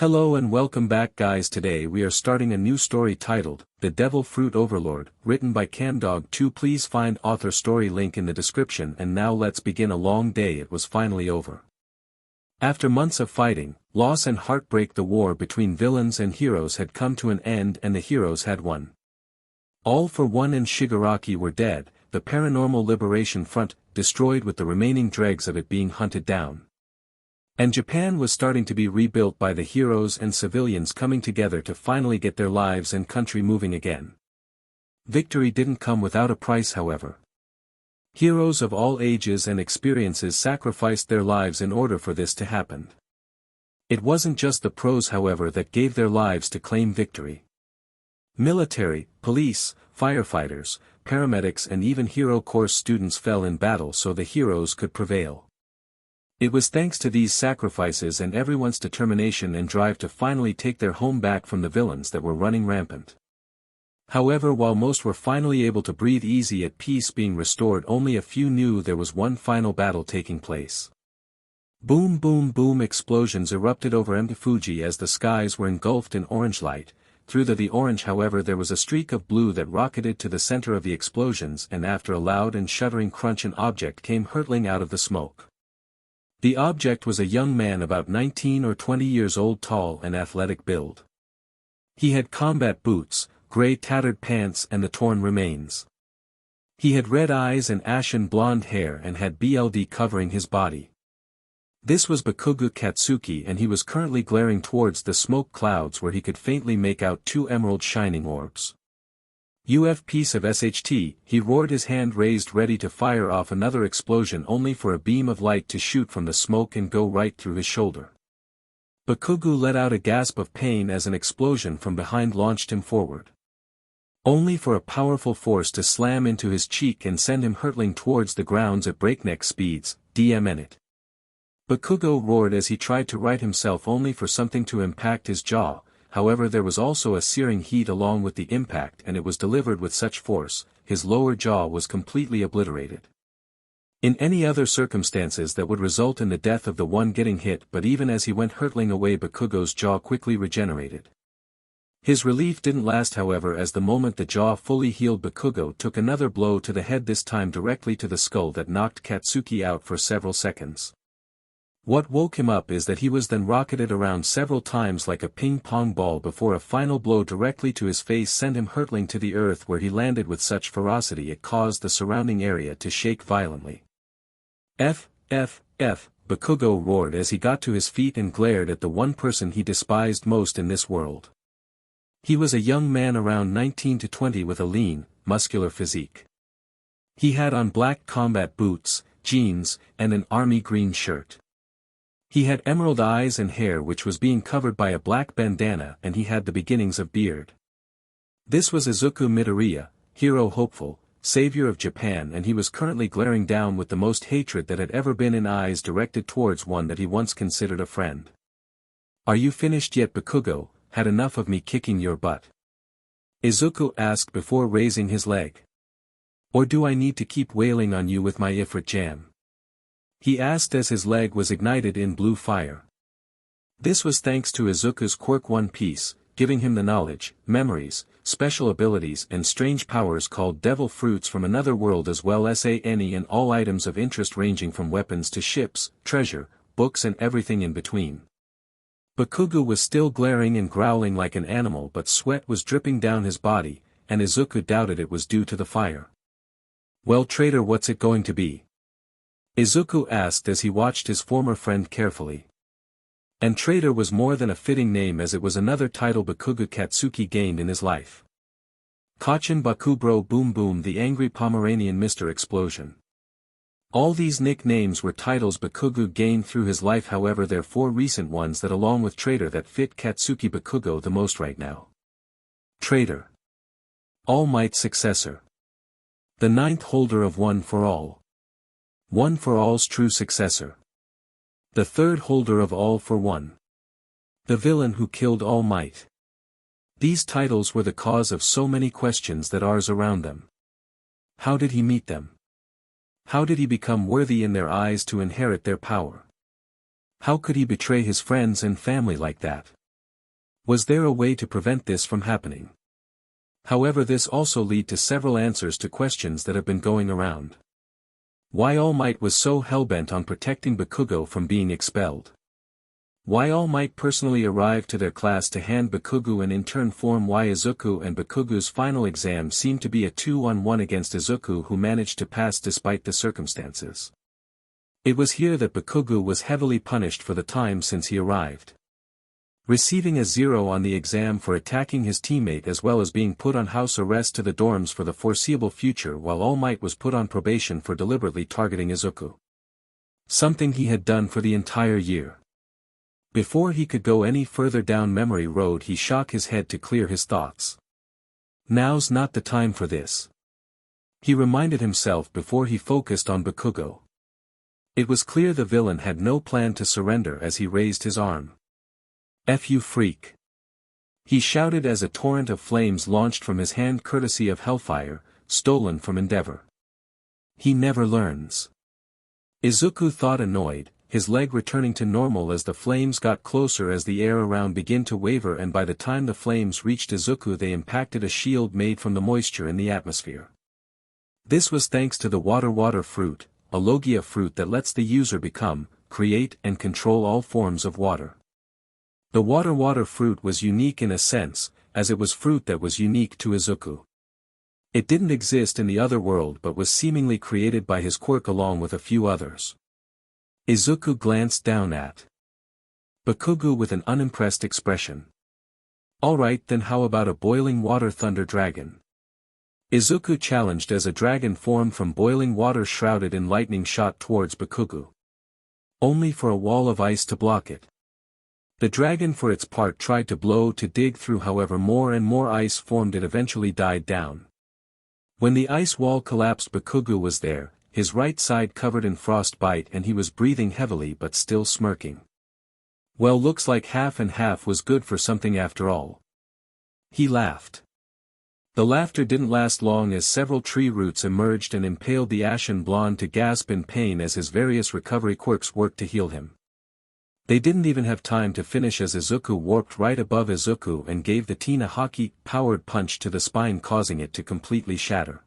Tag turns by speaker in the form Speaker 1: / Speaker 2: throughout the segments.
Speaker 1: Hello and welcome back guys. Today we are starting a new story titled, The Devil Fruit Overlord, written by Camdog2. Please find author story link in the description. And now let's begin. A long day. It was finally over. After months of fighting, loss and heartbreak, the war between villains and heroes had come to an end and the heroes had won. All for One and Shigaraki were dead, the Paranormal Liberation Front, destroyed with the remaining dregs of it being hunted down. And Japan was starting to be rebuilt by the heroes and civilians coming together to finally get their lives and country moving again. Victory didn't come without a price, however. Heroes of all ages and experiences sacrificed their lives in order for this to happen. It wasn't just the pros, however, that gave their lives to claim victory. Military, police, firefighters, paramedics and even hero course students fell in battle so the heroes could prevail. It was thanks to these sacrifices and everyone's determination and drive to finally take their home back from the villains that were running rampant. However, while most were finally able to breathe easy at peace being restored, only a few knew there was one final battle taking place. Boom boom boom, explosions erupted over Mount Fuji as the skies were engulfed in orange light. Through the orange, however, there was a streak of blue that rocketed to the center of the explosions, and after a loud and shuddering crunch an object came hurtling out of the smoke. The object was a young man about 19 or 20 years old, tall and athletic build. He had combat boots, gray tattered pants and the torn remains. He had red eyes and ashen blonde hair and had BLD covering his body. This was Bakugo Katsuki, and he was currently glaring towards the smoke clouds where he could faintly make out two emerald shining orbs. UF piece of SHT, he roared, his hand raised ready to fire off another explosion, only for a beam of light to shoot from the smoke and go right through his shoulder. Bakugo let out a gasp of pain as an explosion from behind launched him forward. Only for a powerful force to slam into his cheek and send him hurtling towards the ground at breakneck speeds. DM it. Bakugo roared as he tried to right himself, only for something to impact his jaw. However, there was also a searing heat along with the impact, and it was delivered with such force, his lower jaw was completely obliterated. In any other circumstances that would result in the death of the one getting hit, but even as he went hurtling away, Bakugo's jaw quickly regenerated. His relief didn't last, however, as the moment the jaw fully healed, Bakugo took another blow to the head, this time directly to the skull, that knocked Katsuki out for several seconds. What woke him up is that he was then rocketed around several times like a ping-pong ball before a final blow directly to his face sent him hurtling to the earth, where he landed with such ferocity it caused the surrounding area to shake violently. F, Bakugo roared as he got to his feet and glared at the one person he despised most in this world. He was a young man around 19 to 20 with a lean, muscular physique. He had on black combat boots, jeans, and an army green shirt. He had emerald eyes and hair which was being covered by a black bandana, and he had the beginnings of beard. This was Izuku Midoriya, hero hopeful, savior of Japan, and he was currently glaring down with the most hatred that had ever been in eyes directed towards one that he once considered a friend. "Are you finished yet, Bakugo? Had enough of me kicking your butt?" Izuku asked before raising his leg. "Or do I need to keep wailing on you with my Ifrit jam?" he asked as his leg was ignited in blue fire. This was thanks to Izuku's quirk One Piece, giving him the knowledge, memories, special abilities and strange powers called devil fruits from another world, as well as any and all items of interest ranging from weapons to ships, treasure, books and everything in between. Bakugo was still glaring and growling like an animal, but sweat was dripping down his body, and Izuku doubted it was due to the fire. "Well, Traitor, what's it going to be?" Izuku asked as he watched his former friend carefully. And Traitor was more than a fitting name, as it was another title Bakugo Katsuki gained in his life. Kachin Bakubro Boom Boom, the angry Pomeranian Mr. Explosion. All these nicknames were titles Bakugo gained through his life, however there are four recent ones that, along with Traitor, that fit Katsuki Bakugo the most right now. Traitor. All Might's successor. The ninth holder of One for All. One for All's true successor. The third holder of All for One. The villain who killed All Might. These titles were the cause of so many questions that arose around them. How did he meet them? How did he become worthy in their eyes to inherit their power? How could he betray his friends and family like that? Was there a way to prevent this from happening? However, this also lead to several answers to questions that have been going around. Why All Might was so hellbent on protecting Bakugo from being expelled. Why All Might personally arrived to their class to hand Bakugo and in turn form why Izuku and Bakugo's final exam seemed to be a 2-on-1 against Izuku, who managed to pass despite the circumstances. It was here that Bakugo was heavily punished for the time since he arrived. Receiving a 0 on the exam for attacking his teammate, as well as being put on house arrest to the dorms for the foreseeable future, while All Might was put on probation for deliberately targeting Izuku. Something he had done for the entire year. Before he could go any further down memory road, he shook his head to clear his thoughts. Now's not the time for this. He reminded himself before he focused on Bakugo. It was clear the villain had no plan to surrender as he raised his arm. "F you freak!" he shouted as a torrent of flames launched from his hand, courtesy of Hellfire, stolen from Endeavor. He never learns. Izuku thought, annoyed, his leg returning to normal as the flames got closer, as the air around began to waver, and by the time the flames reached Izuku they impacted a shield made from the moisture in the atmosphere. This was thanks to the water fruit, a Logia fruit that lets the user become, create and control all forms of water. The water fruit was unique in a sense, as it was fruit that was unique to Izuku. It didn't exist in the other world but was seemingly created by his quirk along with a few others. Izuku glanced down at Bakugo with an unimpressed expression. "Alright, then how about a boiling water thunder dragon?" Izuku challenged as a dragon formed from boiling water shrouded in lightning shot towards Bakugo. Only for a wall of ice to block it. The dragon for its part tried to blow to dig through, however more and more ice formed. It eventually died down. When the ice wall collapsed, Bakugo was there, his right side covered in frostbite, and he was breathing heavily but still smirking. "Well, looks like half and half was good for something after all." He laughed. The laughter didn't last long as several tree roots emerged and impaled the ashen blonde to gasp in pain as his various recovery quirks worked to heal him. They didn't even have time to finish as Izuku warped right above Izuku and gave the teen a hockey-powered punch to the spine, causing it to completely shatter.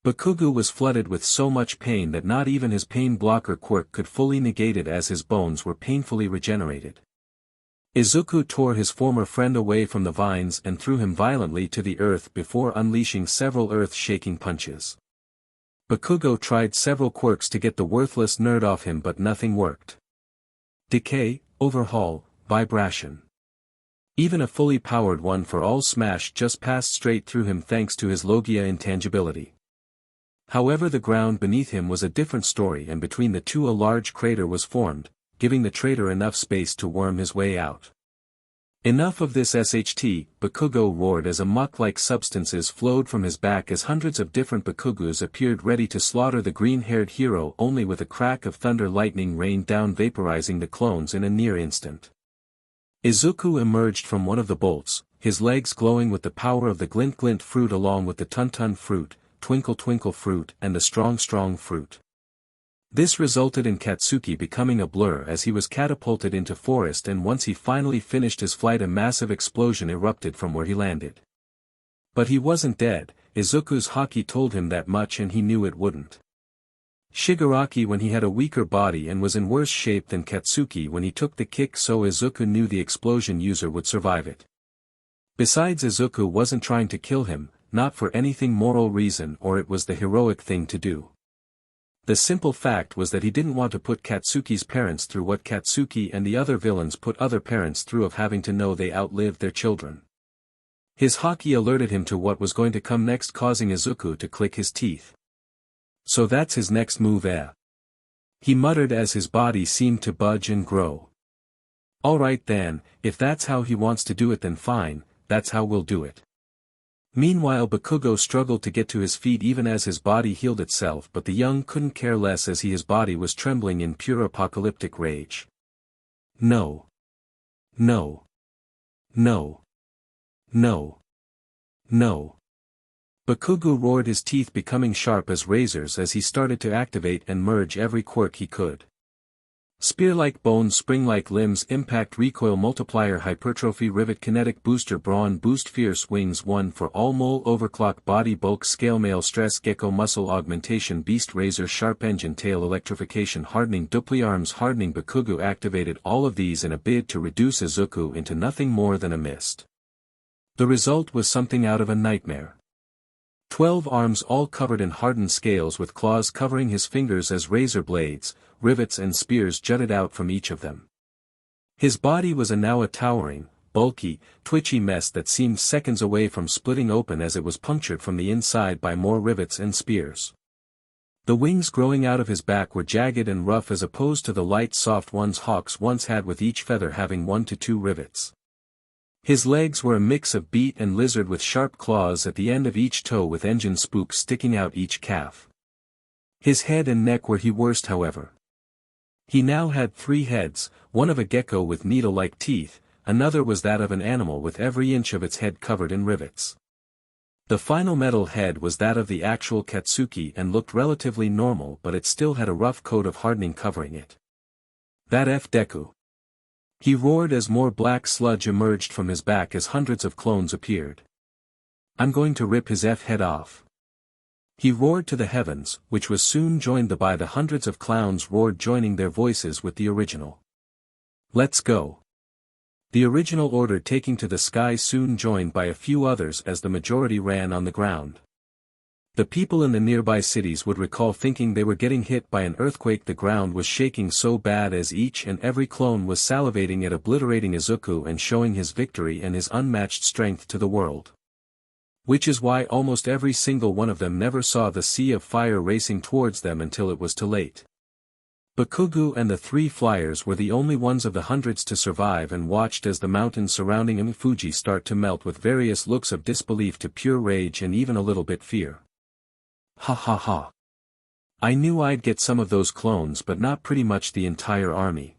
Speaker 1: Bakugo was flooded with so much pain that not even his pain blocker quirk could fully negate it, as his bones were painfully regenerated. Izuku tore his former friend away from the vines and threw him violently to the earth before unleashing several earth-shaking punches. Bakugo tried several quirks to get the worthless nerd off him, but nothing worked. Decay, overhaul, vibration. Even a fully powered one for all smash just passed straight through him thanks to his Logia intangibility. However, the ground beneath him was a different story, and between the two a large crater was formed, giving the traitor enough space to worm his way out. "Enough of this SHT, Bakugo roared as a muck-like substances flowed from his back as hundreds of different Bakugos appeared ready to slaughter the green-haired hero. Only with a crack of thunder lightning rained down, vaporizing the clones in a near instant. Izuku emerged from one of the bolts, his legs glowing with the power of the glint fruit along with the tun fruit, twinkle fruit and the strong fruit. This resulted in Katsuki becoming a blur as he was catapulted into forest, and once he finally finished his flight a massive explosion erupted from where he landed. But he wasn't dead. Izuku's haki told him that much, and he knew it wouldn't. Shigaraki when he had a weaker body and was in worse shape than Katsuki when he took the kick, so Izuku knew the explosion user would survive it. Besides, Izuku wasn't trying to kill him, not for anything moral reason, or it was the heroic thing to do. The simple fact was that he didn't want to put Katsuki's parents through what Katsuki and the other villains put other parents through, of having to know they outlived their children. His haki alerted him to what was going to come next, causing Izuku to click his teeth. "So that's his next move, eh?" he muttered as his body seemed to budge and grow. "Alright then, if that's how he wants to do it, then fine, that's how we'll do it." Meanwhile, Bakugo struggled to get to his feet even as his body healed itself, but the young couldn't care less as his body was trembling in pure apocalyptic rage. "No. No. No. No. No." Bakugo roared, his teeth becoming sharp as razors as he started to activate and merge every quirk he could. Spear-like bones, spring-like limbs, impact recoil multiplier, hypertrophy, rivet, kinetic booster, brawn boost, fierce wings, 1 for all, mole overclock, body bulk, scale, male stress, gecko, muscle augmentation, beast, razor sharp engine, tail, electrification, hardening, dupli arms, hardening. Bakugo activated all of these in a bid to reduce Izuku into nothing more than a mist. The result was something out of a nightmare. 12 arms, all covered in hardened scales, with claws covering his fingers as razor blades, rivets and spears jutted out from each of them. His body was now a towering, bulky, twitchy mess that seemed seconds away from splitting open as it was punctured from the inside by more rivets and spears. The wings growing out of his back were jagged and rough as opposed to the light soft ones Hawks once had, with each feather having 1 to 2 rivets. His legs were a mix of beet and lizard, with sharp claws at the end of each toe with engine spooks sticking out each calf. His head and neck were the worst, however. He now had 3 heads, one of a gecko with needle-like teeth, another was that of an animal with every inch of its head covered in rivets. The final metal head was that of the actual Katsuki and looked relatively normal, but it still had a rough coat of hardening covering it. That Deku. He roared as more black sludge emerged from his back as hundreds of clones appeared. I'm going to rip his head off. He roared to the heavens, which was soon joined by the hundreds of clowns roared, joining their voices with the original. Let's go. The original order taking to the sky, soon joined by a few others as the majority ran on the ground. The people in the nearby cities would recall thinking they were getting hit by an earthquake. The ground was shaking so bad as each and every clone was salivating at obliterating Izuku and showing his victory and his unmatched strength to the world. Which is why almost every single one of them never saw the sea of fire racing towards them until it was too late. Bakugo and the 3 flyers were the only ones of the hundreds to survive and watched as the mountains surrounding Fuji start to melt, with various looks of disbelief to pure rage and even a little bit fear. Ha ha ha. I knew I'd get some of those clones, but not pretty much the entire army.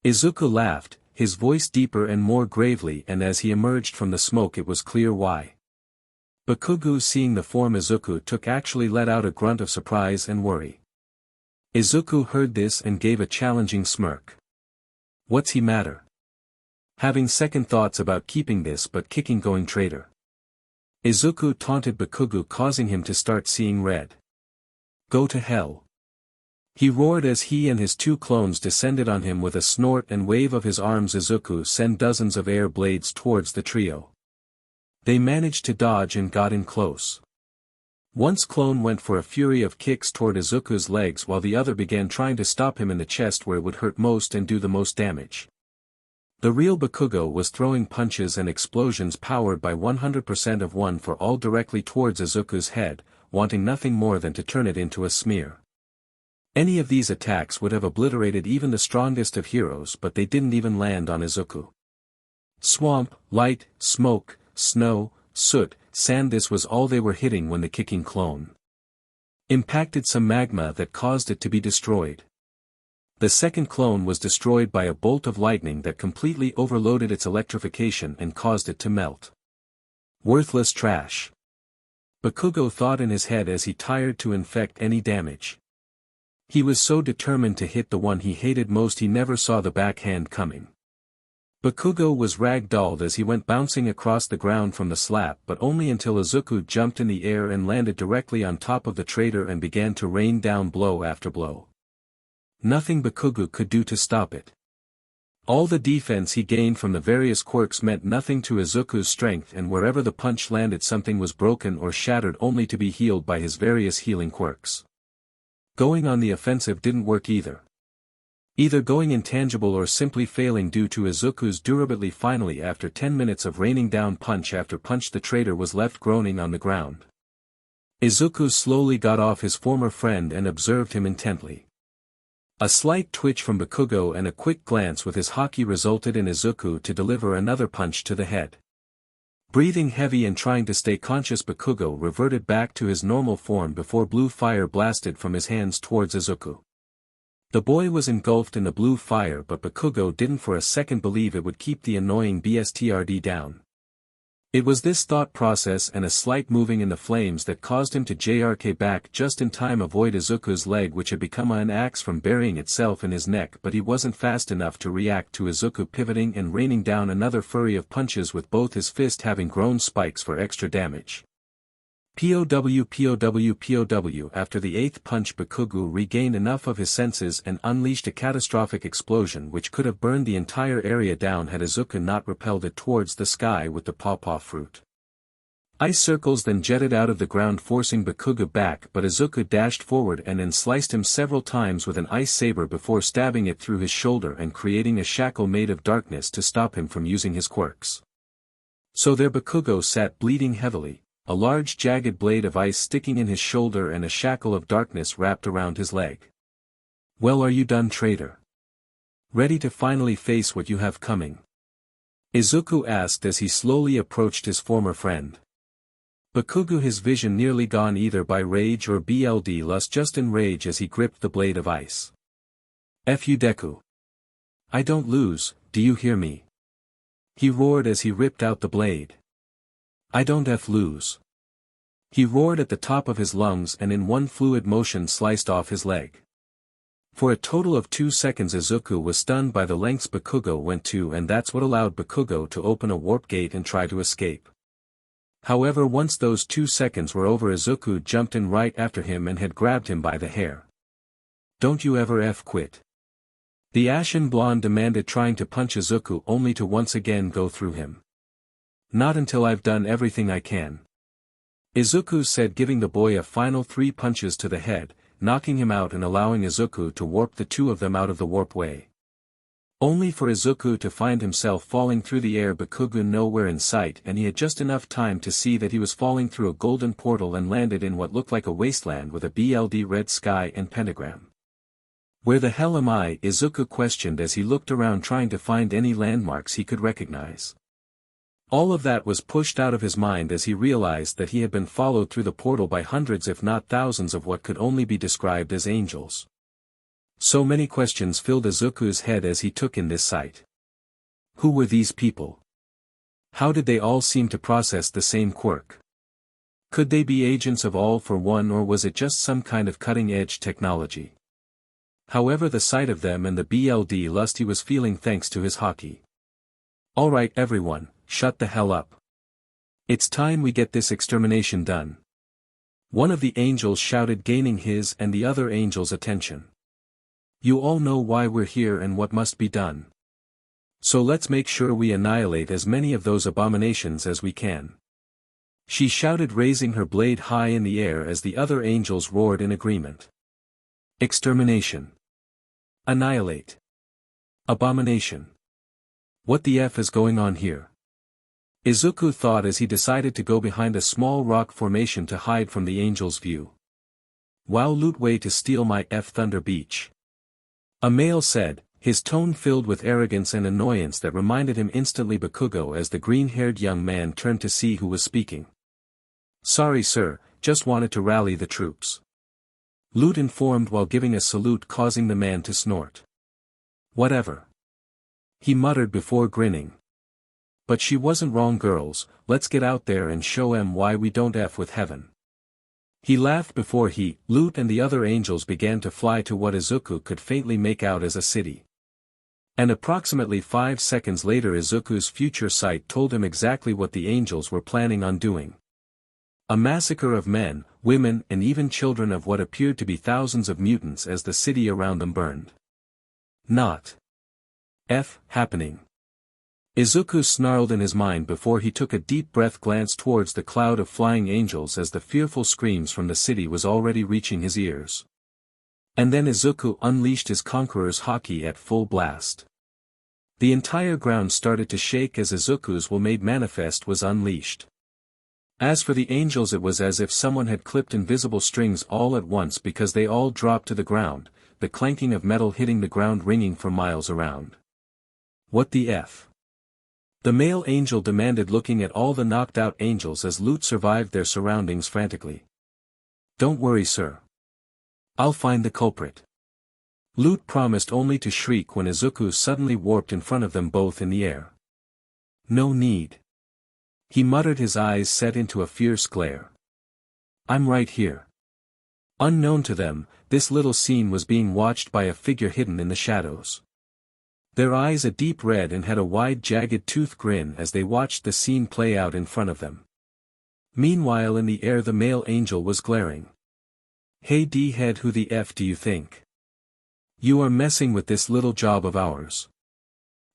Speaker 1: Izuku laughed, his voice deeper and more gravely, and as he emerged from the smoke it was clear why. Bakugo, seeing the form Izuku took, actually let out a grunt of surprise and worry. Izuku heard this and gave a challenging smirk. What's he matter? Having second thoughts about keeping this but kicking going, traitor. Izuku taunted Bakugo, causing him to start seeing red. Go to hell. He roared as he and his 2 clones descended on him with a snort and wave of his arms. Izuku sent dozens of air blades towards the trio. They managed to dodge and got in close. One's clone went for a fury of kicks toward Izuku's legs while the other began trying to stop him in the chest, where it would hurt most and do the most damage. The real Bakugo was throwing punches and explosions powered by 100% of 1 for all directly towards Izuku's head, wanting nothing more than to turn it into a smear. Any of these attacks would have obliterated even the strongest of heroes, but they didn't even land on Izuku. Swamp, light, smoke, snow, soot, sand, this was all they were hitting when the kicking clone impacted some magma that caused it to be destroyed. The second clone was destroyed by a bolt of lightning that completely overloaded its electrification and caused it to melt. Worthless trash. Bakugo thought in his head as he tried to inflict any damage. He was so determined to hit the one he hated most he never saw the backhand coming. Bakugo was ragdolled as he went bouncing across the ground from the slap, but only until Izuku jumped in the air and landed directly on top of the traitor and began to rain down blow after blow. Nothing Bakugo could do to stop it. All the defense he gained from the various quirks meant nothing to Izuku's strength, and wherever the punch landed something was broken or shattered, only to be healed by his various healing quirks. Going on the offensive didn't work either. Either going intangible or simply failing due to Izuku's durability. Finally, after 10 minutes of raining down punch after punch, the traitor was left groaning on the ground. Izuku slowly got off his former friend and observed him intently. A slight twitch from Bakugo and a quick glance with his haki resulted in Izuku to deliver another punch to the head. Breathing heavy and trying to stay conscious, Bakugo reverted back to his normal form before blue fire blasted from his hands towards Izuku. The boy was engulfed in the blue fire, but Bakugo didn't for a second believe it would keep the annoying BSTRD down. It was this thought process and a slight moving in the flames that caused him to JRK back just in time avoid Izuku's leg, which had become an axe, from burying itself in his neck, but he wasn't fast enough to react to Izuku pivoting and raining down another flurry of punches, with both his fist having grown spikes for extra damage. POW. After the eighth punch, Bakugo regained enough of his senses and unleashed a catastrophic explosion which could have burned the entire area down had Izuku not repelled it towards the sky with the pawpaw fruit. Ice circles then jetted out of the ground, forcing Bakugo back, but Izuku dashed forward and then sliced him several times with an ice saber before stabbing it through his shoulder and creating a shackle made of darkness to stop him from using his quirks. So there Bakugo sat bleeding heavily, a large jagged blade of ice sticking in his shoulder and a shackle of darkness wrapped around his leg. Well, are you done, traitor? Ready to finally face what you have coming? Izuku asked as he slowly approached his former friend. Bakugo, his vision nearly gone either by rage or bloodlust, just in rage as he gripped the blade of ice. F you, Deku. I don't lose, do you hear me? He roared as he ripped out the blade. I don't lose. He roared at the top of his lungs and in one fluid motion sliced off his leg. For a total of 2 seconds Izuku was stunned by the lengths Bakugo went to, and that's what allowed Bakugo to open a warp gate and try to escape. However, once those 2 seconds were over, Izuku jumped in right after him and had grabbed him by the hair. Don't you ever quit? The ashen blonde demanded, trying to punch Izuku only to once again go through him. Not until I've done everything I can. Izuku said, giving the boy a final 3 punches to the head, knocking him out and allowing Izuku to warp the two of them out of the warp way. Only for Izuku to find himself falling through the air, Bakugo nowhere in sight, and he had just enough time to see that he was falling through a golden portal and landed in what looked like a wasteland with a BLD red sky and pentagram. Where the hell am I? Izuku questioned as he looked around, trying to find any landmarks he could recognize. All of that was pushed out of his mind as he realized that he had been followed through the portal by hundreds if not thousands of what could only be described as angels. So many questions filled Izuku's head as he took in this sight. Who were these people? How did they all seem to process the same quirk? Could they be agents of All for One, or was it just some kind of cutting-edge technology? However, the sight of them and the BLD lust he was feeling thanks to his hockey. Alright everyone, shut the hell up. It's time we get this extermination done. One of the angels shouted, gaining his and the other angels' attention. You all know why we're here and what must be done. So let's make sure we annihilate as many of those abominations as we can. She shouted, raising her blade high in the air as the other angels roared in agreement. Extermination. Annihilate. Abomination. What the F is going on here? Izuku thought as he decided to go behind a small rock formation to hide from the angels' view. Wow, loot way to steal my Thunder Beach. A male said, his tone filled with arrogance and annoyance that reminded him instantly Bakugo as the green-haired young man turned to see who was speaking. Sorry sir, just wanted to rally the troops. Loot informed while giving a salute, causing the man to snort. Whatever. He muttered before grinning. But she wasn't wrong, girls, let's get out there and show 'em why we don't F with heaven. He laughed before he, Loot and the other angels began to fly to what Izuku could faintly make out as a city. And approximately 5 seconds later Izuku's future sight told him exactly what the angels were planning on doing. A massacre of men, women and even children of what appeared to be thousands of mutants as the city around them burned. Not happening. Izuku snarled in his mind before he took a deep breath, glanced towards the cloud of flying angels as the fearful screams from the city was already reaching his ears. And then Izuku unleashed his conqueror's hockey at full blast. The entire ground started to shake as Izuku's will made manifest was unleashed. As for the angels, it was as if someone had clipped invisible strings all at once, because they all dropped to the ground, the clanking of metal hitting the ground ringing for miles around. What the F? The male angel demanded, looking at all the knocked out angels as Loot survived their surroundings frantically. Don't worry sir. I'll find the culprit. Loot promised, only to shriek when Izuku suddenly warped in front of them both in the air. No need. He muttered, his eyes set into a fierce glare. I'm right here. Unknown to them, this little scene was being watched by a figure hidden in the shadows. Their eyes a deep red and had a wide jagged tooth grin as they watched the scene play out in front of them. Meanwhile in the air the male angel was glaring. Hey D-head, who the F do you think you are messing with this little job of ours?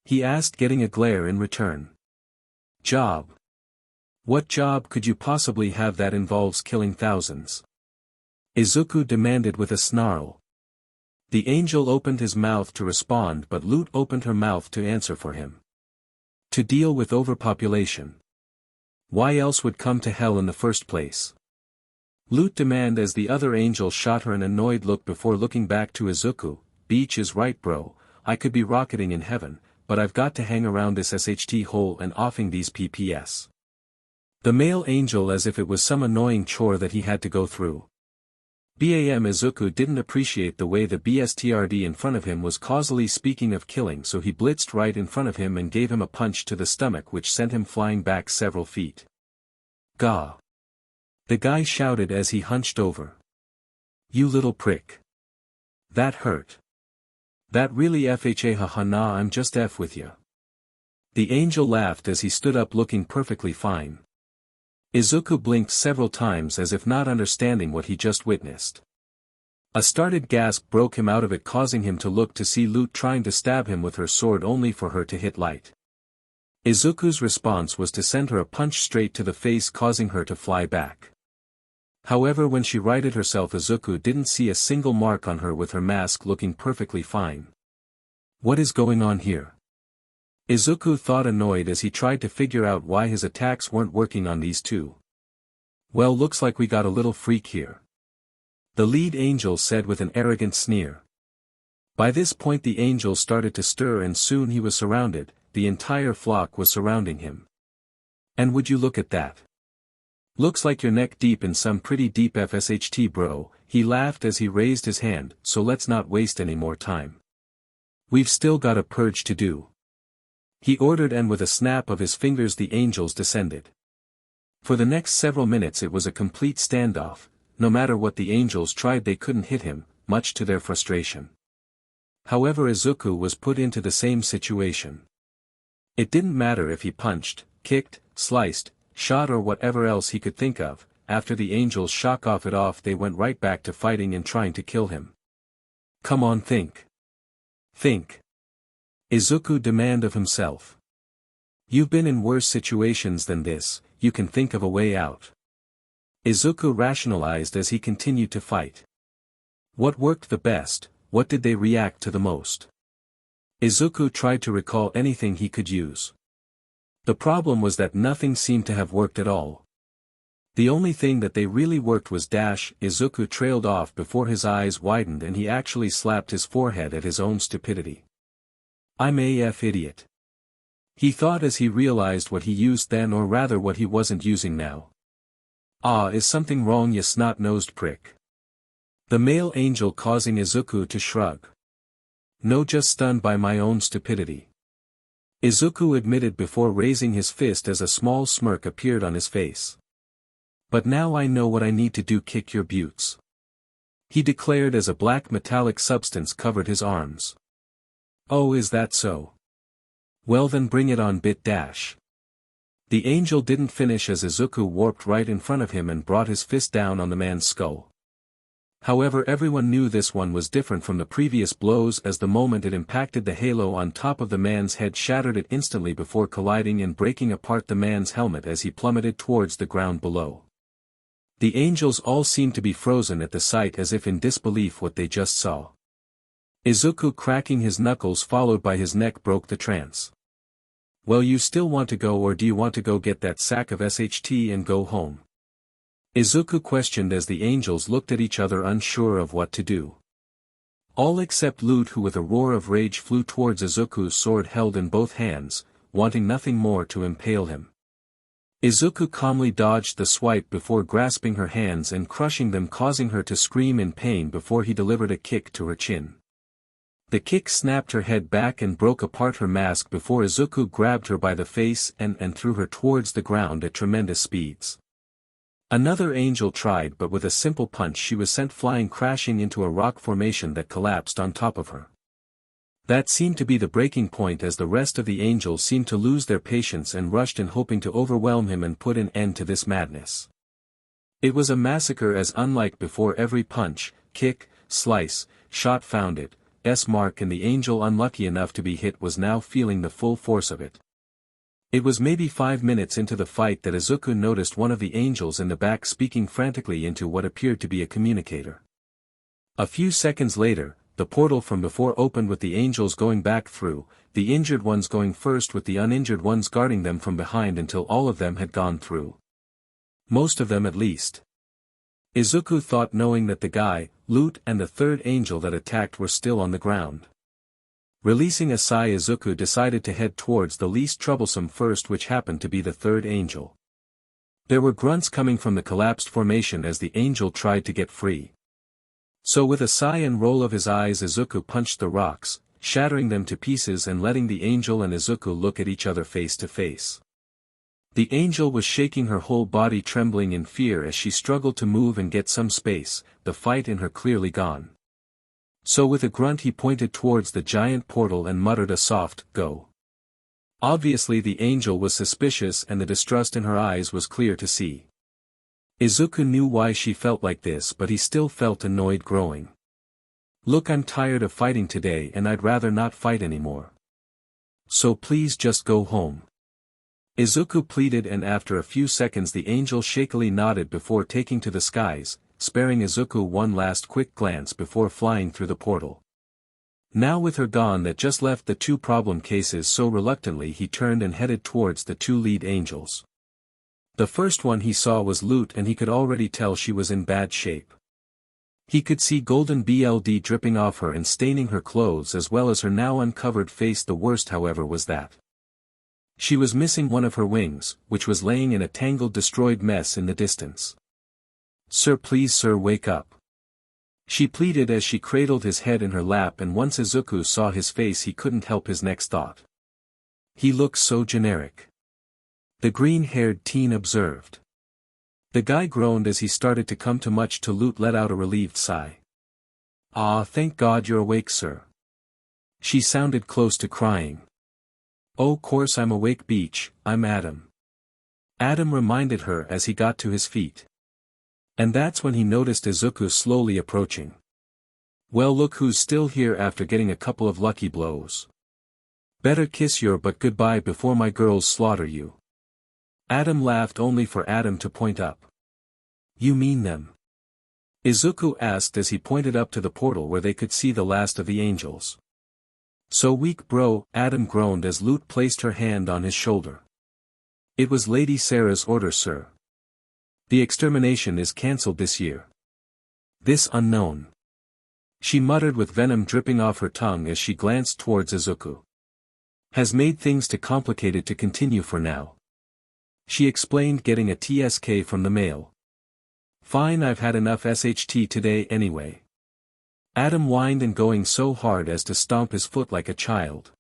Speaker 1: He asked, getting a glare in return. Job? What job could you possibly have that involves killing thousands? Izuku demanded with a snarl. The angel opened his mouth to respond, but Lute opened her mouth to answer for him. To deal with overpopulation. Why else would come to hell in the first place? Lute demanded as the other angel shot her an annoyed look before looking back to Izuku. Beach is right, bro, I could be rocketing in heaven, but I've got to hang around this SHT hole and offing these PPS. The male angel, as if it was some annoying chore that he had to go through. Bam Izuku didn't appreciate the way the BSTRD in front of him was causally speaking of killing, so he blitzed right in front of him and gave him a punch to the stomach which sent him flying back several feet. Gah! The guy shouted as he hunched over. You little prick. That hurt. That really FHA, haha, nah, I'm just F with ya. The angel laughed as he stood up looking perfectly fine. Izuku blinked several times as if not understanding what he just witnessed. A startled gasp broke him out of it, causing him to look to see Lute trying to stab him with her sword only for her to hit light. Izuku's response was to send her a punch straight to the face, causing her to fly back. However, when she righted herself, Izuku didn't see a single mark on her with her mask looking perfectly fine. What is going on here? Izuku thought, annoyed as he tried to figure out why his attacks weren't working on these two. Well, looks like we got a little freak here. The lead angel said with an arrogant sneer. By this point the angel started to stir and soon he was surrounded, the entire flock was surrounding him. And would you look at that? Looks like you're neck deep in some pretty deep FSHT, bro, he laughed as he raised his hand, so let's not waste any more time. We've still got a purge to do. He ordered, and with a snap of his fingers the angels descended. For the next several minutes it was a complete standoff. No matter what the angels tried they couldn't hit him, much to their frustration. However, Izuku was put into the same situation. It didn't matter if he punched, kicked, sliced, shot or whatever else he could think of, after the angels shock off it off they went right back to fighting and trying to kill him. Come on, think. Think. Izuku demanded of himself. You've been in worse situations than this, you can think of a way out. Izuku rationalized as he continued to fight. What worked the best, what did they react to the most? Izuku tried to recall anything he could use. The problem was that nothing seemed to have worked at all. The only thing that they really worked was dash. Izuku trailed off before his eyes widened and he actually slapped his forehead at his own stupidity. I'm AF idiot. He thought as he realized what he used then, or rather what he wasn't using now. Ah, is something wrong, you snot-nosed prick? The male angel causing Izuku to shrug. No, just stunned by my own stupidity. Izuku admitted before raising his fist as a small smirk appeared on his face. But now I know what I need to do, kick your buttes. He declared as a black metallic substance covered his arms. Oh, is that so? Well then bring it on, bit dash. The angel didn't finish as Izuku warped right in front of him and brought his fist down on the man's skull. However, everyone knew this one was different from the previous blows, as the moment it impacted the halo on top of the man's head shattered it instantly before colliding and breaking apart the man's helmet as he plummeted towards the ground below. The angels all seemed to be frozen at the sight as if in disbelief what they just saw. Izuku cracking his knuckles followed by his neck broke the trance. Well, you still want to go, or do you want to go get that sack of SHT and go home? Izuku questioned as the angels looked at each other unsure of what to do. All except Lute, who with a roar of rage flew towards Izuku's sword held in both hands, wanting nothing more to impale him. Izuku calmly dodged the swipe before grasping her hands and crushing them, causing her to scream in pain before he delivered a kick to her chin. The kick snapped her head back and broke apart her mask before Izuku grabbed her by the face and threw her towards the ground at tremendous speeds. Another angel tried, but with a simple punch she was sent flying, crashing into a rock formation that collapsed on top of her. That seemed to be the breaking point, as the rest of the angels seemed to lose their patience and rushed in, hoping to overwhelm him and put an end to this madness. It was a massacre as unlike before. Every punch, kick, slice, shot found its mark, and the angel unlucky enough to be hit was now feeling the full force of it. It was maybe 5 minutes into the fight that Izuku noticed one of the angels in the back speaking frantically into what appeared to be a communicator. A few seconds later, the portal from before opened with the angels going back through, the injured ones going first with the uninjured ones guarding them from behind until all of them had gone through. Most of them at least. Izuku thought, knowing that the guy, Loot, and the third angel that attacked were still on the ground. Releasing a sigh, Izuku decided to head towards the least troublesome first, which happened to be the third angel. There were grunts coming from the collapsed formation as the angel tried to get free. So with a sigh and roll of his eyes, Izuku punched the rocks, shattering them to pieces and letting the angel and Izuku look at each other face to face. The angel was shaking, her whole body trembling in fear as she struggled to move and get some space, the fight in her clearly gone. So with a grunt he pointed towards the giant portal and muttered a soft, "Go." Obviously the angel was suspicious and the distrust in her eyes was clear to see. Izuku knew why she felt like this, but he still felt annoyed growing. "Look, I'm tired of fighting today and I'd rather not fight anymore. So please just go home." Izuku pleaded, and after a few seconds the angel shakily nodded before taking to the skies, sparing Izuku one last quick glance before flying through the portal. Now with her gone, that just left the two problem cases, so reluctantly he turned and headed towards the two lead angels. The first one he saw was Loot, and he could already tell she was in bad shape. He could see golden blood dripping off her and staining her clothes as well as her now uncovered face. The worst, however, was that she was missing one of her wings, which was laying in a tangled destroyed mess in the distance. "Sir, please sir, wake up," she pleaded as she cradled his head in her lap, and once Izuku saw his face he couldn't help his next thought. He looks so generic. The green-haired teen observed. The guy groaned as he started to come to much. To Loot let out a relieved sigh. "Ah, thank God you're awake, sir." She sounded close to crying. "Oh, course I'm awake, Beach, I'm Adam." Adam reminded her as he got to his feet. And that's when he noticed Izuku slowly approaching. "Well, look who's still here after getting a couple of lucky blows. Better kiss your butt goodbye before my girls slaughter you." Adam laughed, only for Adam to point up. "You mean them?" Izuku asked as he pointed up to the portal where they could see the last of the angels. "So weak, bro," Adam groaned as Loot placed her hand on his shoulder. "It was Lady Sarah's order, sir. The extermination is cancelled this year. This unknown," she muttered with venom dripping off her tongue as she glanced towards Izuku, "has made things too complicated to continue for now," she explained, getting a TSK from the mail. "Fine, I've had enough SHT today anyway." Adam whined and going so hard as to stomp his foot like a child.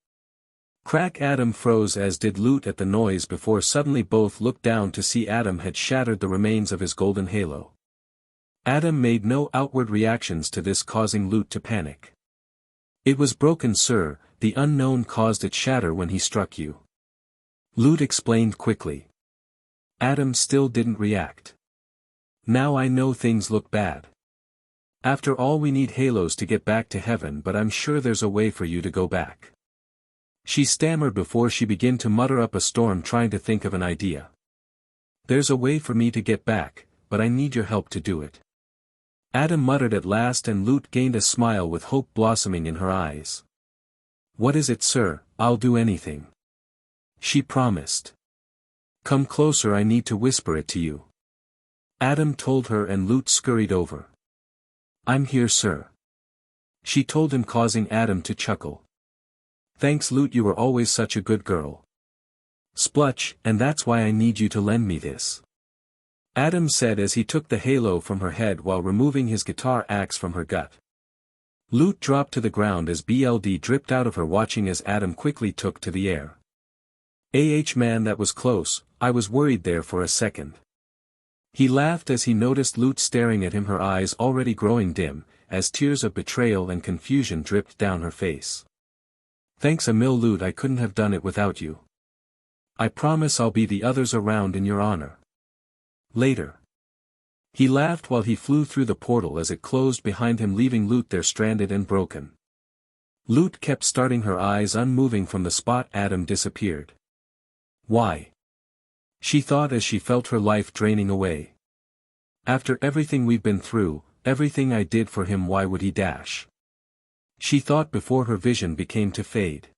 Speaker 1: Crack! Adam froze, as did Loot at the noise, before suddenly both looked down to see Adam had shattered the remains of his golden halo. Adam made no outward reactions to this, causing Loot to panic. "It was broken, sir, the unknown caused it shatter when he struck you," Loot explained quickly. Adam still didn't react. "Now I know things look bad. After all, we need halos to get back to heaven, but I'm sure there's a way for you to go back," she stammered before she began to mutter up a storm, trying to think of an idea. "There's a way for me to get back, but I need your help to do it," Adam muttered at last, and Loot gained a smile with hope blossoming in her eyes. "What is it, sir? I'll do anything," she promised. "Come closer, I need to whisper it to you," Adam told her, and Loot scurried over. "I'm here, sir," she told him, causing Adam to chuckle. "Thanks, Loot, you were always such a good girl. Splutch, and that's why I need you to lend me this," Adam said as he took the halo from her head while removing his guitar axe from her gut. Loot dropped to the ground as blood dripped out of her, watching as Adam quickly took to the air. Man, that was close, I was worried there for a second. He laughed as he noticed Loot staring at him, her eyes already growing dim, as tears of betrayal and confusion dripped down her face. Thanks a mil, Loot, I couldn't have done it without you. I promise I'll be the others around in your honor. Later. He laughed while he flew through the portal as it closed behind him, leaving Loot there stranded and broken. Loot kept starting, her eyes unmoving from the spot Adam disappeared. Why? She thought as she felt her life draining away. After everything we've been through, everything I did for him, why would he dash? She thought before her vision became to fade.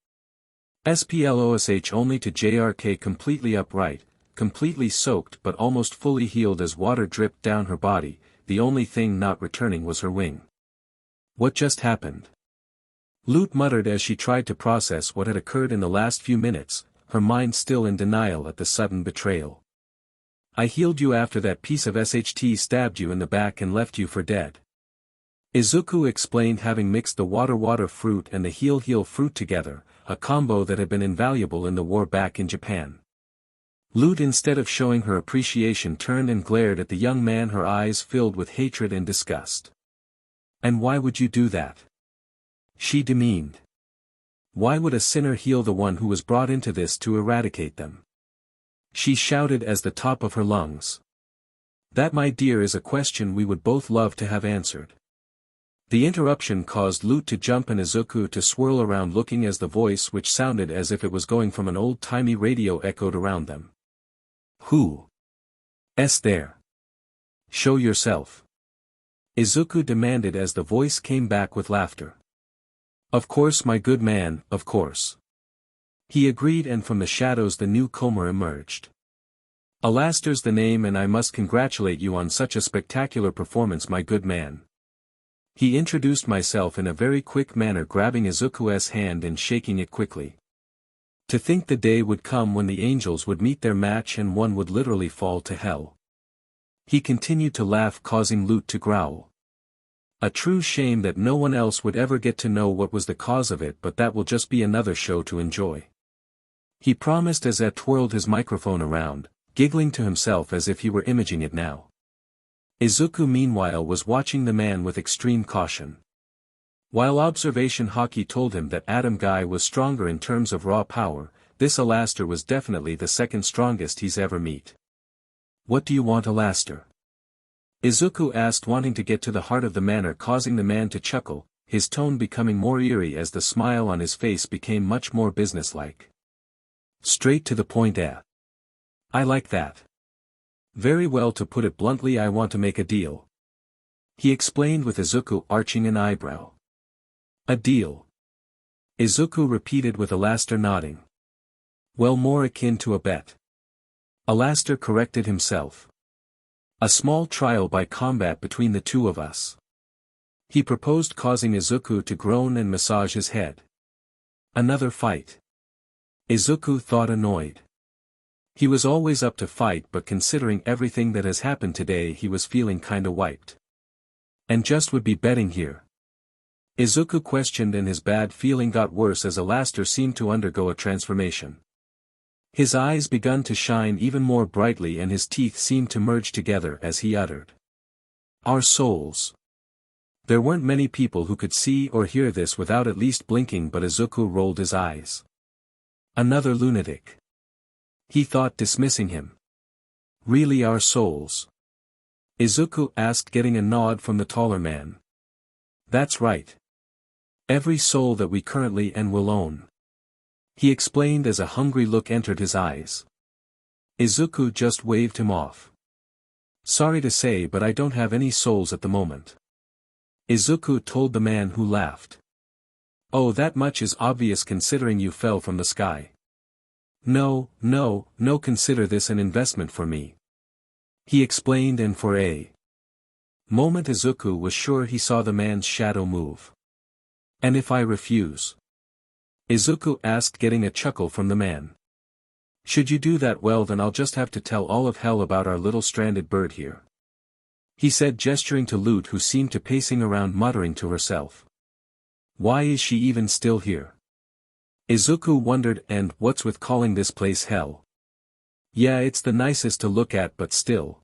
Speaker 1: Splosh only to JRK completely upright, completely soaked but almost fully healed as water dripped down her body. The only thing not returning was her wing. What just happened? Loot muttered as she tried to process what had occurred in the last few minutes, her mind still in denial at the sudden betrayal. I healed you after that piece of SHT stabbed you in the back and left you for dead. Izuku explained, having mixed the water fruit and the heal fruit together, a combo that had been invaluable in the war back in Japan. Loot, instead of showing her appreciation, turned and glared at the young man, her eyes filled with hatred and disgust. And why would you do that? She demeaned. Why would a sinner heal the one who was brought into this to eradicate them? She shouted as the top of her lungs. That, my dear, is a question we would both love to have answered. The interruption caused Loot to jump and Izuku to swirl around, looking as the voice, which sounded as if it was going from an old-timey radio, echoed around them. Who's there? Show yourself. Izuku demanded as the voice came back with laughter. Of course, my good man, of course. He agreed, and from the shadows the newcomer emerged. Alastor's the name, and I must congratulate you on such a spectacular performance, my good man. He introduced myself in a very quick manner, grabbing Izuku's hand and shaking it quickly. To think the day would come when the angels would meet their match and one would literally fall to hell. He continued to laugh, causing Loot to growl. A true shame that no one else would ever get to know what was the cause of it, but that will just be another show to enjoy. He promised as Ed twirled his microphone around, giggling to himself as if he were imaging it now. Izuku meanwhile was watching the man with extreme caution. While observation hockey told him that Adam Guy was stronger in terms of raw power, this Alastor was definitely the second strongest he's ever met. What do you want, Alastor? Izuku asked, wanting to get to the heart of the matter, causing the man to chuckle, his tone becoming more eerie as the smile on his face became much more businesslike. Straight to the point, eh? I like that. Very well, to put it bluntly, I want to make a deal. He explained, with Izuku arching an eyebrow. A deal? Izuku repeated, with Alastor nodding. Well, more akin to a bet. Alastor corrected himself. A small trial by combat between the two of us. He proposed, causing Izuku to groan and massage his head. Another fight. Izuku thought, annoyed. He was always up to fight, but considering everything that has happened today, he was feeling kinda wiped. And just would be betting here? Izuku questioned, and his bad feeling got worse as Alastor seemed to undergo a transformation. His eyes begun to shine even more brightly and his teeth seemed to merge together as he uttered. Our souls. There weren't many people who could see or hear this without at least blinking, but Izuku rolled his eyes. Another lunatic. He thought, dismissing him. Really, our souls? Izuku asked, getting a nod from the taller man. That's right. Every soul that we currently and will own. He explained as a hungry look entered his eyes. Izuku just waved him off. Sorry to say, but I don't have any souls at the moment. Izuku told the man, who laughed. Oh, that much is obvious considering you fell from the sky. No, consider this an investment for me. He explained, and for a moment Izuku was sure he saw the man's shadow move. And if I refuse? Izuku asked, getting a chuckle from the man. Should you do that, well then I'll just have to tell all of hell about our little stranded bird here. He said, gesturing to Loot, who seemed to pacing around muttering to herself. Why is she even still here? Izuku wondered, and what's with calling this place hell? Yeah, it's the nicest to look at, but still.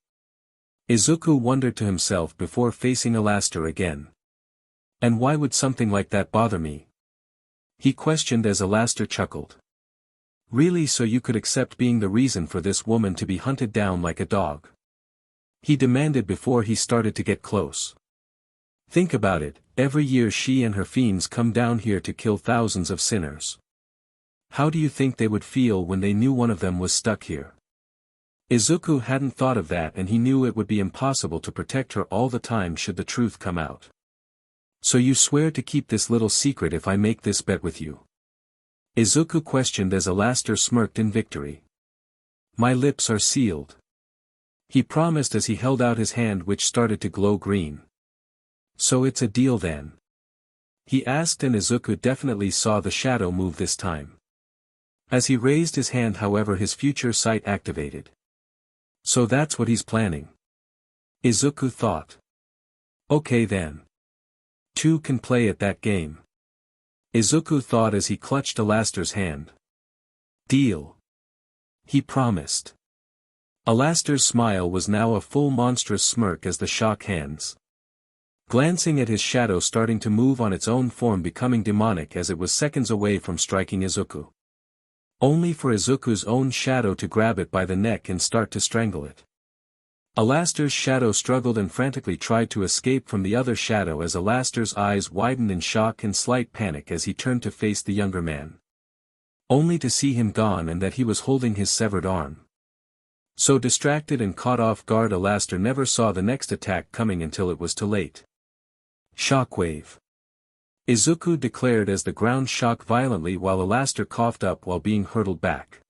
Speaker 1: Izuku wondered to himself before facing Alastor again. And why would something like that bother me? He questioned as Alastor chuckled. Really, so you could accept being the reason for this woman to be hunted down like a dog? He demanded before he started to get close. Think about it, every year she and her fiends come down here to kill thousands of sinners. How do you think they would feel when they knew one of them was stuck here? Izuku hadn't thought of that, and he knew it would be impossible to protect her all the time should the truth come out. So you swear to keep this little secret if I make this bet with you? Izuku questioned as Alastor smirked in victory. My lips are sealed. He promised as he held out his hand, which started to glow green. So it's a deal then? He asked, and Izuku definitely saw the shadow move this time. As he raised his hand, however, his future sight activated. So that's what he's planning. Izuku thought. Okay then. Two can play at that game. Izuku thought as he clutched Alastor's hand. Deal. He promised. Alastor's smile was now a full monstrous smirk as the shock hands. Glancing at his shadow starting to move on its own form, becoming demonic as it was seconds away from striking Izuku. Only for Izuku's own shadow to grab it by the neck and start to strangle it. Alastor's shadow struggled and frantically tried to escape from the other shadow as Alastor's eyes widened in shock and slight panic as he turned to face the younger man. Only to see him gone and that he was holding his severed arm. So distracted and caught off guard, Alastor never saw the next attack coming until it was too late. Shockwave. Izuku declared as the ground shook violently while Alastor coughed up while being hurtled back.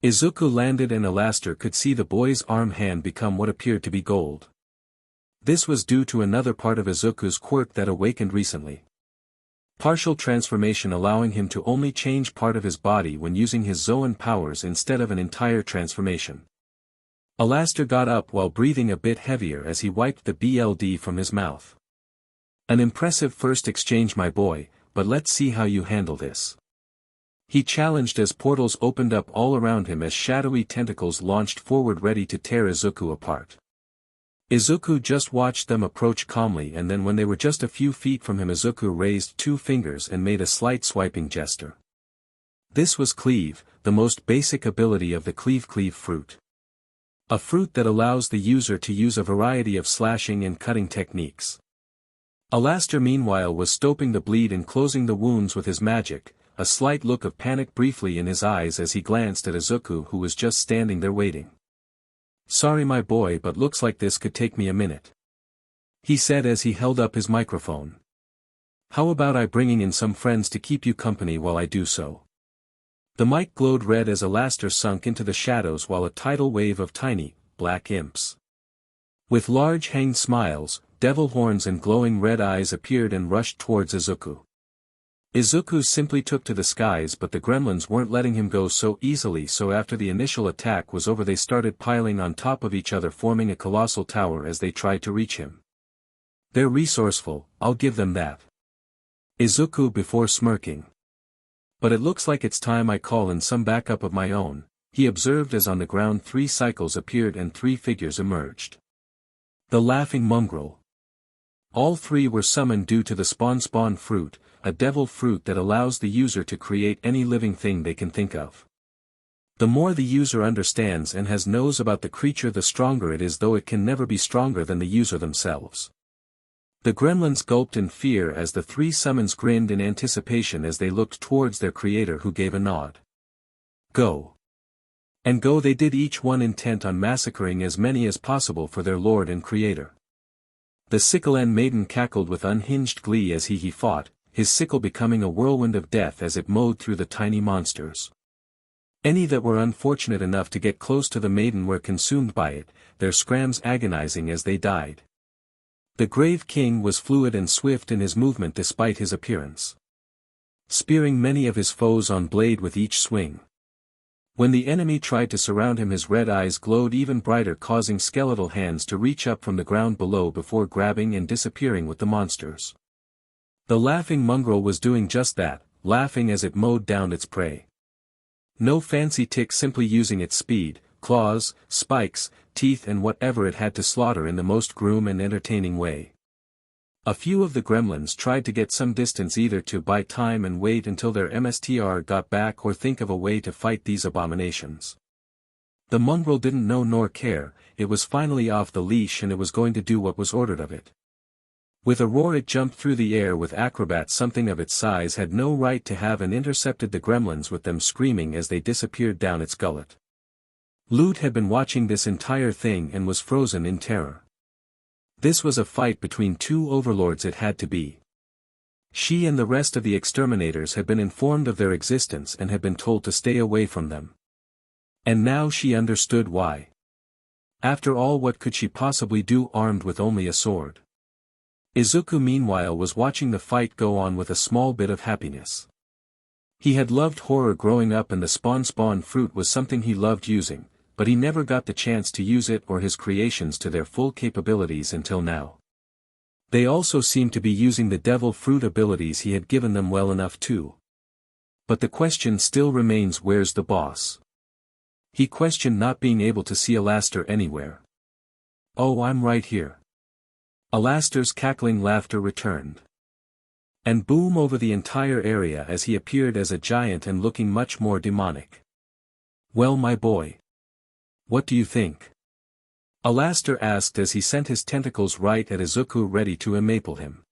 Speaker 1: Izuku landed and Alastor could see the boy's arm hand become what appeared to be gold. This was due to another part of Izuku's quirk that awakened recently. Partial transformation, allowing him to only change part of his body when using his Zoan powers instead of an entire transformation. Alastor got up while breathing a bit heavier as he wiped the blood from his mouth. An impressive first exchange, my boy, but let's see how you handle this. He challenged as portals opened up all around him as shadowy tentacles launched forward ready to tear Izuku apart. Izuku just watched them approach calmly, and then when they were just a few feet from him, Izuku raised two fingers and made a slight swiping gesture. This was Cleave, the most basic ability of the Cleave fruit. A fruit that allows the user to use a variety of slashing and cutting techniques. Alastor meanwhile was stopping the bleed and closing the wounds with his magic, a slight look of panic briefly in his eyes as he glanced at Izuku, who was just standing there waiting. Sorry my boy, but looks like this could take me a minute. He said as he held up his microphone. How about I bringing in some friends to keep you company while I do so? The mic glowed red as Alastor sunk into the shadows while a tidal wave of tiny, black imps with large hanged smiles, devil horns and glowing red eyes appeared and rushed towards Izuku. Izuku simply took to the skies, but the gremlins weren't letting him go so easily, so after the initial attack was over they started piling on top of each other, forming a colossal tower as they tried to reach him. They're resourceful, I'll give them that. Izuku before smirking. But it looks like it's time I call in some backup of my own, he observed as on the ground 3 cycles appeared and 3 figures emerged. The laughing mongrel. All 3 were summoned due to the spawn fruit, a devil fruit that allows the user to create any living thing they can think of. The more the user understands and knows about the creature, the stronger it is, though it can never be stronger than the user themselves. The gremlins gulped in fear as the 3 summons grinned in anticipation as they looked towards their creator, who gave a nod. Go. And go they did, each one intent on massacring as many as possible for their lord and creator. The Sickle-End maiden cackled with unhinged glee as he fought, his sickle becoming a whirlwind of death as it mowed through the tiny monsters. Any that were unfortunate enough to get close to the maiden were consumed by it, their scrams agonizing as they died. The Grave King was fluid and swift in his movement despite his appearance, spearing many of his foes on blade with each swing. When the enemy tried to surround him, his red eyes glowed even brighter, causing skeletal hands to reach up from the ground below before grabbing and disappearing with the monsters. The laughing mongrel was doing just that, laughing as it mowed down its prey. No fancy tick, simply using its speed, claws, spikes, teeth and whatever it had to slaughter in the most grim and entertaining way. A few of the gremlins tried to get some distance, either to buy time and wait until their MSTR got back or think of a way to fight these abominations. The mongrel didn't know nor care, it was finally off the leash and it was going to do what was ordered of it. With a roar it jumped through the air with acrobats something of its size had no right to have, and intercepted the gremlins with them screaming as they disappeared down its gullet. Loot had been watching this entire thing and was frozen in terror. This was a fight between two overlords, it had to be. She and the rest of the exterminators had been informed of their existence and had been told to stay away from them. And now she understood why. After all, what could she possibly do armed with only a sword? Izuku meanwhile was watching the fight go on with a small bit of happiness. He had loved horror growing up and the spawn fruit was something he loved using, but he never got the chance to use it or his creations to their full capabilities until now. They also seemed to be using the devil fruit abilities he had given them well enough too. But the question still remains, where's the boss? He questioned not being able to see Alastor anywhere. Oh, I'm right here. Alastor's cackling laughter returned. And boom over the entire area as he appeared as a giant and looking much more demonic. Well, my boy. What do you think? Alastor asked as he sent his tentacles right at Izuku, ready to impaale him.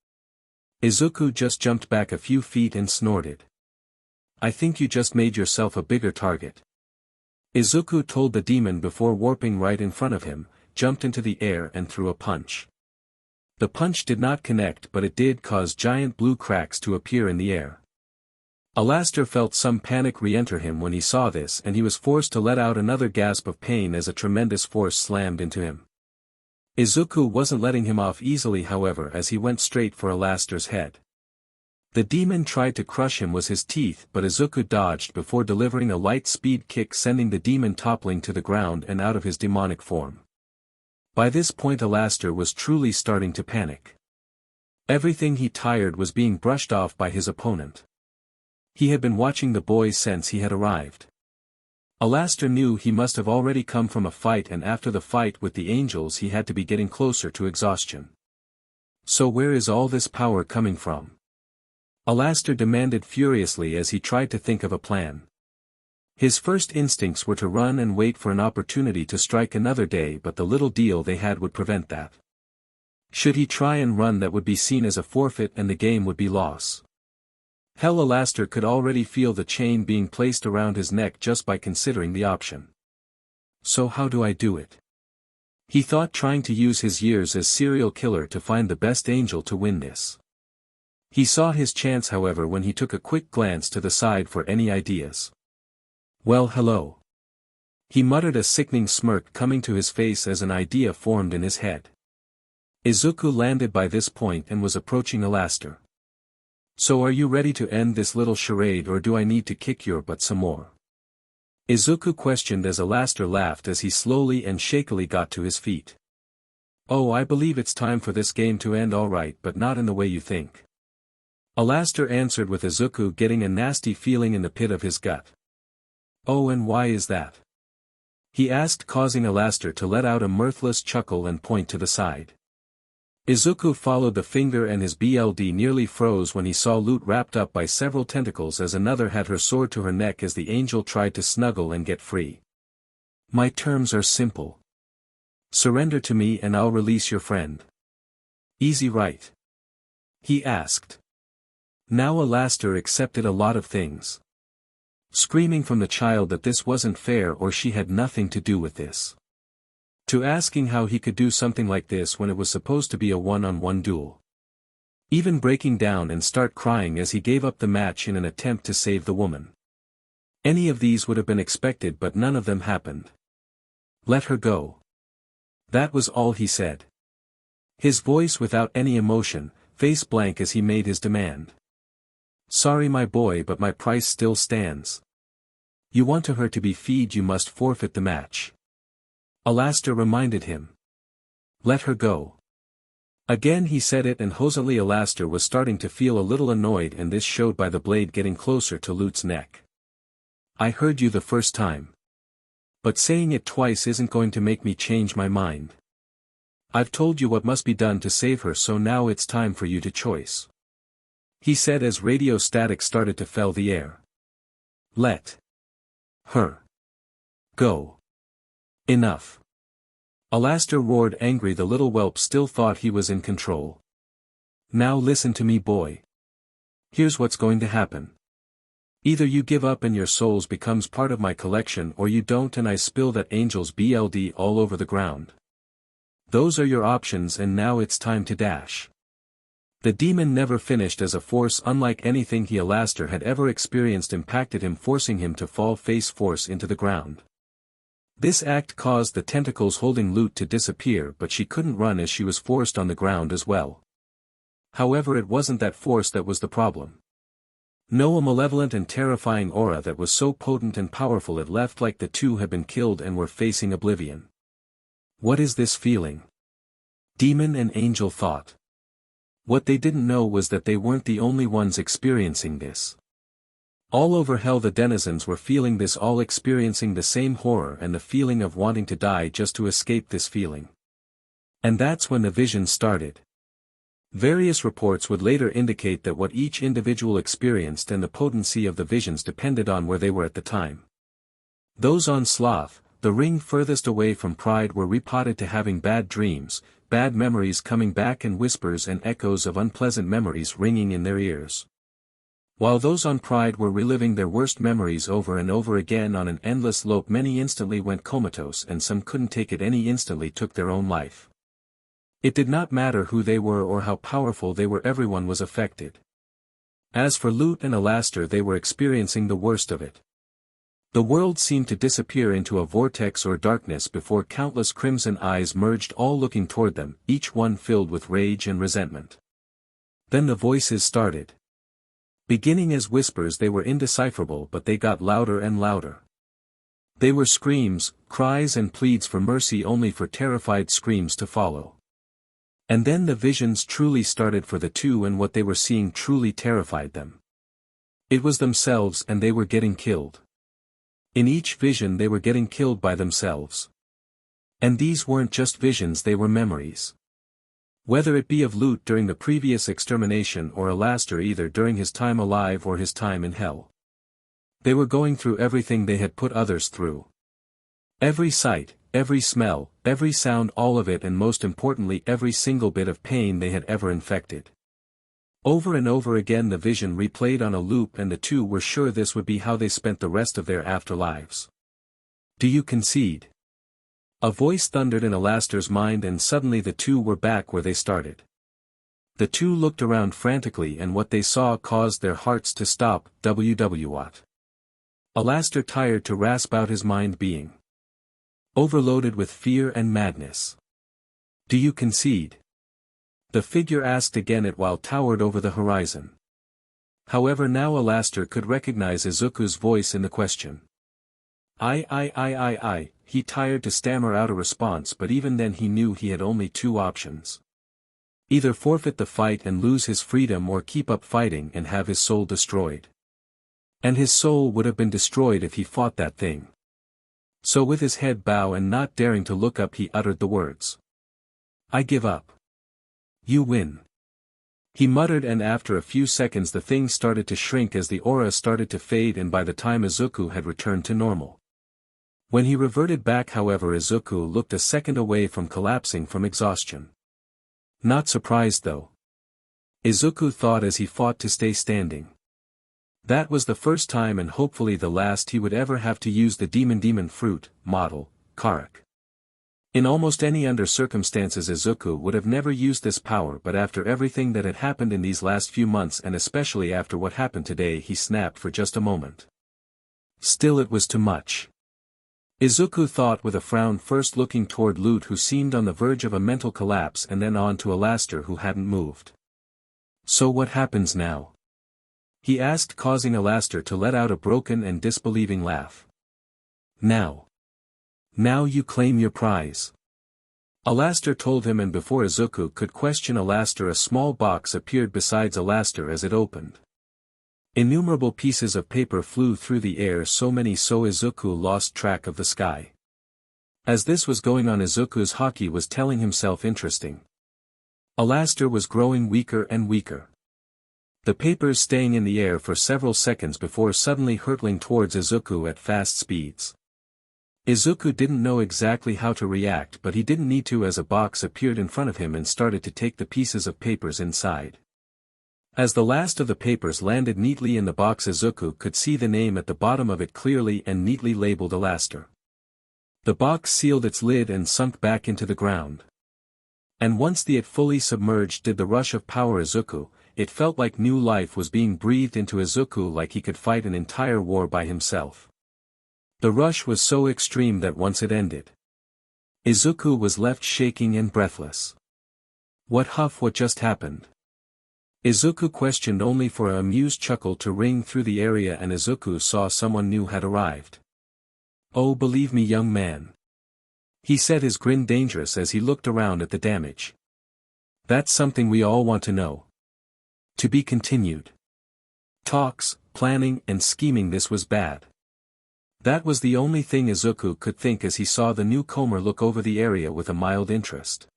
Speaker 1: Izuku just jumped back a few feet and snorted. I think you just made yourself a bigger target. Izuku told the demon before warping right in front of him, jumped into the air and threw a punch. The punch did not connect, but it did cause giant blue cracks to appear in the air. Alastor felt some panic re-enter him when he saw this, and he was forced to let out another gasp of pain as a tremendous force slammed into him. Izuku wasn't letting him off easily, however, as he went straight for Alastor's head. The demon tried to crush him with his teeth, but Izuku dodged before delivering a light speed kick, sending the demon toppling to the ground and out of his demonic form. By this point Alastor was truly starting to panic. Everything he tired was being brushed off by his opponent. He had been watching the boy since he had arrived. Alastor knew he must have already come from a fight, and after the fight with the angels he had to be getting closer to exhaustion. So where is all this power coming from? Alastor demanded furiously as he tried to think of a plan. His first instincts were to run and wait for an opportunity to strike another day, but the little deal they had would prevent that. Should he try and run, that would be seen as a forfeit and the game would be loss. Hell, Alastor could already feel the chain being placed around his neck just by considering the option. So how do I do it? He thought, trying to use his years as serial killer to find the best angel to win this. He saw his chance, however, when he took a quick glance to the side for any ideas. Well, hello. He muttered, a sickening smirk coming to his face as an idea formed in his head. Izuku landed by this point and was approaching Alastor. So are you ready to end this little charade, or do I need to kick your butt some more? Izuku questioned as Alastor laughed as he slowly and shakily got to his feet. Oh, I believe it's time for this game to end, all right, but not in the way you think. Alastor answered, with Izuku getting a nasty feeling in the pit of his gut. Oh, and why is that? He asked, causing Alastor to let out a mirthless chuckle and point to the side. Izuku followed the finger and his BLD nearly froze when he saw Loot wrapped up by several tentacles as another had her sword to her neck as the angel tried to snuggle and get free. My terms are simple. Surrender to me and I'll release your friend. Easy, right? He asked. Now Alastor accepted a lot of things. Screaming from the child that this wasn't fair or she had nothing to do with this. To asking how he could do something like this when it was supposed to be a one-on-one duel. Even breaking down and start crying as he gave up the match in an attempt to save the woman. Any of these would have been expected, but none of them happened. Let her go. That was all he said. His voice without any emotion, face blank as he made his demand. Sorry my boy, but my price still stands. You want her to be feed, you must forfeit the match. Alastor reminded him. Let her go. Again he said it, and hosily Alastor was starting to feel a little annoyed, and this showed by the blade getting closer to Lute's neck. I heard you the first time. But saying it twice isn't going to make me change my mind. I've told you what must be done to save her, so now it's time for you to choice. He said as radio static started to fill the air. Let her go. Enough. Alastor roared angry. The little whelp still thought he was in control. Now listen to me, boy. Here's what's going to happen. Either you give up and your souls becomes part of my collection, or you don't and I spill that angel's blood all over the ground. Those are your options, and now it's time to dash. The demon never finished as a force unlike anything Alastor had ever experienced impacted him, forcing him to fall face first into the ground. This act caused the tentacles holding Lute to disappear, but she couldn't run as she was forced on the ground as well. However, it wasn't that force that was the problem. No, a malevolent and terrifying aura that was so potent and powerful it left like the two had been killed and were facing oblivion. What is this feeling? Demon and angel thought. What they didn't know was that they weren't the only ones experiencing this. All over hell the denizens were feeling this, all experiencing the same horror and the feeling of wanting to die just to escape this feeling. And that's when the vision started. Various reports would later indicate that what each individual experienced and the potency of the visions depended on where they were at the time. Those on Sloth, the ring furthest away from Pride, were reported to having bad dreams, bad memories coming back, and whispers and echoes of unpleasant memories ringing in their ears. While those on Pride were reliving their worst memories over and over again on an endless loop, many instantly went comatose and some couldn't take it any instantly took their own life. It did not matter who they were or how powerful they were, everyone was affected. As for Lute and Alastor, they were experiencing the worst of it. The world seemed to disappear into a vortex or darkness before countless crimson eyes merged, all looking toward them, each one filled with rage and resentment. Then the voices started. Beginning as whispers, they were indecipherable, but they got louder and louder. They were screams, cries and pleads for mercy, only for terrified screams to follow. And then the visions truly started for the two, and what they were seeing truly terrified them. It was themselves, and they were getting killed. In each vision they were getting killed by themselves. And these weren't just visions, they were memories. Whether it be of Lute during the previous extermination or Alastor either during his time alive or his time in hell. They were going through everything they had put others through. Every sight, every smell, every sound, all of it, and most importantly every single bit of pain they had ever infected. Over and over again the vision replayed on a loop, and the two were sure this would be how they spent the rest of their afterlives. Do you concede? A voice thundered in Alastor's mind, and suddenly the two were back where they started. The two looked around frantically, and what they saw caused their hearts to stop. What? Alastor, tired to rasp out his mind, being overloaded with fear and madness. Do you concede? The figure asked again, it while towered over the horizon. However, now Alastor could recognize Izuku's voice in the question. I. He tired to stammer out a response, but even then he knew he had only two options. Either forfeit the fight and lose his freedom, or keep up fighting and have his soul destroyed. And his soul would have been destroyed if he fought that thing. So with his head bowed and not daring to look up, he uttered the words. I give up. You win. He muttered, and after a few seconds the thing started to shrink as the aura started to fade, and by the time Izuku had returned to normal. When he reverted back, however, Izuku looked a second away from collapsing from exhaustion. Not surprised though. Izuku thought as he fought to stay standing. That was the first time and hopefully the last he would ever have to use the demon fruit, model, Karak. In almost any other circumstances Izuku would have never used this power, but after everything that had happened in these last few months, and especially after what happened today, he snapped for just a moment. Still, it was too much. Izuku thought with a frown, first looking toward Lute, who seemed on the verge of a mental collapse, and then on to Alastor, who hadn't moved. So what happens now? He asked, causing Alastor to let out a broken and disbelieving laugh. Now you claim your prize. Alastor told him, and before Izuku could question Alastor, a small box appeared beside Alastor as it opened. Innumerable pieces of paper flew through the air, so many so Izuku lost track of the sky. As this was going on, Izuku's haki was telling himself interesting. Alastor was growing weaker and weaker. The papers staying in the air for several seconds before suddenly hurtling towards Izuku at fast speeds. Izuku didn't know exactly how to react, but he didn't need to, as a box appeared in front of him and started to take the pieces of papers inside. As the last of the papers landed neatly in the box, Izuku could see the name at the bottom of it clearly and neatly labeled Alastor. The box sealed its lid and sunk back into the ground. And once it fully submerged did the rush of power Izuku, it felt like new life was being breathed into Izuku, like he could fight an entire war by himself. The rush was so extreme that once it ended, Izuku was left shaking and breathless. What just happened? Izuku questioned, only for an amused chuckle to ring through the area, and Izuku saw someone new had arrived. "Oh, believe me, young man," he said, his grin dangerous as he looked around at the damage. "That's something we all want to know." To be continued. Talks, planning and scheming, this was bad. That was the only thing Izuku could think as he saw the newcomer look over the area with a mild interest.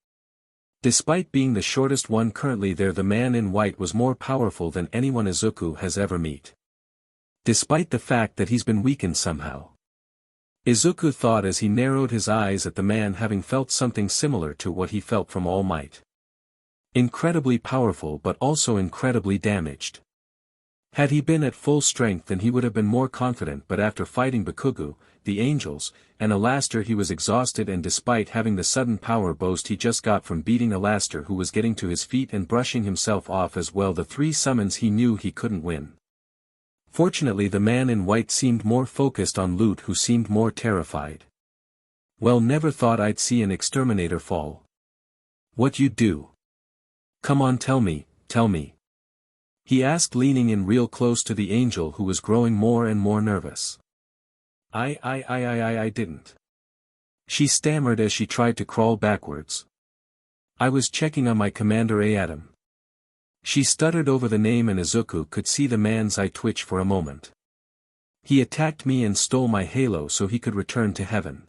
Speaker 1: Despite being the shortest one currently there, the man in white was more powerful than anyone Izuku has ever met. Despite the fact that he's been weakened somehow. Izuku thought as he narrowed his eyes at the man, having felt something similar to what he felt from All Might. Incredibly powerful, but also incredibly damaged. Had he been at full strength then he would have been more confident, but after fighting Bakugo, the angels, and Alastor he was exhausted, and despite having the sudden power boast he just got from beating Alastor, who was getting to his feet and brushing himself off as well, the three summons he knew he couldn't win. Fortunately the man in white seemed more focused on loot, who seemed more terrified. "Well, never thought I'd see an exterminator fall." "What you do? Come on, tell me," he asked, leaning in real close to the angel, who was growing more and more nervous. I didn't," she stammered as she tried to crawl backwards. "I was checking on my commander Adam." She stuttered over the name, and Izuku could see the man's eye twitch for a moment. "He attacked me and stole my halo so he could return to heaven."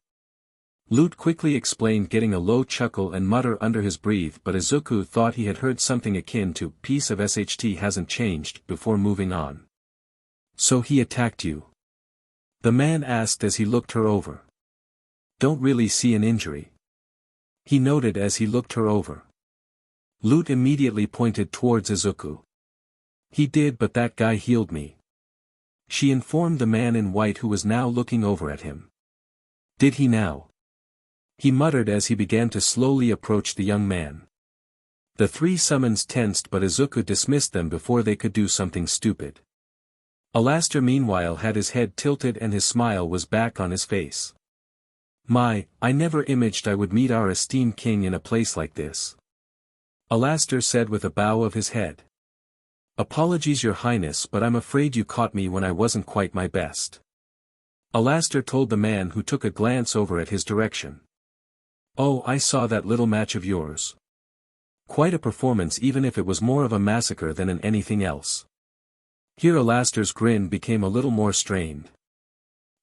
Speaker 1: Lute quickly explained, getting a low chuckle and mutter under his breath, but Izuku thought he had heard something akin to "piece of SHT hasn't changed" before moving on. "So he attacked you?" the man asked as he looked her over. "Don't really see an injury," he noted as he looked her over. Lute immediately pointed towards Izuku. "He did, but that guy healed me," she informed the man in white, who was now looking over at him. "Did he now?" he muttered as he began to slowly approach the young man. The three summons tensed, but Izuku dismissed them before they could do something stupid. Alastor meanwhile had his head tilted and his smile was back on his face. I never imagined I would meet our esteemed king in a place like this," Alastor said with a bow of his head. "Apologies, your highness, but I'm afraid you caught me when I wasn't quite my best," Alastor told the man, who took a glance over at his direction. "Oh, I saw that little match of yours. Quite a performance, even if it was more of a massacre than in anything else." Here Alastor's grin became a little more strained.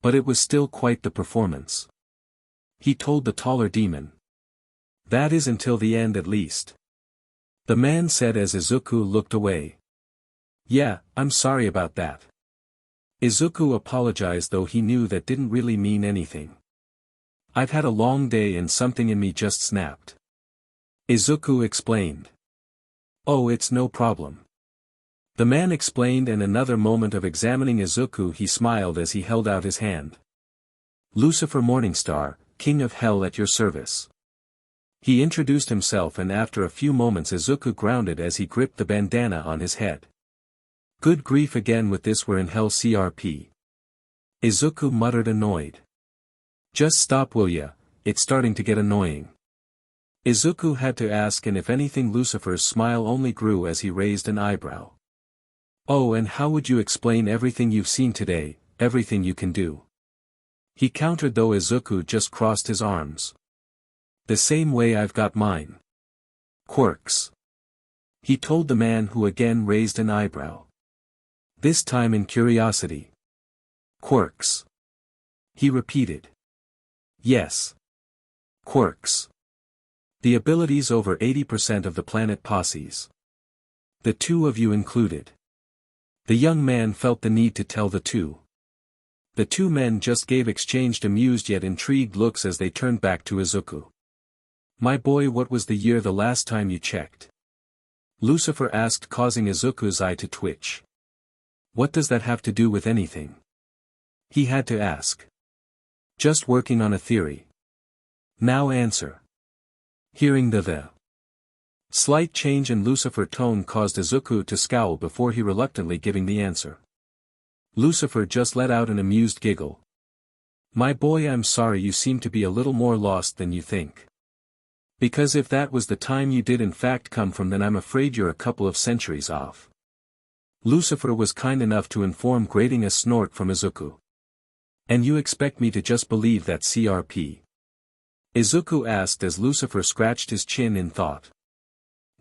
Speaker 1: "But it was still quite the performance," he told the taller demon. "That is until the end at least," the man said as Izuku looked away. "Yeah, I'm sorry about that." Izuku apologized, though he knew that didn't really mean anything. "I've had a long day and something in me just snapped," Izuku explained. "Oh, it's no problem," the man explained, and another moment of examining Izuku he smiled as he held out his hand. "Lucifer Morningstar, King of Hell, at your service." He introduced himself, and after a few moments Izuku grounded as he gripped the bandana on his head. "Good grief, again with this, we're in hell CRP." Izuku muttered, annoyed. "Just stop, will ya, it's starting to get annoying," Izuku had to ask, and if anything Lucifer's smile only grew as he raised an eyebrow. "Oh, and how would you explain everything you've seen today, everything you can do?" he countered, though Izuku just crossed his arms. The same way I've got mine. Quirks. He told the man who again raised an eyebrow. This time in curiosity. Quirks. He repeated. Yes. Quirks. The abilities over 80% of the planet posses. The two of you included. The young man felt the need to tell the two. The two men just exchanged amused yet intrigued looks as they turned back to Izuku. My boy, what was the year the last time you checked? Lucifer asked, causing Izuku's eye to twitch. What does that have to do with anything? He had to ask. Just working on a theory. Now answer. Hearing the slight change in Lucifer's tone caused Izuku to scowl before he reluctantly giving the answer. Lucifer just let out an amused giggle. My boy, I'm sorry, you seem to be a little more lost than you think. Because if that was the time you did in fact come from, then I'm afraid you're a couple of centuries off. Lucifer was kind enough to inform, grating a snort from Izuku. And you expect me to just believe that CRP? Izuku asked as Lucifer scratched his chin in thought.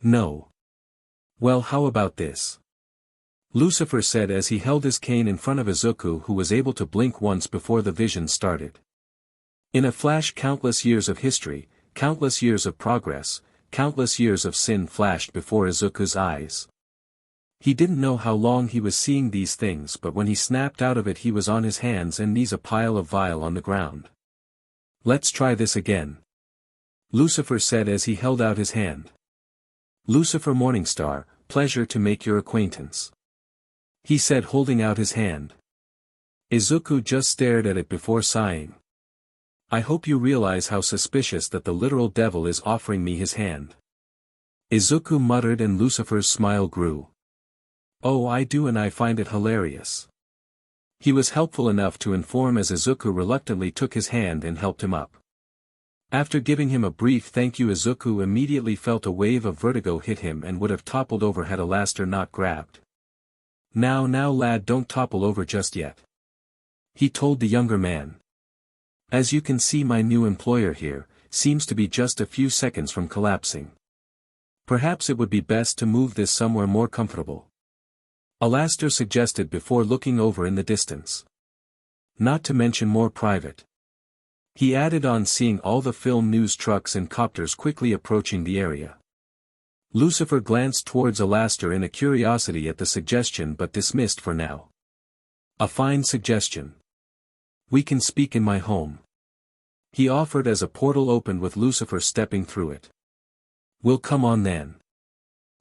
Speaker 1: No. Well, how about this? Lucifer said as he held his cane in front of Izuku, who was able to blink once before the vision started. In a flash, countless years of history, countless years of progress, countless years of sin flashed before Izuku's eyes. He didn't know how long he was seeing these things, but when he snapped out of it he was on his hands and knees, a pile of vile on the ground. Let's try this again. Lucifer said as he held out his hand. Lucifer Morningstar, pleasure to make your acquaintance. He said, holding out his hand. Izuku just stared at it before sighing. I hope you realize how suspicious that the literal devil is offering me his hand. Izuku muttered, and Lucifer's smile grew. Oh, I do, and I find it hilarious. He was helpful enough to inform as Izuku reluctantly took his hand and helped him up. After giving him a brief thank you, Izuku immediately felt a wave of vertigo hit him and would have toppled over had Alastor not grabbed. Now lad, don't topple over just yet. He told the younger man. As you can see, my new employer here seems to be just a few seconds from collapsing. Perhaps it would be best to move this somewhere more comfortable. Alastor suggested before looking over in the distance. Not to mention more private. He added on, seeing all the film news trucks and copters quickly approaching the area. Lucifer glanced towards Alastor in a curiosity at the suggestion, but dismissed for now. A fine suggestion. We can speak in my home. He offered as a portal opened with Lucifer stepping through it. We'll come on then.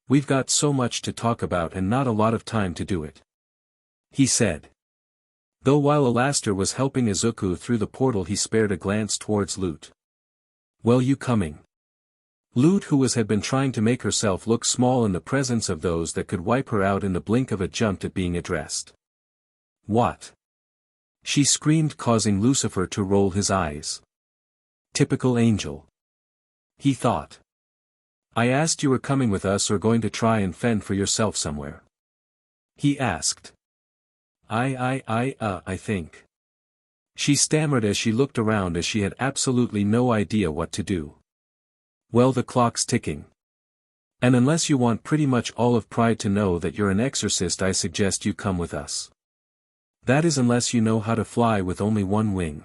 Speaker 1: We've got so much to talk about and not a lot of time to do it. He said. Though while Alastor was helping Izuku through the portal, he spared a glance towards Lute. Well, you coming? Lute, who had been trying to make herself look small in the presence of those that could wipe her out in the blink of a, jumped at being addressed. What? She screamed, causing Lucifer to roll his eyes. Typical angel. He thought. I asked you were coming with us or going to try and fend for yourself somewhere. He asked. I think. She stammered as she looked around, as she had absolutely no idea what to do. Well, the clock's ticking. And unless you want pretty much all of Pride to know that you're an exorcist, I suggest you come with us. That is, unless you know how to fly with only one wing.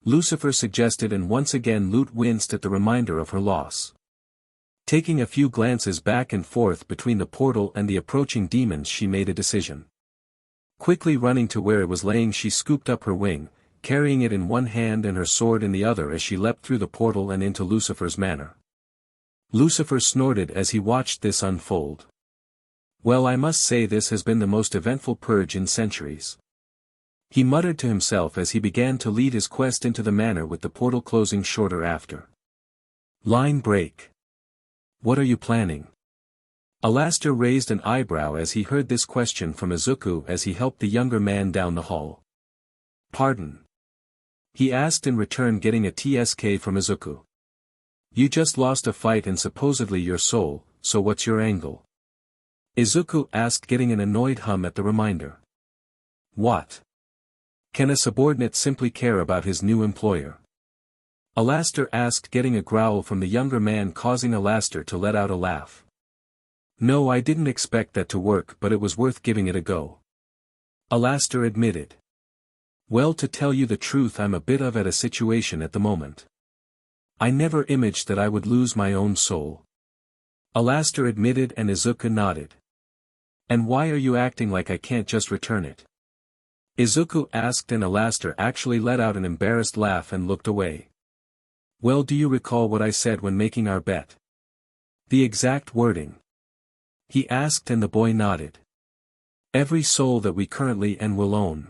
Speaker 1: Lucifer suggested, and once again Lute winced at the reminder of her loss. Taking a few glances back and forth between the portal and the approaching demons, she made a decision. Quickly running to where it was laying, she scooped up her wing, carrying it in one hand and her sword in the other as she leapt through the portal and into Lucifer's manor. Lucifer snorted as he watched this unfold. Well, I must say this has been the most eventful purge in centuries. He muttered to himself as he began to lead his quest into the manor, with the portal closing shorter after. Line break. What are you planning? Alastor raised an eyebrow as he heard this question from Izuku as he helped the younger man down the hall. Pardon? He asked in return, getting a TSK from Izuku. You just lost a fight and supposedly your soul, so what's your angle? Izuku asked, getting an annoyed hum at the reminder. What? Can a subordinate simply care about his new employer? Alastor asked, getting a growl from the younger man, causing Alastor to let out a laugh. No, I didn't expect that to work, but it was worth giving it a go. Alastor admitted. Well, to tell you the truth, I'm a bit of at a situation at the moment. I never imagined that I would lose my own soul. Alastor admitted, and Izuku nodded. And why are you acting like I can't just return it? Izuku asked, and Alastor actually let out an embarrassed laugh and looked away. Well, do you recall what I said when making our bet? The exact wording? He asked, and the boy nodded. Every soul that we currently and will own.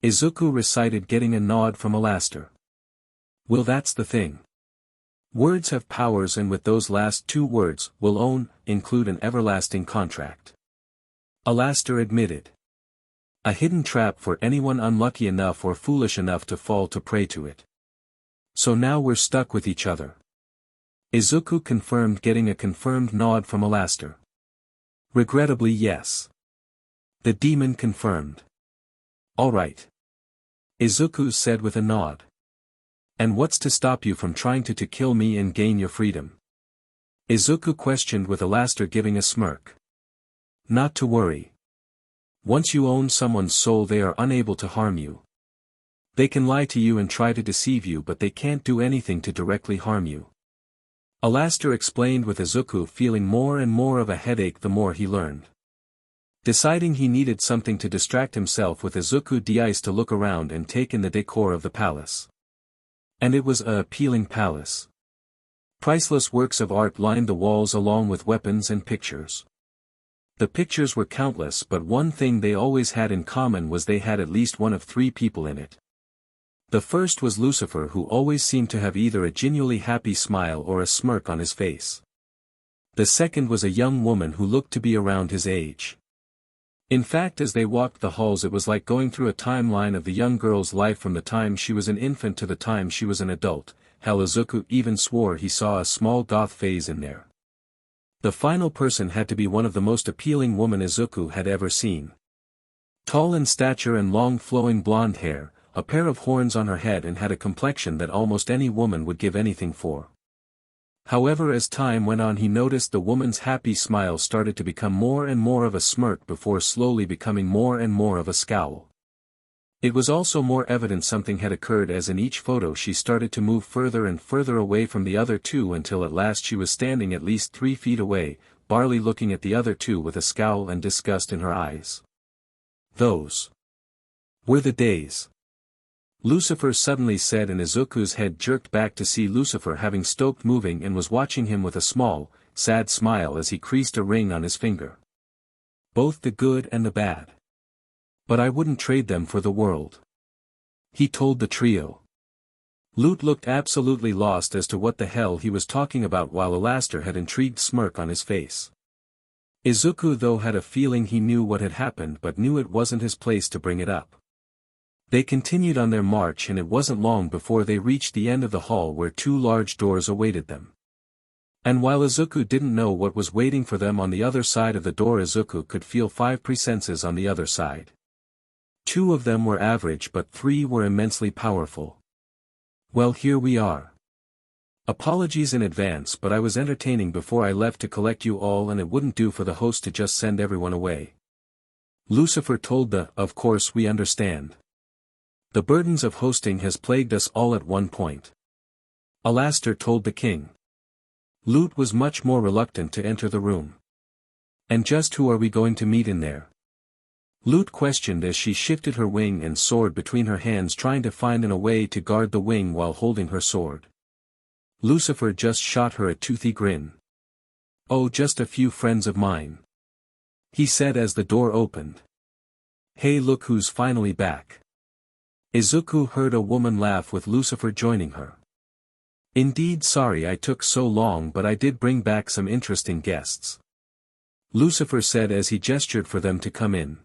Speaker 1: Izuku recited, getting a nod from Alastor. Well, that's the thing. Words have powers, and with those last two words, will own, include an everlasting contract. Alastor admitted. A hidden trap for anyone unlucky enough or foolish enough to fall to prey to it. So now we're stuck with each other. Izuku confirmed, getting a confirmed nod from Alastor. Regrettably, yes. The demon confirmed. All right. Izuku said with a nod. And what's to stop you from trying to kill me and gain your freedom? Izuku questioned, with Alastor giving a smirk. Not to worry. Once you own someone's soul, they are unable to harm you. They can lie to you and try to deceive you, but they can't do anything to directly harm you. Alastor explained, with Izuku feeling more and more of a headache the more he learned. Deciding he needed something to distract himself with, Izuku decided to look around and take in the decor of the palace. And it was an appealing palace. Priceless works of art lined the walls along with weapons and pictures. The pictures were countless, but one thing they always had in common was they had at least one of three people in it. The first was Lucifer, who always seemed to have either a genuinely happy smile or a smirk on his face. The second was a young woman who looked to be around his age. In fact, as they walked the halls, it was like going through a timeline of the young girl's life from the time she was an infant to the time she was an adult. Hell, Izuku even swore he saw a small goth phase in there. The final person had to be one of the most appealing women Izuku had ever seen. Tall in stature and long flowing blonde hair, a pair of horns on her head, and had a complexion that almost any woman would give anything for. However, as time went on, he noticed the woman's happy smile started to become more and more of a smirk before slowly becoming more and more of a scowl. It was also more evident something had occurred, as in each photo she started to move further and further away from the other two until at last she was standing at least 3 feet away, barely looking at the other two with a scowl and disgust in her eyes. Those were the days. Lucifer suddenly said, and Izuku's head jerked back to see Lucifer having stopped moving and was watching him with a small, sad smile as he creased a ring on his finger. Both the good and the bad. But I wouldn't trade them for the world. He told the trio. Lute looked absolutely lost as to what the hell he was talking about, while Alastor had an intrigued smirk on his face. Izuku, though, had a feeling he knew what had happened but knew it wasn't his place to bring it up. They continued on their march, and it wasn't long before they reached the end of the hall where 2 large doors awaited them. And while Izuku didn't know what was waiting for them on the other side of the door, Izuku could feel 5 presences on the other side. 2 of them were average, but 3 were immensely powerful. Well, here we are. Apologies in advance, but I was entertaining before I left to collect you all, and it wouldn't do for the host to just send everyone away. Lucifer told the, of course we understand. The burdens of hosting has plagued us all at one point. Alastor told the king. Lute was much more reluctant to enter the room. And just who are we going to meet in there? Lute questioned as she shifted her wing and sword between her hands, trying to find a way to guard the wing while holding her sword. Lucifer just shot her a toothy grin. Oh, just a few friends of mine. He said as the door opened. Hey, look who's finally back. Izuku heard a woman laugh, with Lucifer joining her. Indeed, sorry I took so long, but I did bring back some interesting guests. Lucifer said as he gestured for them to come in.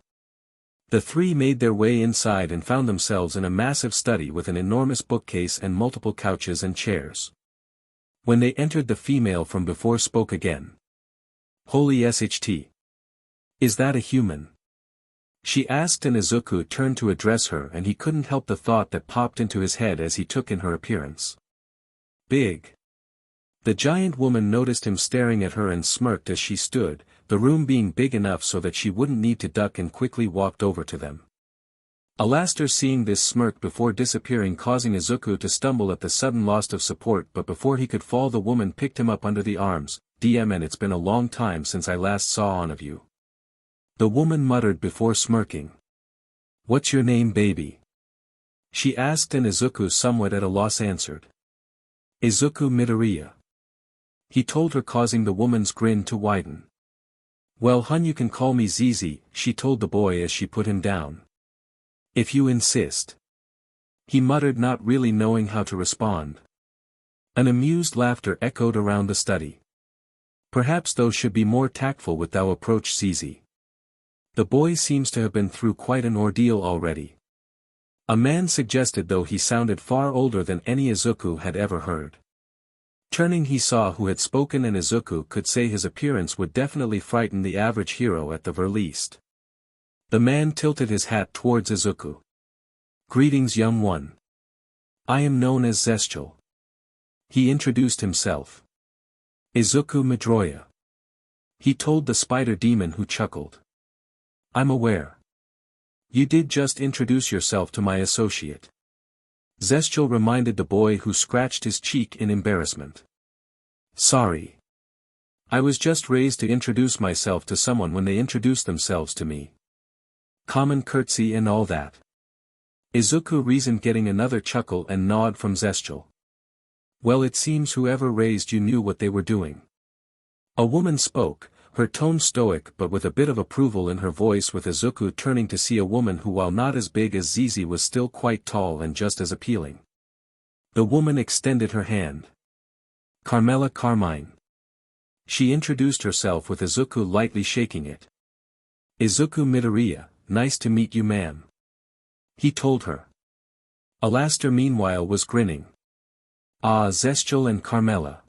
Speaker 1: The 3 made their way inside and found themselves in a massive study with an enormous bookcase and multiple couches and chairs. When they entered, the female from before spoke again. Holy SHT. Is that a human? She asked, and Izuku turned to address her, and he couldn't help the thought that popped into his head as he took in her appearance. big. The giant woman noticed him staring at her and smirked as she stood, the room being big enough so that she wouldn't need to duck, and quickly walked over to them. Alastor, seeing this, smirked before disappearing, causing Izuku to stumble at the sudden loss of support, but before he could fall the woman picked him up under the arms. "DM, it's been a long time since I last saw one of you," the woman muttered before smirking. "What's your name, baby?" she asked, and Izuku, somewhat at a loss, answered. "Izuku Midoriya," he told her, causing the woman's grin to widen. "Well hun, you can call me Zizi," she told the boy as she put him down. "If you insist," he muttered, not really knowing how to respond. An amused laughter echoed around the study. "Perhaps thou should be more tactful with thou approach, Zizi. The boy seems to have been through quite an ordeal already," a man suggested, though he sounded far older than any Izuku had ever heard. Turning, he saw who had spoken, and Izuku could say his appearance would definitely frighten the average hero at the very least. The man tilted his hat towards Izuku. "Greetings, young one. I am known as Zestial," he introduced himself. "Izuku Midoriya," he told the spider demon, who chuckled. "I'm aware. You did just introduce yourself to my associate," Zestial reminded the boy, who scratched his cheek in embarrassment. "Sorry. I was just raised to introduce myself to someone when they introduced themselves to me. Common courtesy and all that," Izuku reasoned, getting another chuckle and nod from Zestial. "Well, it seems whoever raised you knew what they were doing." A woman spoke, her tone stoic but with a bit of approval in her voice, with Izuku turning to see a woman who, while not as big as Zizi, was still quite tall and just as appealing. The woman extended her hand. "Carmela Carmine," she introduced herself, with Izuku lightly shaking it. "Izuku Midoriya, nice to meet you, ma'am," he told her. Alastor, meanwhile, was grinning. "Ah, Zestial and Carmela.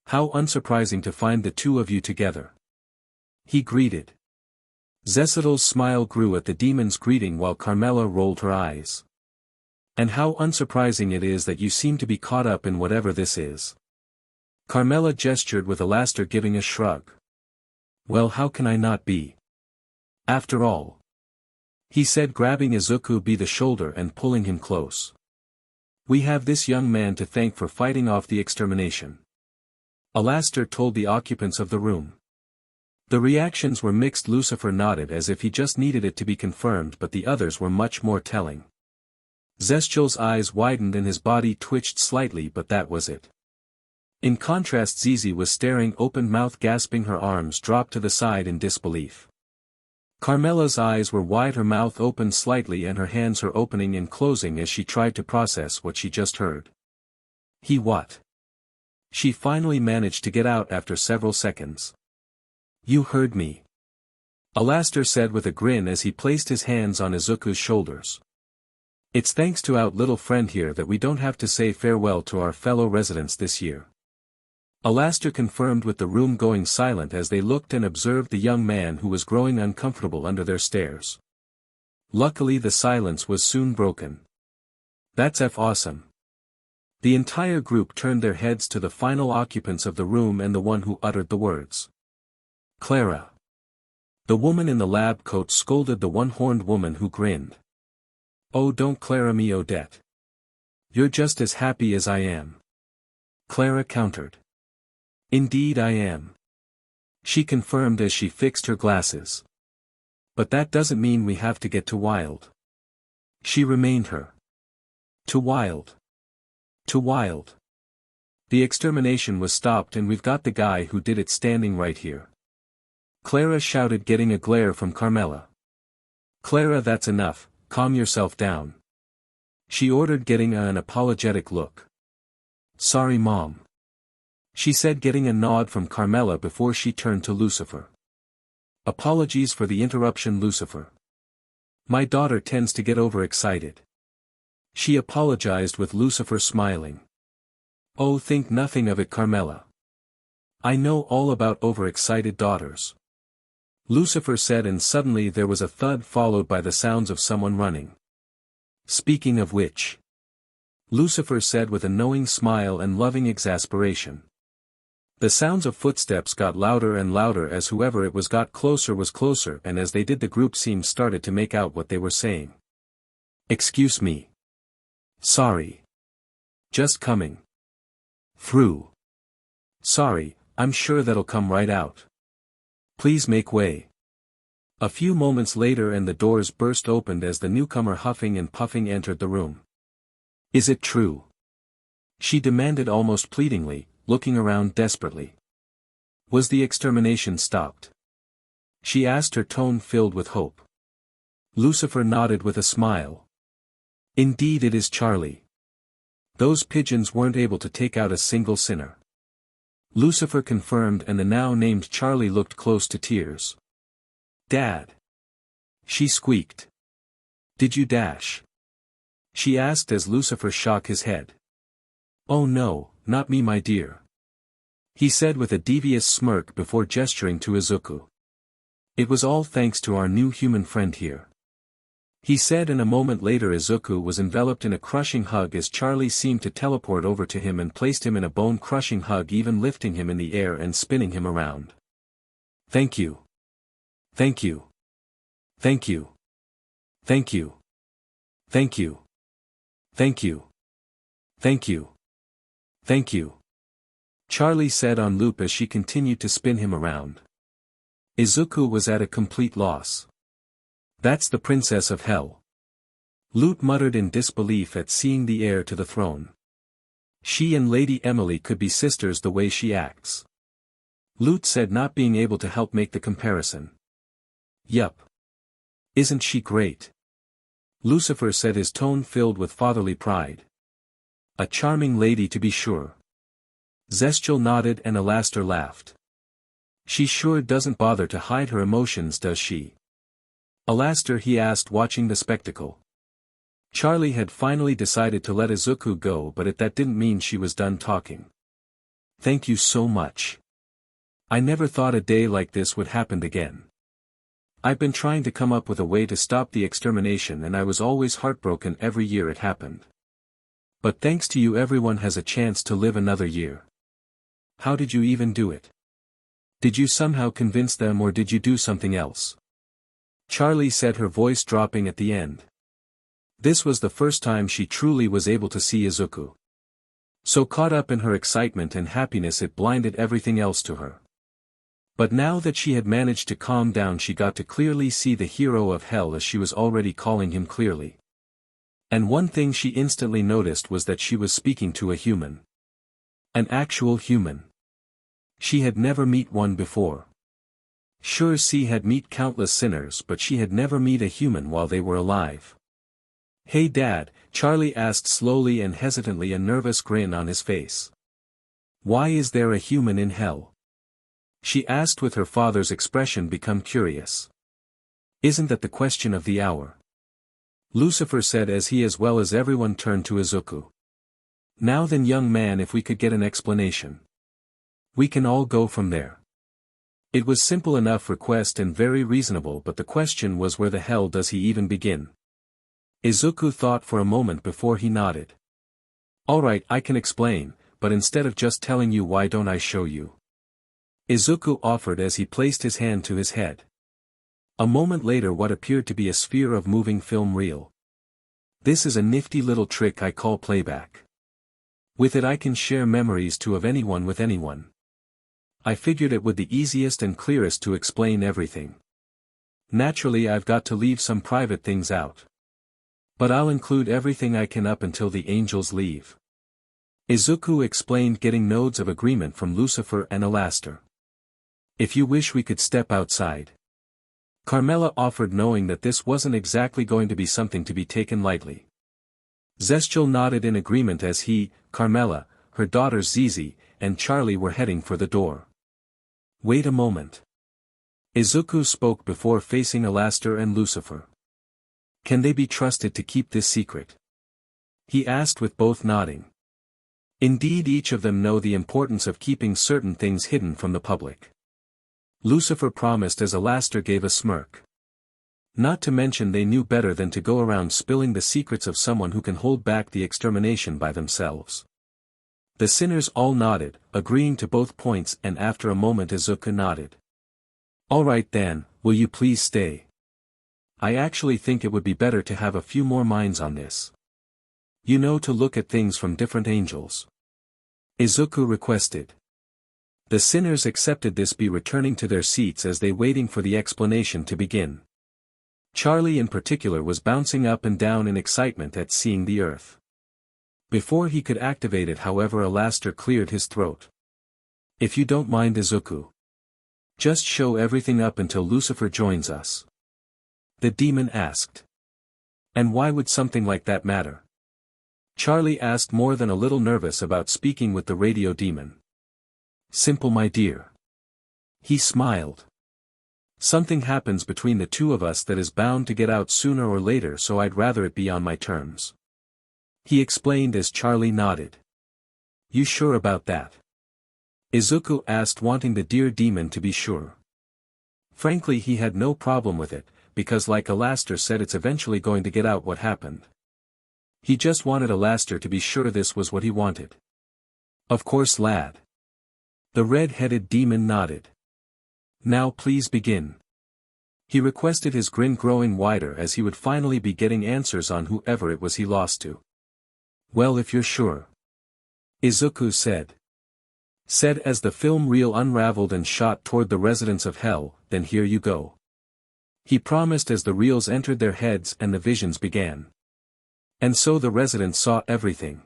Speaker 1: How unsurprising to find the two of you together," he greeted. Zestial's smile grew at the demon's greeting, while Carmela rolled her eyes. "And how unsurprising it is that you seem to be caught up in whatever this is." Carmela gestured, with Alastor giving a shrug. "Well, how can I not be? After all," he said, grabbing Izuku by the shoulder and pulling him close. "We have this young man to thank for fighting off the extermination," Alastor told the occupants of the room. The reactions were mixed. Lucifer nodded as if he just needed it to be confirmed, but the others were much more telling. Zestial's eyes widened and his body twitched slightly, but that was it. In contrast, Zizi was staring open-mouthed, gasping, her arms dropped to the side in disbelief. Carmela's eyes were wide, her mouth opened slightly, and her hands her opening and closing as she tried to process what she just heard. What? She finally managed to get out after several seconds. "You heard me," Alastor said with a grin as he placed his hands on Izuku's shoulders. "It's thanks to our little friend here that we don't have to say farewell to our fellow residents this year," Alastor confirmed, with the room going silent as they looked and observed the young man, who was growing uncomfortable under their stares. Luckily, the silence was soon broken. "That's awesome." The entire group turned their heads to the final occupants of the room and the one who uttered the words. "Clara." The woman in the lab coat scolded the one-horned woman, who grinned. "Oh, don't Clara me, Odette. You're just as happy as I am," Clara countered. "Indeed I am," she confirmed as she fixed her glasses. "But that doesn't mean we have to get too wild," she reminded her. "Too wild? Too wild? The extermination was stopped and we've got the guy who did it standing right here," Clara shouted, getting a glare from Carmela. "Clara, that's enough, calm yourself down," she ordered, getting an apologetic look. "Sorry, Mom," she said, getting a nod from Carmela before she turned to Lucifer. "Apologies for the interruption, Lucifer. My daughter tends to get overexcited," she apologized, with Lucifer smiling. "Oh, think nothing of it, Carmela. I know all about overexcited daughters," Lucifer said, and suddenly there was a thud followed by the sounds of someone running. "Speaking of which," Lucifer said with a knowing smile and loving exasperation. The sounds of footsteps got louder and louder as whoever it was got closer was closer, and as they did the group started to make out what they were saying. Excuse me. Sorry. Just coming. Through. Sorry, I'm sure that'll come right out. Please make way. A few moments later and the doors burst open as the newcomer huffing and puffing entered the room. Is it true? She demanded almost pleadingly, looking around desperately. Was the extermination stopped? She asked, her tone filled with hope. Lucifer nodded with a smile. Indeed it is, Charlie. Those pigeons weren't able to take out a single sinner. Lucifer confirmed, and the now named Charlie looked close to tears. Dad. She squeaked. Did you dash? She asked as Lucifer shook his head. Oh no, not me, my dear. He said with a devious smirk before gesturing to Izuku. It was all thanks to our new human friend here. He said, and a moment later Izuku was enveloped in a crushing hug as Charlie seemed to teleport over to him and placed him in a bone-crushing hug, even lifting him in the air and spinning him around. Thank you. Thank you. Thank you. Thank you. Thank you. Thank you. Thank you. Thank you. Charlie said on loop as she continued to spin him around. Izuku was at a complete loss. That's the princess of hell. Lute muttered in disbelief at seeing the heir to the throne. She and Lady Emily could be sisters the way she acts. Lute said, not being able to help make the comparison. Yup. Isn't she great? Lucifer said, his tone filled with fatherly pride. A charming lady to be sure. Zestial nodded and Alastor laughed. She sure doesn't bother to hide her emotions, does she? Alastor, he asked, watching the spectacle. Charlie had finally decided to let Izuku go, but that didn't mean she was done talking. Thank you so much. I never thought a day like this would happen again. I've been trying to come up with a way to stop the extermination, and I was always heartbroken every year it happened. But thanks to you everyone has a chance to live another year. How did you even do it? Did you somehow convince them, or did you do something else? Charlie said, her voice dropping at the end. This was the first time she truly was able to see Izuku. So caught up in her excitement and happiness it blinded everything else to her. But now that she had managed to calm down, she got to clearly see the hero of hell, as she was already calling him clearly. And one thing she instantly noticed was that she was speaking to a human. An actual human. She had never met one before. Sure, she had met countless sinners, but she had never met a human while they were alive. Hey Dad, Charlie asked slowly and hesitantly, a nervous grin on his face. Why is there a human in hell? She asked with her father's expression become curious. Isn't that the question of the hour? Lucifer said as he as well as everyone turned to Izuku. Now then, young man, if we could get an explanation. We can all go from there. It was simple enough request and very reasonable, but the question was, where the hell does he even begin? Izuku thought for a moment before he nodded. Alright, I can explain, but instead of just telling you, why don't I show you? Izuku offered as he placed his hand to his head. A moment later, what appeared to be a sphere of moving film reel. This is a nifty little trick I call playback. With it I can share memories of anyone with anyone. I figured it would be the easiest and clearest to explain everything. Naturally I've got to leave some private things out. But I'll include everything I can up until the angels leave. Izuku explained, getting nods of agreement from Lucifer and Alastor. If you wish we could step outside. Carmela offered, knowing that this wasn't exactly going to be something to be taken lightly. Zestial nodded in agreement as he, Carmela, her daughters Zizi, and Charlie were heading for the door. Wait a moment. Izuku spoke before facing Alastor and Lucifer. Can they be trusted to keep this secret? He asked with both nodding. Indeed, each of them know the importance of keeping certain things hidden from the public. Lucifer promised as Alastor gave a smirk. Not to mention they knew better than to go around spilling the secrets of someone who can hold back the extermination by themselves. The sinners all nodded, agreeing to both points, and after a moment Izuku nodded. "All right then, will you please stay? I actually think it would be better to have a few more minds on this. You know, to look at things from different angles," Izuku requested. The sinners accepted this, by returning to their seats as they waiting for the explanation to begin. Charlie in particular was bouncing up and down in excitement at seeing the Earth. Before he could activate it, however, Alastor cleared his throat. "If you don't mind, Izuku, just show everything up until Lucifer joins us," the demon asked. "And why would something like that matter?" Charlie asked, more than a little nervous about speaking with the radio demon. "Simple, my dear." He smiled. "Something happens between the two of us that is bound to get out sooner or later, so I'd rather it be on my terms," he explained as Charlie nodded. "You sure about that?" Izuku asked, wanting the dear demon to be sure. Frankly, he had no problem with it, because like Alastor said, it's eventually going to get out what happened. He just wanted Alastor to be sure this was what he wanted. "Of course, lad." The red-headed demon nodded. "Now please begin." He requested, his grin growing wider as he would finally be getting answers on whoever it was he lost to. "Well, if you're sure," Izuku said. As the film reel unraveled and shot toward the residents of Hell, "Then here you go," he promised as the reels entered their heads and the visions began. And so the residents saw everything.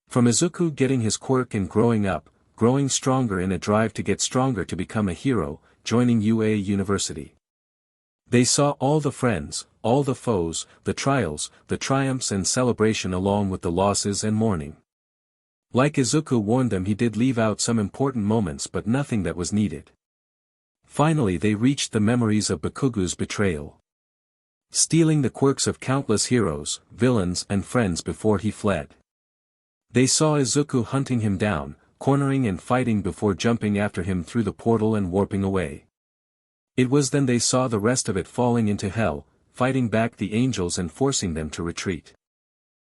Speaker 1: From Izuku getting his quirk and growing up, growing stronger in a drive to get stronger to become a hero, joining UA University. They saw all the friends, all the foes, the trials, the triumphs and celebration, along with the losses and mourning. Like Izuku warned them, he did leave out some important moments, but nothing that was needed. Finally they reached the memories of Bakugo's betrayal. Stealing the quirks of countless heroes, villains and friends before he fled. They saw Izuku hunting him down, cornering and fighting before jumping after him through the portal and warping away. It was then they saw the rest of it falling into hell, fighting back the angels and forcing them to retreat.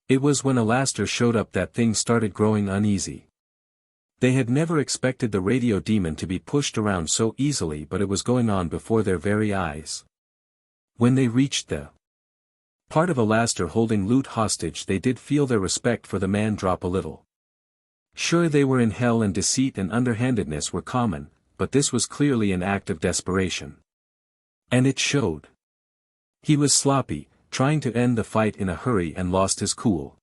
Speaker 1: It was when Alastor showed up that things started growing uneasy. They had never expected the radio demon to be pushed around so easily, but it was going on before their very eyes. When they reached the part of Alastor holding loot hostage, they did feel their respect for the man drop a little. Sure, they were in hell and deceit and underhandedness were common, but this was clearly an act of desperation. And it showed. He was sloppy, trying to end the fight in a hurry, and lost his cool.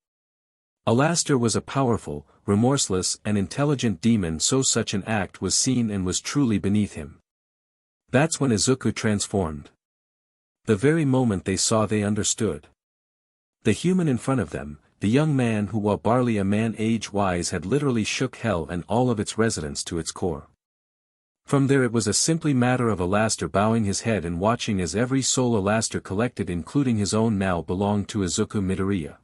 Speaker 1: Alastor was a powerful, remorseless and intelligent demon, so such an act was seen and was truly beneath him. That's when Izuku transformed. The very moment they saw, they understood. The human in front of them, the young man who, while barely a man age-wise, had literally shook hell and all of its residents to its core. From there it was a simply matter of Alastor bowing his head and watching as every soul Alastor collected, including his own, now belonged to Izuku Midoriya.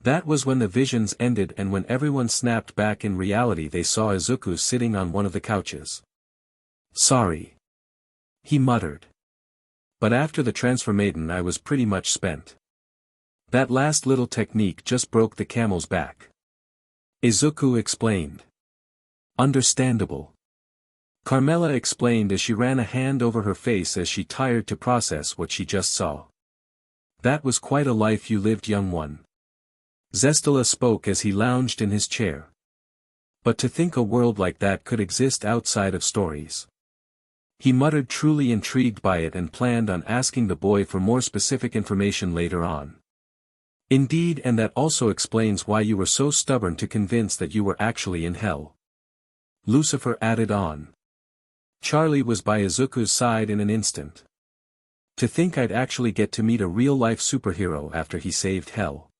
Speaker 1: That was when the visions ended, and when everyone snapped back in reality, they saw Izuku sitting on one of the couches. "Sorry," he muttered. "But after the transformation I was pretty much spent. That last little technique just broke the camel's back," Izuku explained. "Understandable," Carmela explained as she ran a hand over her face as she tired to process what she just saw. "That was quite a life you lived, young one." Zestala spoke as he lounged in his chair. "But to think a world like that could exist outside of stories," he muttered, truly intrigued by it, and planned on asking the boy for more specific information later on. "Indeed, and that also explains why you were so stubborn to convince that you were actually in hell," Lucifer added on. Charlie was by Izuku's side in an instant. "To think I'd actually get to meet a real-life superhero after he saved hell.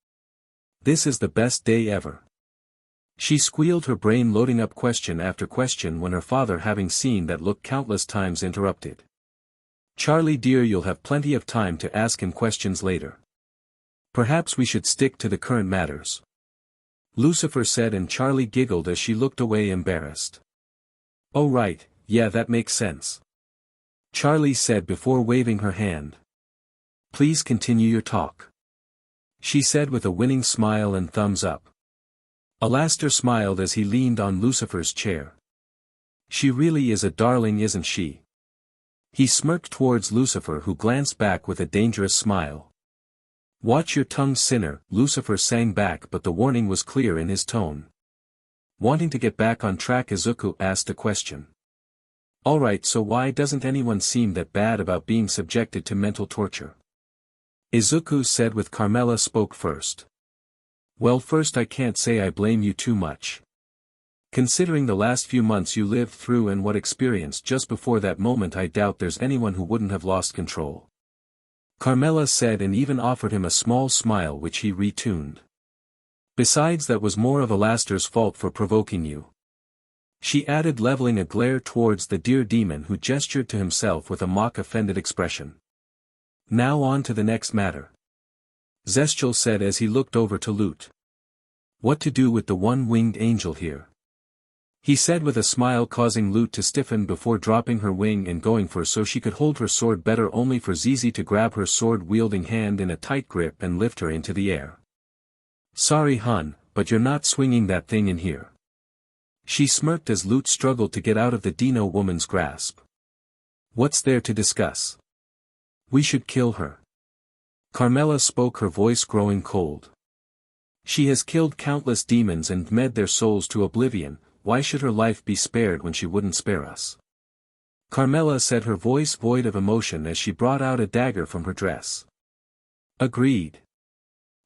Speaker 1: This is the best day ever." She squealed, her brain loading up question after question, when her father, having seen that look countless times, interrupted. "Charlie dear, you'll have plenty of time to ask him questions later. Perhaps we should stick to the current matters," Lucifer said, and Charlie giggled as she looked away embarrassed. "Oh right, yeah, that makes sense," Charlie said before waving her hand. Please continue your talk, she said with a winning smile and thumbs up. Alastor smiled as he leaned on Lucifer's chair. She really is a darling, isn't she? He smirked towards Lucifer, who glanced back with a dangerous smile. Watch your tongue, sinner, Lucifer sang back, but the warning was clear in his tone. Wanting to get back on track, Izuku asked a question. Alright, so why doesn't anyone seem that bad about being subjected to mental torture? Izuku said, with Carmela spoke first. Well, first, I can't say I blame you too much. Considering the last few months you lived through and what experienced just before that moment, I doubt there's anyone who wouldn't have lost control. Carmela said, and even offered him a small smile which he retuned. Besides, that was more of Alastor's fault for provoking you. She added, leveling a glare towards the dear demon, who gestured to himself with a mock-offended expression. Now on to the next matter, Zestial said as he looked over to Lute. What to do with the one-winged angel here? He said with a smile, causing Lute to stiffen before dropping her wing and going for so she could hold her sword better, only for Zizi to grab her sword-wielding hand in a tight grip and lift her into the air. Sorry, hun, but you're not swinging that thing in here. She smirked as Lute struggled to get out of the Dino woman's grasp. What's there to discuss? We should kill her. Carmela spoke, her voice growing cold. She has killed countless demons and med their souls to oblivion. Why should her life be spared when she wouldn't spare us? Carmela said, her voice void of emotion as she brought out a dagger from her dress. Agreed.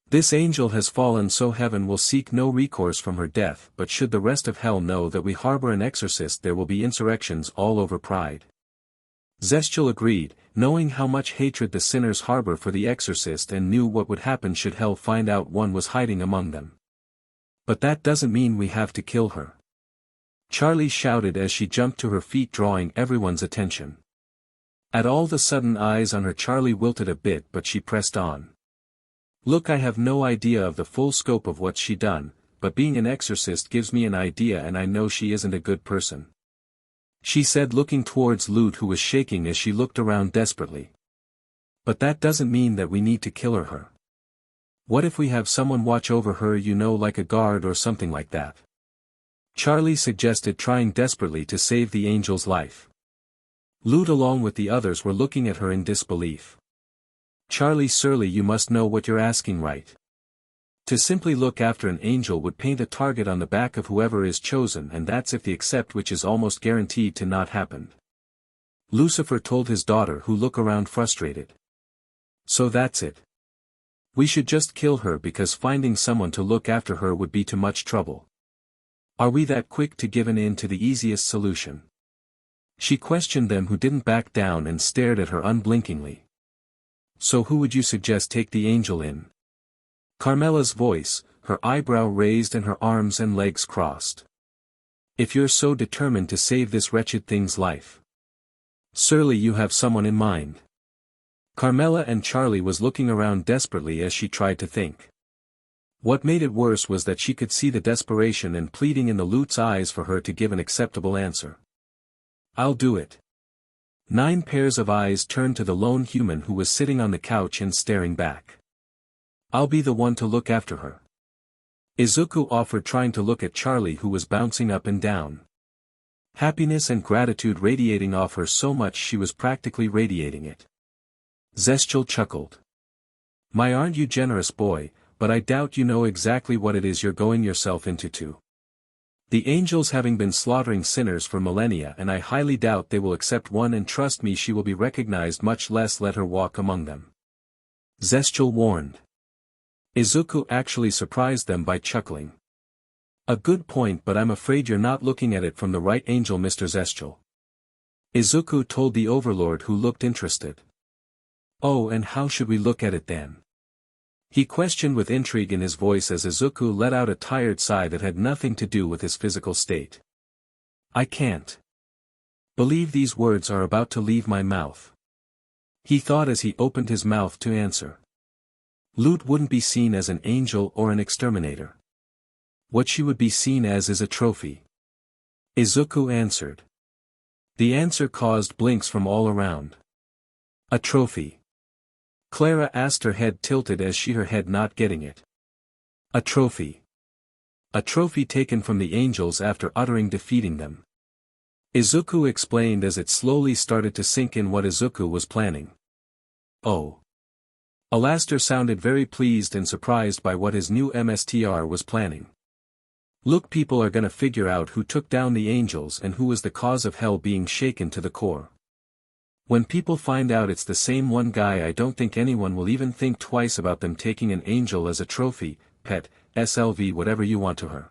Speaker 1: This angel has fallen, so heaven will seek no recourse from her death, but should the rest of hell know that we harbor an exorcist, there will be insurrections all over Pride. Zestial agreed, knowing how much hatred the sinners harbor for the exorcist, and knew what would happen should hell find out one was hiding among them. But that doesn't mean we have to kill her, Charlie shouted as she jumped to her feet, drawing everyone's attention. At all the sudden eyes on her, Charlie wilted a bit, but she pressed on. Look, I have no idea of the full scope of what she done, but being an exorcist gives me an idea, and I know she isn't a good person, she said, looking towards Lute, who was shaking as she looked around desperately. But that doesn't mean that we need to kill her. What if we have someone watch over her, like a guard or something like that? Charlie suggested, trying desperately to save the angel's life. Lute along with the others were looking at her in disbelief. Charlie, surely you must know what you're asking, right? To simply look after an angel would paint a target on the back of whoever is chosen, and that's if they accept, which is almost guaranteed to not happen. Lucifer told his daughter, who looked around frustrated. So that's it. We should just kill her because finding someone to look after her would be too much trouble. Are we that quick to give in to the easiest solution? She questioned them, who didn't back down and stared at her unblinkingly. So who would you suggest take the angel in? Carmela's voice, her eyebrow raised and her arms and legs crossed. If you're so determined to save this wretched thing's life, surely you have someone in mind. Carmela and Charlie was looking around desperately as she tried to think. What made it worse was that she could see the desperation and pleading in the Lute's eyes for her to give an acceptable answer. I'll do it. 9 pairs of eyes turned to the lone human who was sitting on the couch and staring back. I'll be the one to look after her, Izuku offered, trying to look at Charlie, who was bouncing up and down. Happiness and gratitude radiating off her, so much she was practically radiating it. Zestial chuckled. My, aren't you generous, boy, but I doubt you know exactly what it is you're going yourself into too. The angels having been slaughtering sinners for millennia, and I highly doubt they will accept one, and trust me, she will be recognized, much less let her walk among them, Zestial warned. Izuku actually surprised them by chuckling. A good point, but I'm afraid you're not looking at it from the right angle, Mr. Zestial, Izuku told the Overlord, who looked interested. Oh, and how should we look at it then? He questioned with intrigue in his voice as Izuku let out a tired sigh that had nothing to do with his physical state. I can't believe these words are about to leave my mouth, he thought as he opened his mouth to answer. Lute wouldn't be seen as an angel or an exterminator. What she would be seen as is a trophy, Izuku answered. The answer caused blinks from all around. A trophy. Clara asked, her head tilted as she her head not getting it. A trophy. A trophy taken from the angels after uttering defeating them. Izuku explained as it slowly started to sink in what Izuku was planning. Oh. Alastor sounded very pleased and surprised by what his new MSTR was planning. Look, people are gonna figure out who took down the angels and who was the cause of hell being shaken to the core. When people find out it's the same one guy, I don't think anyone will even think twice about them taking an angel as a trophy, pet, SLV, whatever you want to her.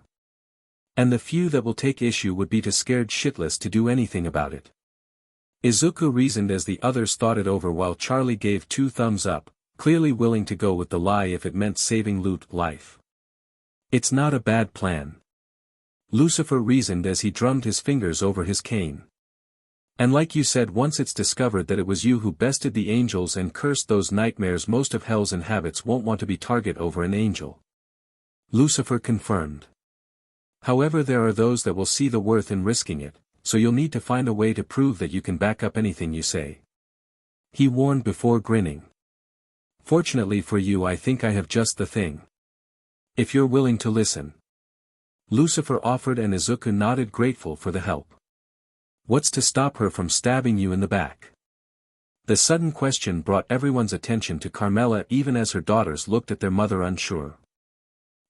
Speaker 1: And the few that will take issue would be too scared shitless to do anything about it. Izuku reasoned as the others thought it over while Charlie gave 2 thumbs up, clearly willing to go with the lie if it meant saving Loot's life. It's not a bad plan. Lucifer reasoned as he drummed his fingers over his cane. And like you said, once it's discovered that it was you who bested the angels and cursed those nightmares, most of hell's inhabitants won't want to be target over an angel. Lucifer confirmed. However, there are those that will see the worth in risking it, so you'll need to find a way to prove that you can back up anything you say. He warned before grinning. Fortunately for you, I think I have just the thing. If you're willing to listen. Lucifer offered and Izuku nodded, grateful for the help. What's to stop her from stabbing you in the back? The sudden question brought everyone's attention to Carmela, even as her daughters looked at their mother unsure.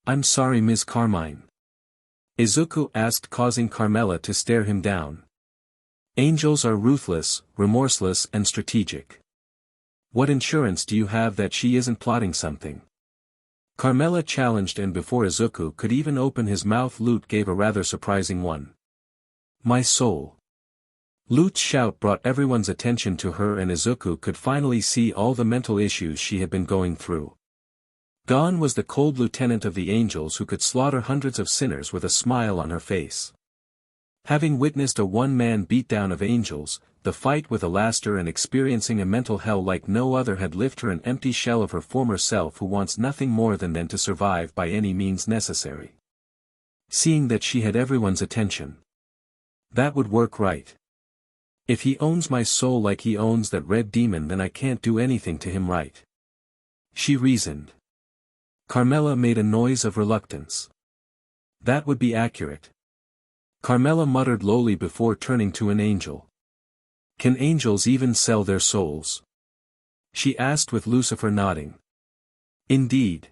Speaker 1: I'm sorry, Ms. Carmine. Izuku asked, causing Carmela to stare him down. Angels are ruthless, remorseless and strategic. What insurance do you have that she isn't plotting something? Carmela challenged, and before Izuku could even open his mouth, Lute gave a rather surprising one. My soul. Lute's shout brought everyone's attention to her, and Izuku could finally see all the mental issues she had been going through. Gone was the cold lieutenant of the angels who could slaughter hundreds of sinners with a smile on her face. Having witnessed a one-man beatdown of angels, the fight with Alastor, and experiencing a mental hell like no other, had left her an empty shell of her former self who wants nothing more than to survive by any means necessary. Seeing that she had everyone's attention. That would work right. If he owns my soul like he owns that red demon, then I can't do anything to him, right? She reasoned. Carmela made a noise of reluctance. That would be accurate. Carmela muttered lowly before turning to an angel. Can angels even sell their souls? She asked, with Lucifer nodding. Indeed.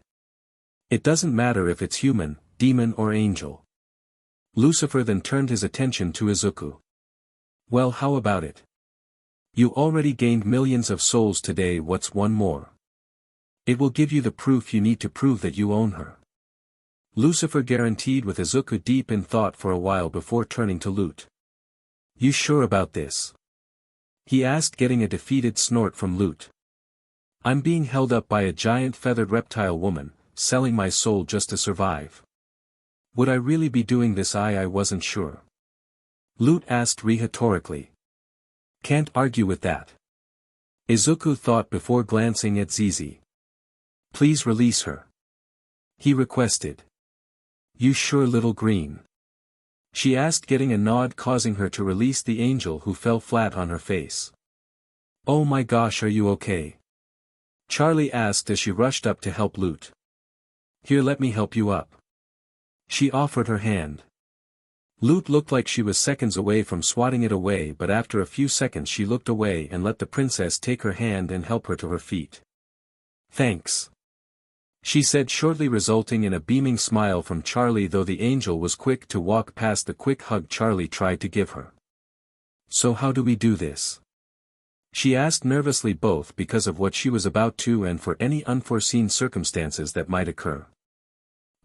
Speaker 1: It doesn't matter if it's human, demon or angel. Lucifer then turned his attention to Izuku. Well, how about it? You already gained millions of souls today, what's one more? It will give you the proof you need to prove that you own her. Lucifer guaranteed, with Izuku deep in thought for a while before turning to Lute. You sure about this? He asked, getting a defeated snort from Lute. I'm being held up by a giant feathered reptile woman, selling my soul just to survive. Would I really be doing this? I wasn't sure. Lute asked rhetorically. Can't argue with that. Izuku thought before glancing at Zizi. Please release her. He requested. You sure, little green? She asked, getting a nod, causing her to release the angel, who fell flat on her face. Oh my gosh, are you okay? Charlie asked as she rushed up to help Lute. Here, let me help you up. She offered her hand. Lute looked like she was seconds away from swatting it away, but after a few seconds she looked away and let the princess take her hand and help her to her feet. Thanks. She said shortly, resulting in a beaming smile from Charlie, though the angel was quick to walk past the quick hug Charlie tried to give her. So how do we do this? She asked nervously, both because of what she was about to and for any unforeseen circumstances that might occur.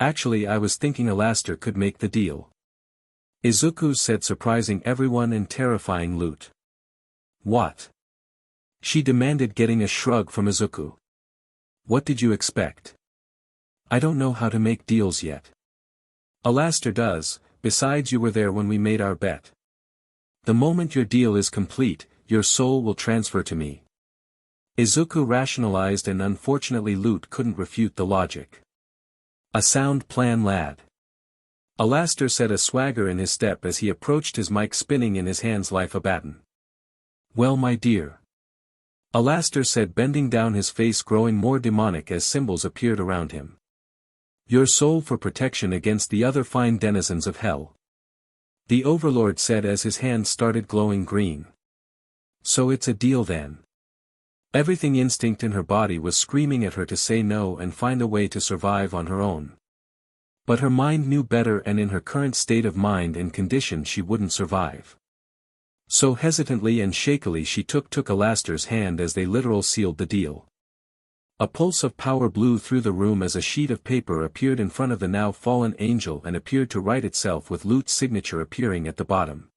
Speaker 1: Actually, I was thinking Alastor could make the deal. Izuku said, surprising everyone and terrifying Lute. What? She demanded, getting a shrug from Izuku. What did you expect? I don't know how to make deals yet. Alastor does, besides you were there when we made our bet. The moment your deal is complete, your soul will transfer to me. Izuku rationalized, and unfortunately Lute couldn't refute the logic. A sound plan, lad. Alastor said, a swagger in his step as he approached his mic, spinning in his hands like a baton. Well, my dear. Alastor said, bending down, his face growing more demonic as symbols appeared around him. Your soul for protection against the other fine denizens of hell. The Overlord said as his hand started glowing green. So it's a deal then. Everything instinct in her body was screaming at her to say no and find a way to survive on her own. But her mind knew better, and in her current state of mind and condition she wouldn't survive. So hesitantly and shakily she took Alastor's hand as they literal sealed the deal. A pulse of power blew through the room as a sheet of paper appeared in front of the now fallen angel and appeared to write itself, with Lute's signature appearing at the bottom.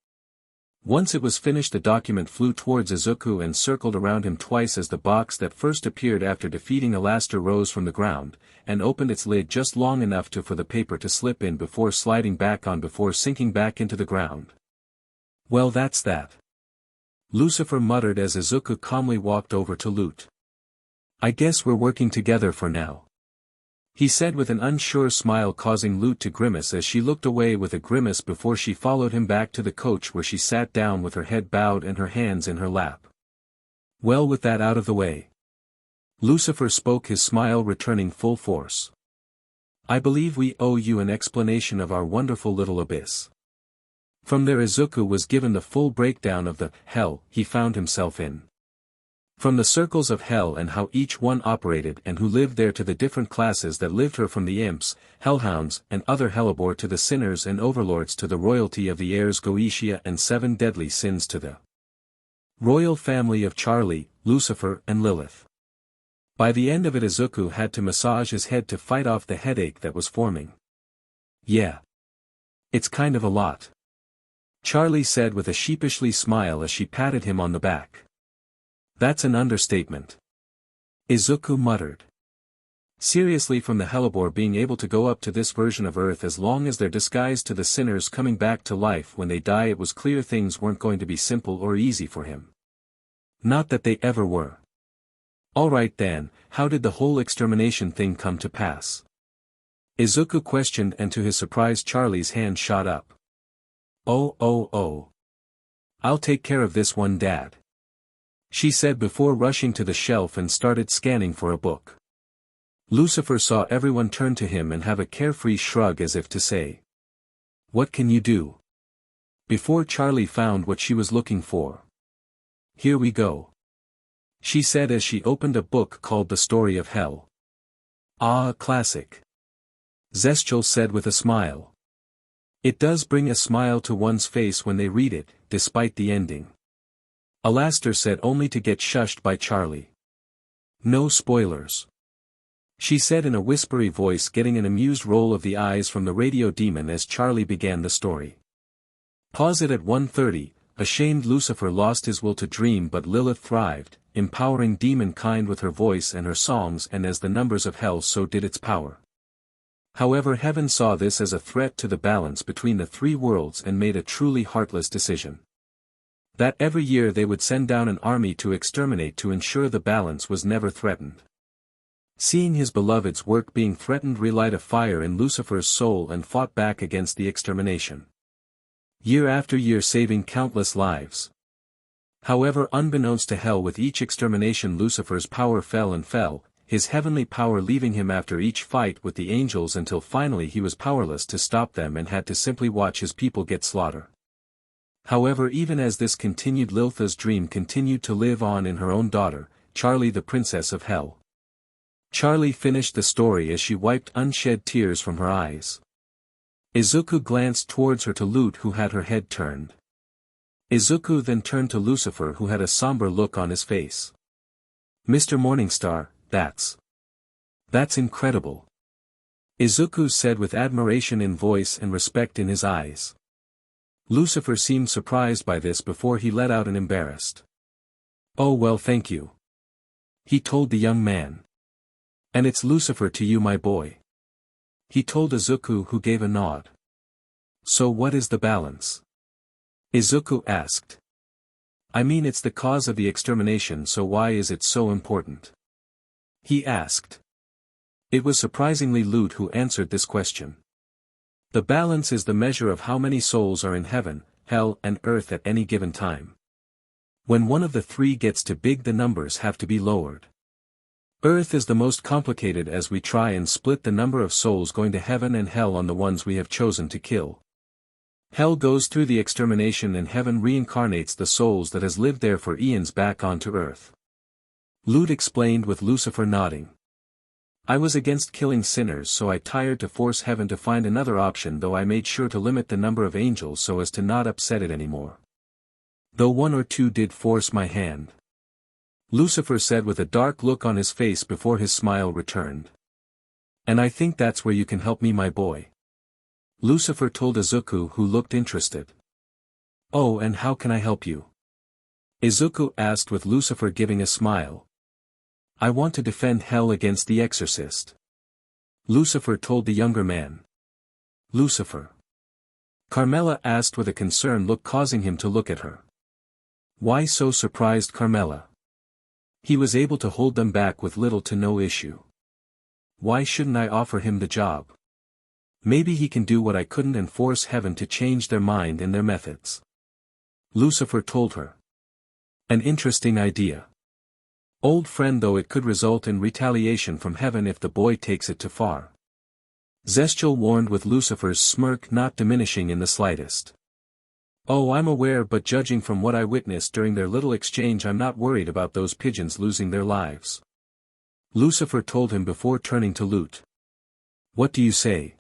Speaker 1: Once it was finished, the document flew towards Izuku and circled around him twice as the box that first appeared after defeating Alastor rose from the ground, and opened its lid just long enough for the paper to slip in before sliding back on before sinking back into the ground. Well, that's that. Lucifer muttered as Izuku calmly walked over to Lute. I guess we're working together for now, he said with an unsure smile, causing Lute to grimace as she looked away with a grimace before she followed him back to the coach, where she sat down with her head bowed and her hands in her lap. Well, with that out of the way, Lucifer spoke, his smile returning full force. I believe we owe you an explanation of our wonderful little abyss. From there Izuku was given the full breakdown of the hell he found himself in. From the circles of hell and how each one operated and who lived there, to the different classes that lived her, from the imps, hellhounds, and other hellebore, to the sinners and overlords, to the royalty of the heirs Goetia and 7 deadly sins, to the royal family of Charlie, Lucifer, and Lilith. By the end of it, Izuku had to massage his head to fight off the headache that was forming. Yeah. It's kind of a lot, Charlie said with a sheepishly smile as she patted him on the back. That's an understatement, Izuku muttered. Seriously, from the hellebore being able to go up to this version of Earth as long as they're disguised, to the sinners coming back to life when they die, it was clear things weren't going to be simple or easy for him. Not that they ever were. Alright then, how did the whole extermination thing come to pass? Izuku questioned, and to his surprise Charlie's hand shot up. Oh. I'll take care of this one, Dad, she said before rushing to the shelf and started scanning for a book. Lucifer saw everyone turn to him and have a carefree shrug as if to say, what can you do? Before Charlie found what she was looking for. Here we go, she said as she opened a book called The Story of Hell. Ah, a classic, Zestial said with a smile. It does bring a smile to one's face when they read it, despite the ending, Alastor said, only to get shushed by Charlie. No spoilers, she said in a whispery voice, getting an amused roll of the eyes from the radio demon as Charlie began the story. Pause it at 1:30, ashamed Lucifer lost his will to dream, but Lilith thrived, empowering demon kind with her voice and her songs, and as the numbers of hell so did its power. However, heaven saw this as a threat to the balance between the 3 worlds and made a truly heartless decision. That every year they would send down an army to exterminate to ensure the balance was never threatened. Seeing his beloved's work being threatened, relight a fire in Lucifer's soul and fought back against the extermination. Year after year, saving countless lives. However, unbeknownst to hell, with each extermination Lucifer's power fell and fell, his heavenly power leaving him after each fight with the angels, until finally he was powerless to stop them and had to simply watch his people get slaughtered. However, even as this continued, Lilith's dream continued to live on in her own daughter, Charlie, the Princess of Hell. Charlie finished the story as she wiped unshed tears from her eyes. Izuku glanced towards her, to Lute, who had her head turned. Izuku then turned to Lucifer, who had a somber look on his face. Mr. Morningstar, that's incredible, Izuku said with admiration in voice and respect in his eyes. Lucifer seemed surprised by this before he let out an embarrassed, oh well, thank you, he told the young man. And it's Lucifer to you, my boy, he told Izuku, who gave a nod. So what is the balance? Izuku asked. I mean, it's the cause of the extermination, so why is it so important? He asked. It was surprisingly Lute who answered this question. The balance is the measure of how many souls are in heaven, hell, and earth at any given time. When one of the three gets too big, the numbers have to be lowered. Earth is the most complicated as we try and split the number of souls going to heaven and hell on the ones we have chosen to kill. Hell goes through the extermination and heaven reincarnates the souls that has lived there for eons back onto Earth. Lute explained with Lucifer nodding. I was against killing sinners, so I tried to force heaven to find another option, though I made sure to limit the number of angels so as to not upset it anymore. Though one or two did force my hand. Lucifer said with a dark look on his face before his smile returned. And I think that's where you can help me, my boy. Lucifer told Izuku, who looked interested. Oh, and how can I help you? Izuku asked with Lucifer giving a smile. I want to defend hell against the exorcist. Lucifer told the younger man. Lucifer. Carmela asked with a concerned look, causing him to look at her. Why so surprised, Carmela? He was able to hold them back with little to no issue. Why shouldn't I offer him the job? Maybe he can do what I couldn't and force heaven to change their mind and their methods. Lucifer told her. An interesting idea. Old friend, though it could result in retaliation from heaven if the boy takes it too far. Zestial warned with Lucifer's smirk not diminishing in the slightest. Oh, I'm aware, but judging from what I witnessed during their little exchange, I'm not worried about those pigeons losing their lives. Lucifer told him before turning to Lute. What do you say?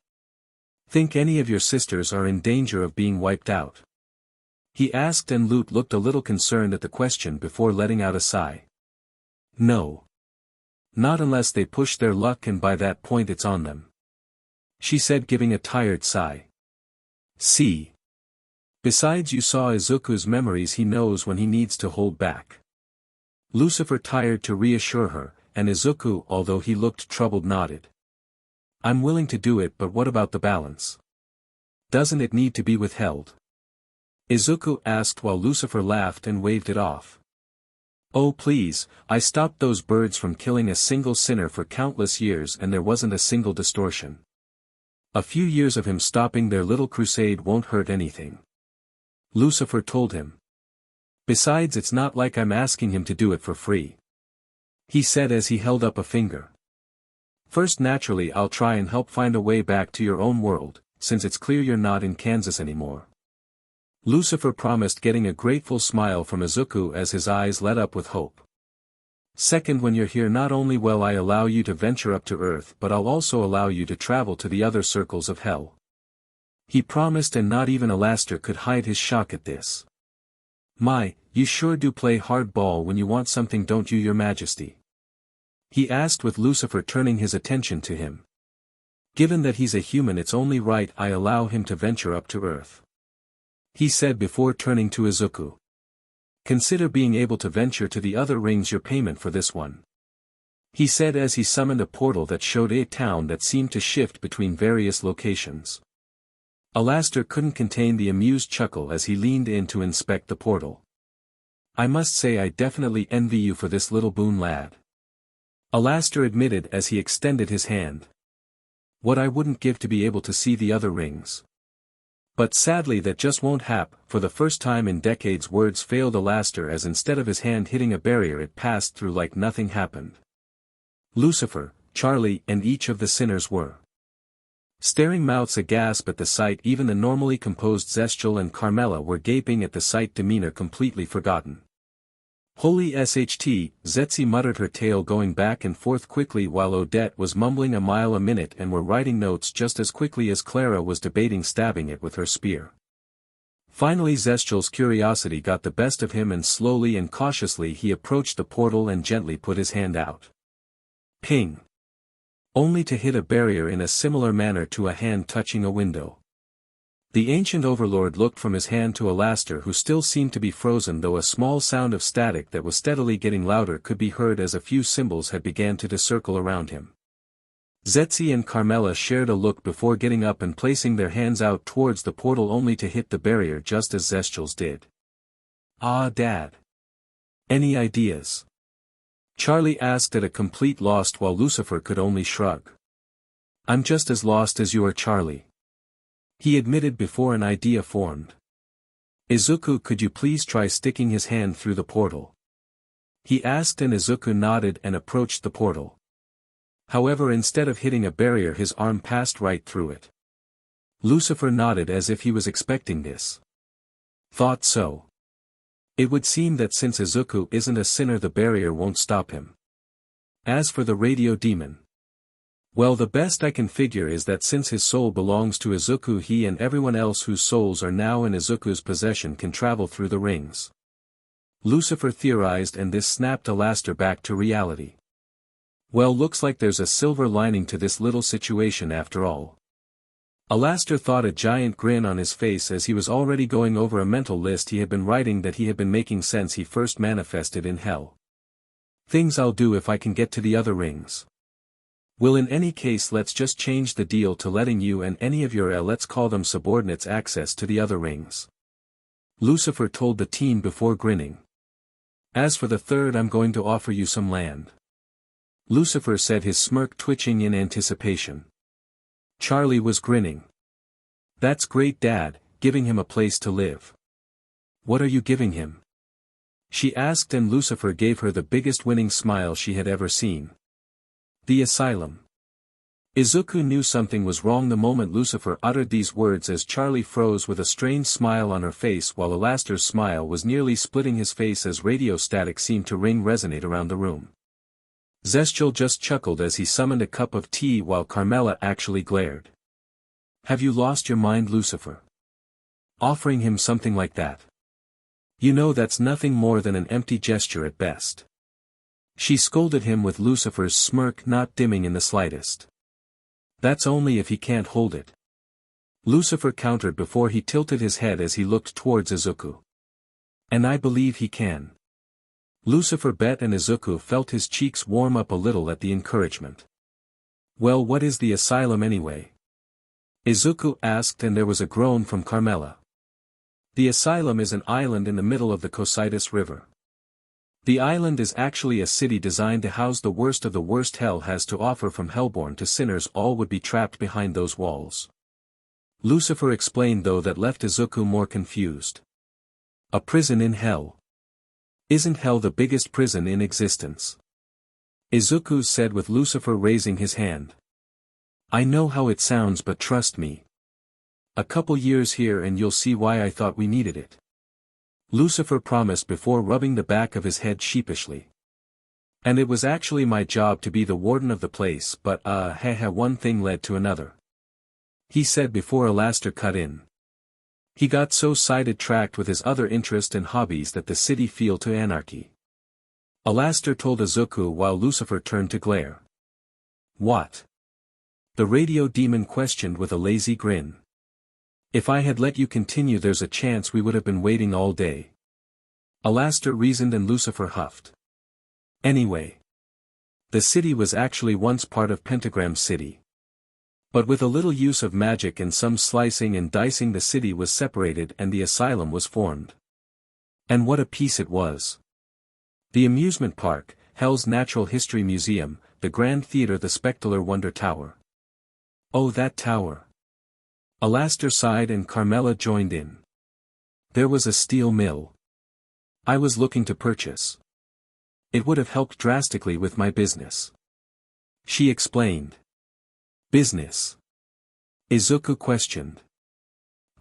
Speaker 1: Think any of your sisters are in danger of being wiped out? He asked, and Lute looked a little concerned at the question before letting out a sigh. No. Not unless they push their luck, and by that point it's on them. She said, giving a tired sigh. See. Besides, you saw Izuku's memories, he knows when he needs to hold back. Lucifer tired to reassure her, and Izuku, although he looked troubled, nodded. I'm willing to do it, but what about the balance? Doesn't it need to be withheld? Izuku asked while Lucifer laughed and waved it off. Oh please, I stopped those birds from killing a single sinner for countless years, and there wasn't a single distortion. A few years of him stopping their little crusade won't hurt anything. Lucifer told him. Besides, it's not like I'm asking him to do it for free. He said as he held up a finger. First, naturally, I'll try and help find a way back to your own world, since it's clear you're not in Kansas anymore. Lucifer promised, getting a grateful smile from Izuku as his eyes lit up with hope. Second, when you're here, not only will I allow you to venture up to Earth, but I'll also allow you to travel to the other circles of hell. He promised, and not even Alastor could hide his shock at this. My, you sure do play hardball when you want something, don't you, Your Majesty? He asked with Lucifer turning his attention to him. Given that he's a human, it's only right I allow him to venture up to Earth. He said before turning to Izuku. Consider being able to venture to the other rings your payment for this one. He said as he summoned a portal that showed a town that seemed to shift between various locations. Alastor couldn't contain the amused chuckle as he leaned in to inspect the portal. I must say I definitely envy you for this little boon, lad. Alastor admitted as he extended his hand. What I wouldn't give to be able to see the other rings. But sadly that just won't happen. For the first time in decades, words failed Alastor as instead of his hand hitting a barrier, it passed through like nothing happened. Lucifer, Charlie, and each of the sinners were staring mouths aghast at the sight. Even the normally composed Zestial and Carmela were gaping at the sight, demeanor completely forgotten. Holy SHT, Zetsi muttered, her tail going back and forth quickly while Odette was mumbling a mile a minute and were writing notes just as quickly as Clara was debating stabbing it with her spear. Finally Zestial's curiosity got the best of him, and slowly and cautiously he approached the portal and gently put his hand out. Ping! Only to hit a barrier in a similar manner to a hand touching a window. The ancient Overlord looked from his hand to Alastor, who still seemed to be frozen, though a small sound of static that was steadily getting louder could be heard as a few symbols had began to circle around him. Zetsi and Carmela shared a look before getting up and placing their hands out towards the portal, only to hit the barrier just as Zestial's did. Ah, Dad. Any ideas? Charlie asked at a complete loss while Lucifer could only shrug. I'm just as lost as you are, Charlie. He admitted before an idea formed. Izuku, could you please try sticking his hand through the portal? He asked, and Izuku nodded and approached the portal. However, instead of hitting a barrier, his arm passed right through it. Lucifer nodded as if he was expecting this. Thought so. It would seem that since Izuku isn't a sinner, the barrier won't stop him. As for the radio demon, well, the best I can figure is that since his soul belongs to Izuku, he and everyone else whose souls are now in Izuku's possession can travel through the rings. Lucifer theorized, and this snapped Alastor back to reality. Well, looks like there's a silver lining to this little situation after all. Alastor thought, a giant grin on his face as he was already going over a mental list he had been writing that he had been making since he first manifested in hell. Things I'll do if I can get to the other rings. Well, in any case, let's just change the deal to letting you and any of your let's call them subordinates access to the other rings. Lucifer told the team before grinning. As for the third, I'm going to offer you some land. Lucifer said, his smirk twitching in anticipation. Charlie was grinning. That's great, Dad, giving him a place to live. What are you giving him? She asked, and Lucifer gave her the biggest winning smile she had ever seen. The asylum. Izuku knew something was wrong the moment Lucifer uttered these words, as Charlie froze with a strange smile on her face, while Alastor's smile was nearly splitting his face as radio static seemed to resonate around the room. Zestial just chuckled as he summoned a cup of tea, while Carmela actually glared. Have you lost your mind, Lucifer? Offering him something like that? You know that's nothing more than an empty gesture at best. She scolded him, with Lucifer's smirk not dimming in the slightest. That's only if he can't hold it. Lucifer countered before he tilted his head as he looked towards Izuku. And I believe he can. Lucifer bet, and Izuku felt his cheeks warm up a little at the encouragement. Well, what is the asylum anyway? Izuku asked, and there was a groan from Carmela. The asylum is an island in the middle of the Cocytus River. The island is actually a city designed to house the worst of the worst hell has to offer, from hellborn to sinners. All would be trapped behind those walls. Lucifer explained, though that left Izuku more confused. A prison in hell. Isn't hell the biggest prison in existence? Izuku said, with Lucifer raising his hand. I know how it sounds, but trust me. A couple years here and you'll see why I thought we needed it. Lucifer promised before rubbing the back of his head sheepishly. And it was actually my job to be the warden of the place, but one thing led to another. He said before Alastor cut in. He got so sidetracked with his other interests and hobbies that the city fell to anarchy. Alastor told Izuku while Lucifer turned to glare. What? The radio demon questioned with a lazy grin. If I had let you continue, there's a chance we would have been waiting all day. Alastor reasoned, and Lucifer huffed. Anyway. The city was actually once part of Pentagram City. But with a little use of magic and some slicing and dicing, the city was separated and the asylum was formed. And what a piece it was. The amusement park, Hell's Natural History Museum, the Grand Theater, the Spectacular Wonder Tower. Oh, that tower. Alastor sighed, and Carmela joined in. There was a steel mill. I was looking to purchase. It would have helped drastically with my business. She explained. Business? Izuku questioned.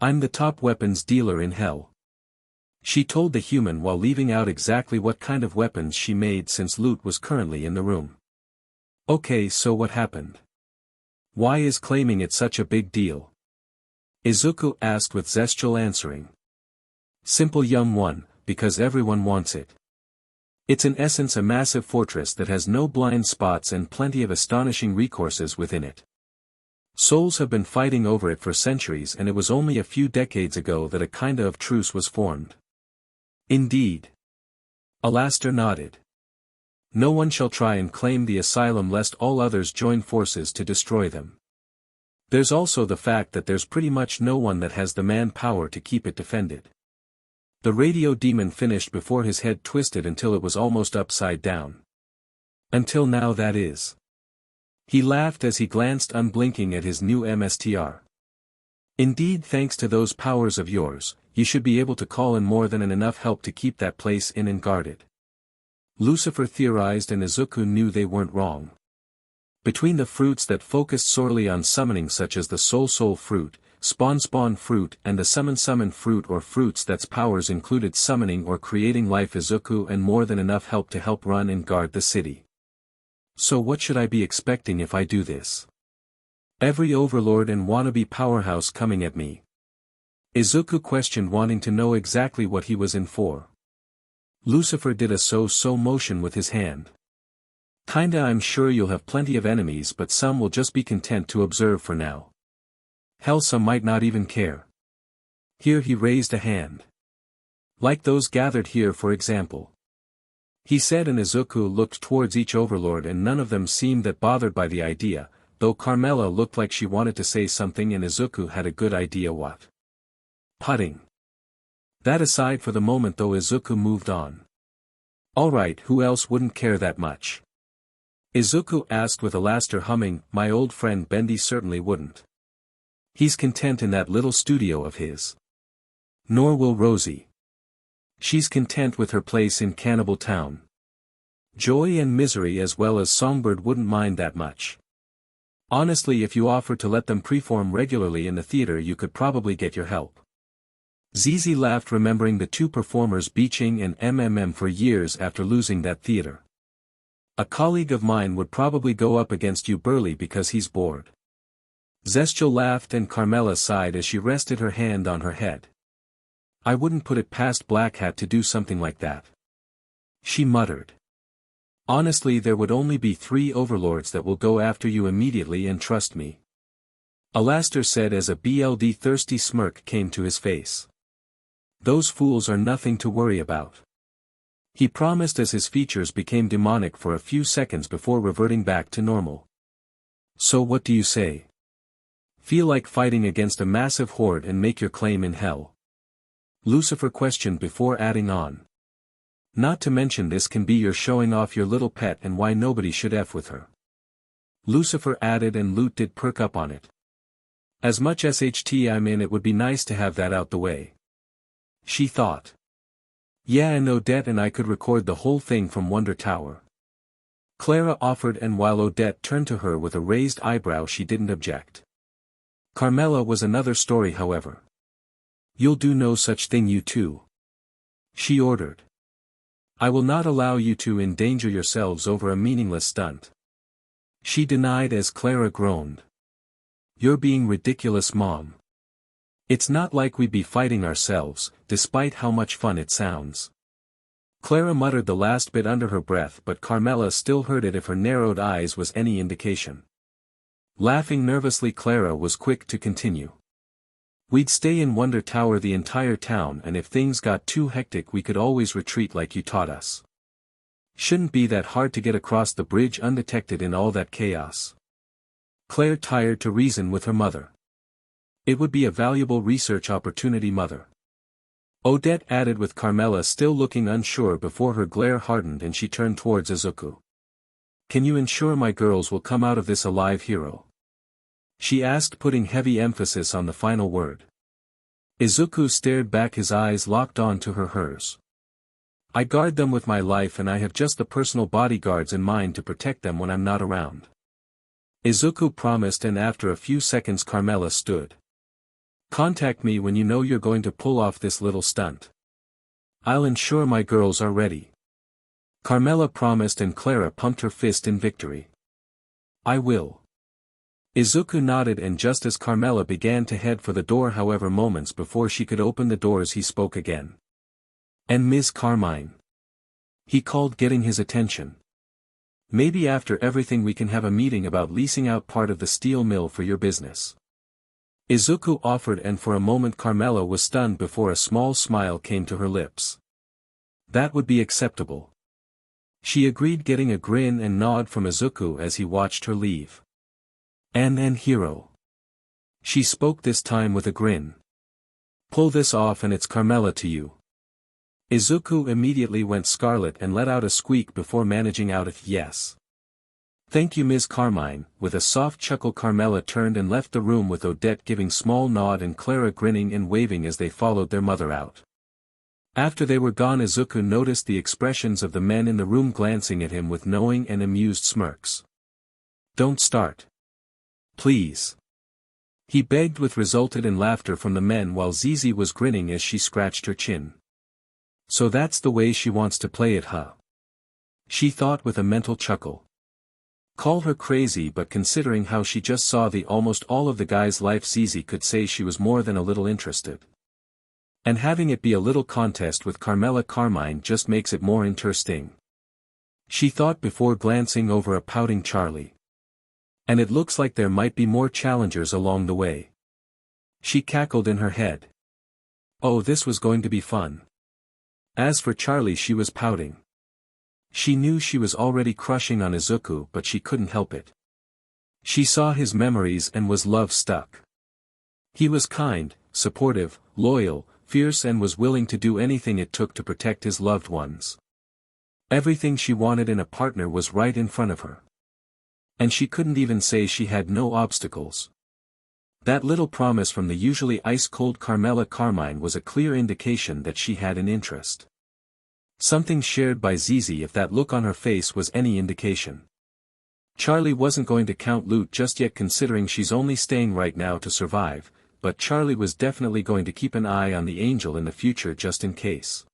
Speaker 1: I'm the top weapons dealer in hell. She told the human, while leaving out exactly what kind of weapons she made, since loot was currently in the room. Okay, so what happened? Why is claiming it such a big deal? Izuku asked, with Zestial answering. Simple, young one, because everyone wants it. It's in essence a massive fortress that has no blind spots and plenty of astonishing recourses within it. Souls have been fighting over it for centuries, and it was only a few decades ago that a kinda of truce was formed. Indeed. Alastor nodded. No one shall try and claim the asylum lest all others join forces to destroy them. There's also the fact that there's pretty much no one that has the manpower to keep it defended. The radio demon finished before his head twisted until it was almost upside down. Until now, that is. He laughed as he glanced unblinking at his new MSTR. Indeed, thanks to those powers of yours, you should be able to call in more than enough help to keep that place in and guarded. Lucifer theorized, and Izuku knew they weren't wrong. Between the fruits that focused sorely on summoning, such as the soul fruit, spawn fruit, and the summon fruit, or fruits that's powers included summoning or creating life, Izuku and more than enough help to help run and guard the city. So what should I be expecting if I do this? Every overlord and wannabe powerhouse coming at me? Izuku questioned, wanting to know exactly what he was in for. Lucifer did a so-so motion with his hand. Kinda, I'm sure you'll have plenty of enemies, but some will just be content to observe for now. Hell, some might not even care. Here he raised a hand. Like those gathered here, for example. He said, and Izuku looked towards each overlord, and none of them seemed that bothered by the idea, though Carmela looked like she wanted to say something, and Izuku had a good idea what. Putting. That aside for the moment though, Izuku moved on. Alright, who else wouldn't care that much? Izuku asked with Alastor humming. My old friend Bendy certainly wouldn't. He's content in that little studio of his. Nor will Rosie. She's content with her place in Cannibal Town. Joy and Misery as well as Songbird wouldn't mind that much. Honestly, if you offered to let them perform regularly in the theater, you could probably get your help. Zizi laughed, remembering the two performers Beeching and MMM for years after losing that theater. A colleague of mine would probably go up against you, Burley, because he's bored. Zestial laughed, and Carmela sighed as she rested her hand on her head. I wouldn't put it past Black Hat to do something like that. She muttered. Honestly, there would only be 3 overlords that will go after you immediately, and trust me. Alastor said as a BLD thirsty smirk came to his face. Those fools are nothing to worry about. He promised as his features became demonic for a few seconds before reverting back to normal. So what do you say? Feel like fighting against a massive horde and make your claim in hell? Lucifer questioned before adding on. Not to mention this can be your showing off your little pet and why nobody should F with her. Lucifer added, and Lute did perk up on it. As much SHT I'm in, it would be nice to have that out the way. She thought. Yeah, and Odette and I could record the whole thing from Wonder Tower. Clara offered, and while Odette turned to her with a raised eyebrow, she didn't object. Carmela was another story, however. You'll do no such thing, you two. She ordered. I will not allow you to endanger yourselves over a meaningless stunt. She denied as Clara groaned. You're being ridiculous, Mom. It's not like we'd be fighting ourselves, despite how much fun it sounds. Clara muttered the last bit under her breath, but Carmela still heard it if her narrowed eyes was any indication. Laughing nervously, Clara was quick to continue. We'd stay in Wonder Tower the entire town, and if things got too hectic we could always retreat like you taught us. Shouldn't be that hard to get across the bridge undetected in all that chaos. Claire tired to reason with her mother. It would be a valuable research opportunity, Mother. Odette added, with Carmela still looking unsure before her glare hardened and she turned towards Izuku. Can you ensure my girls will come out of this alive, hero? She asked, putting heavy emphasis on the final word. Izuku stared back, his eyes locked on to hers. I guard them with my life, and I have just the personal bodyguards in mind to protect them when I'm not around. Izuku promised, and after a few seconds Carmela stood. Contact me when you know you're going to pull off this little stunt. I'll ensure my girls are ready. Carmela promised, and Clara pumped her fist in victory. I will. Izuku nodded, and just as Carmela began to head for the door, however, moments before she could open the doors, he spoke again. And Ms. Carmine. He called, getting his attention. Maybe after everything we can have a meeting about leasing out part of the steel mill for your business. Izuku offered, and for a moment Carmela was stunned before a small smile came to her lips. That would be acceptable. She agreed, getting a grin and nod from Izuku as he watched her leave. And hero. She spoke this time with a grin. Pull this off and it's Carmela to you. Izuku immediately went scarlet and let out a squeak before managing out a yes. Thank you Ms. Carmine. With a soft chuckle Carmela turned and left the room with Odette giving small nod and Clara grinning and waving as they followed their mother out. After they were gone Izuku noticed the expressions of the men in the room glancing at him with knowing and amused smirks. Don't start. Please. He begged with resulted in laughter from the men while Zizi was grinning as she scratched her chin. So that's the way she wants to play it huh? She thought with a mental chuckle. Call her crazy but considering how she just saw the almost all of the guy's life Zizi could say she was more than a little interested. And having it be a little contest with Carmela Carmine just makes it more interesting. She thought before glancing over a pouting Charlie. And it looks like there might be more challengers along the way. She cackled in her head. Oh this was going to be fun. As for Charlie she was pouting. She knew she was already crushing on Izuku but she couldn't help it. She saw his memories and was love-struck. He was kind, supportive, loyal, fierce and was willing to do anything it took to protect his loved ones. Everything she wanted in a partner was right in front of her. And she couldn't even say she had no obstacles. That little promise from the usually ice-cold Carmela Carmine was a clear indication that she had an interest. Something shared by Zizi if that look on her face was any indication. Charlie wasn't going to count loot just yet considering she's only staying right now to survive, but Charlie was definitely going to keep an eye on the angel in the future just in case.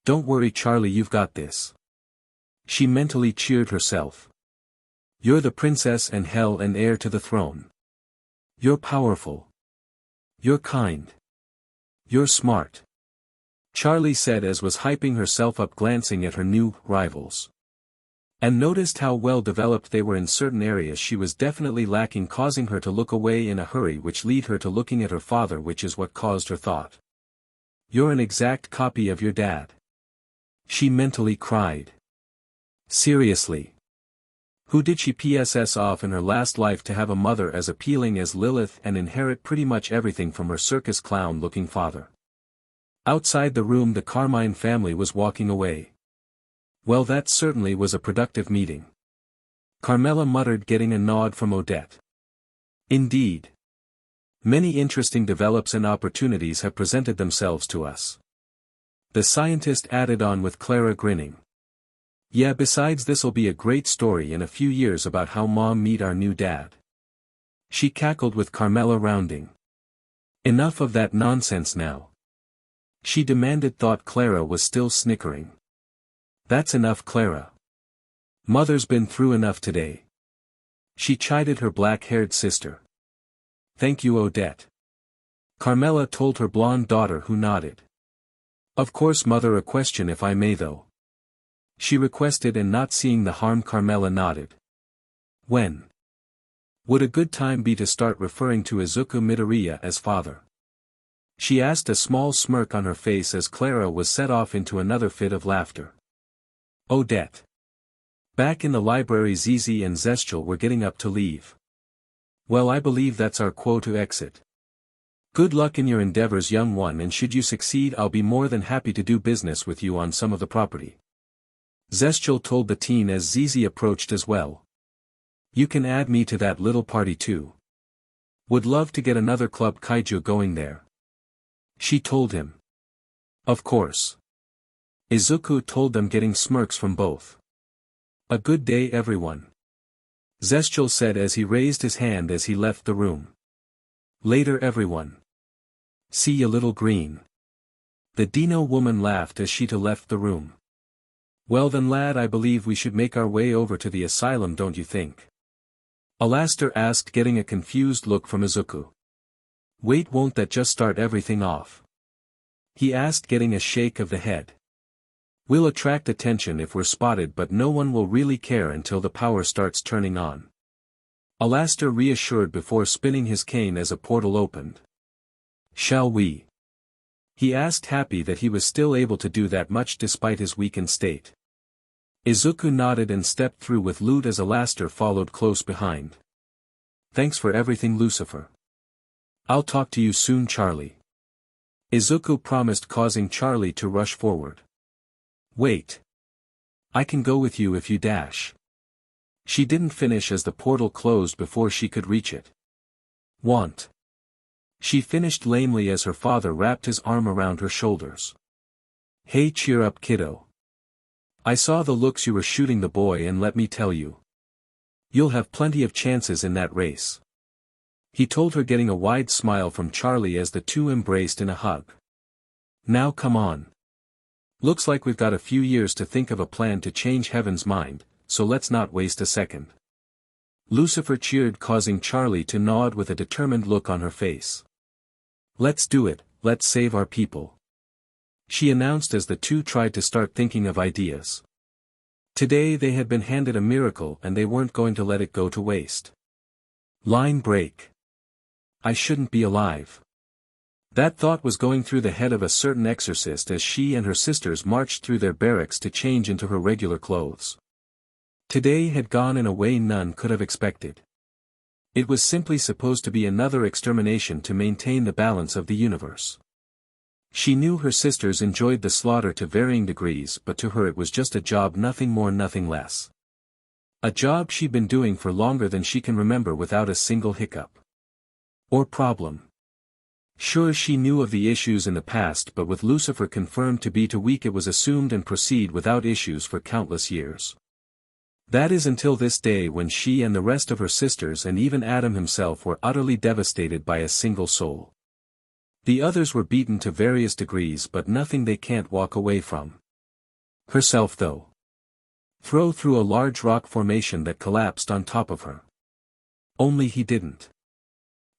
Speaker 1: Don't worry Charlie you've got this. She mentally cheered herself. You're the princess and hell and heir to the throne. You're powerful. You're kind. You're smart. Charlie said as was hyping herself up glancing at her new rivals. And noticed how well developed they were in certain areas she was definitely lacking causing her to look away in a hurry which led her to looking at her father which is what caused her thought. You're an exact copy of your dad. She mentally cried. Seriously. Who did she PSS off in her last life to have a mother as appealing as Lilith and inherit pretty much everything from her circus clown-looking father? Outside the room the Carmine family was walking away. Well that certainly was a productive meeting. Carmela muttered getting a nod from Odette. Indeed. Many interesting develops and opportunities have presented themselves to us. The scientist added on with Clara grinning. Yeah besides this'll be a great story in a few years about how Mom meet our new dad. She cackled with Carmela rounding. Enough of that nonsense now. She demanded thought Clara was still snickering. That's enough Clara. Mother's been through enough today. She chided her black-haired sister. Thank you Odette. Carmela told her blonde daughter who nodded. Of course mother a question if I may though. She requested and not seeing the harm Carmela nodded. When? Would a good time be to start referring to Izuku Midoriya as father? She asked a small smirk on her face as Clara was set off into another fit of laughter. Odette. Back in the library Zizi and Zestial were getting up to leave. Well I believe that's our quo to exit. Good luck in your endeavors young one and should you succeed I'll be more than happy to do business with you on some of the property. Zestial told the teen as Zizi approached as well. You can add me to that little party too. Would love to get another club kaiju going there. She told him. Of course. Izuku told them getting smirks from both. A good day everyone. Zestial said as he raised his hand as he left the room. Later everyone. See ya little green. The Dino woman laughed as she too left the room. Well then lad I believe we should make our way over to the asylum don't you think? Alastor asked getting a confused look from Izuku. Wait won't that just start everything off? He asked getting a shake of the head. We'll attract attention if we're spotted but no one will really care until the power starts turning on. Alastor reassured before spinning his cane as a portal opened. Shall we? He asked happy that he was still able to do that much despite his weakened state. Izuku nodded and stepped through with loot as Alastor followed close behind. Thanks for everything Lucifer. I'll talk to you soon Charlie. Izuku promised causing Charlie to rush forward. Wait. I can go with you if you dash. She didn't finish as the portal closed before she could reach it. Want. She finished lamely as her father wrapped his arm around her shoulders. Hey, cheer up, kiddo. I saw the looks you were shooting the boy, and let me tell you. You'll have plenty of chances in that race. He told her, getting a wide smile from Charlie as the two embraced in a hug. Now come on. Looks like we've got a few years to think of a plan to change Heaven's mind, so let's not waste a second. Lucifer cheered, causing Charlie to nod with a determined look on her face. Let's do it, let's save our people. She announced as the two tried to start thinking of ideas. Today they had been handed a miracle and they weren't going to let it go to waste. Line break. I shouldn't be alive. That thought was going through the head of a certain exorcist as she and her sisters marched through their barracks to change into her regular clothes. Today had gone in a way none could have expected. It was simply supposed to be another extermination to maintain the balance of the universe. She knew her sisters enjoyed the slaughter to varying degrees, but to her it was just a job, nothing more, nothing less. A job she'd been doing for longer than she can remember without a single hiccup. Or problem. Sure, she knew of the issues in the past, but with Lucifer confirmed to be too weak, it was assumed and proceed without issues for countless years. That is until this day, when she and the rest of her sisters and even Adam himself were utterly devastated by a single soul. The others were beaten to various degrees, but nothing they can't walk away from. Herself, though. Throw through a large rock formation that collapsed on top of her. Only he didn't.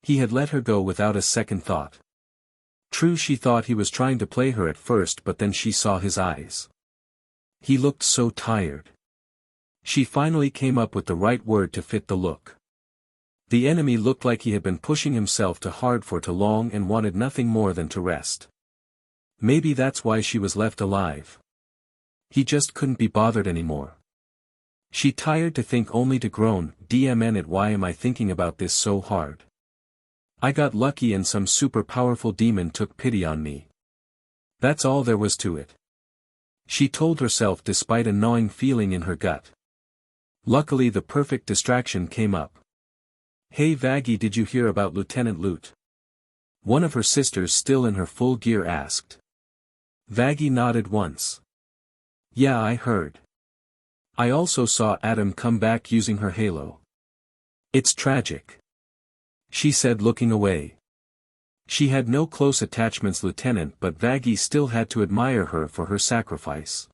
Speaker 1: He had let her go without a second thought. True, she thought he was trying to play her at first, but then she saw his eyes. He looked so tired. She finally came up with the right word to fit the look. The enemy looked like he had been pushing himself too hard for too long and wanted nothing more than to rest. Maybe that's why she was left alive. He just couldn't be bothered anymore. She tired to think, only to groan, "Damn it, why am I thinking about this so hard? I got lucky and some super powerful demon took pity on me. That's all there was to it." She told herself, despite a gnawing feeling in her gut. Luckily the perfect distraction came up. "Hey Vaggie, did you hear about Lieutenant Lute?" One of her sisters, still in her full gear, asked. Vaggie nodded once. "Yeah, I heard. I also saw Adam come back using her halo. It's tragic," she said, looking away. She had no close attachments, Lieutenant, but Vaggie still had to admire her for her sacrifice.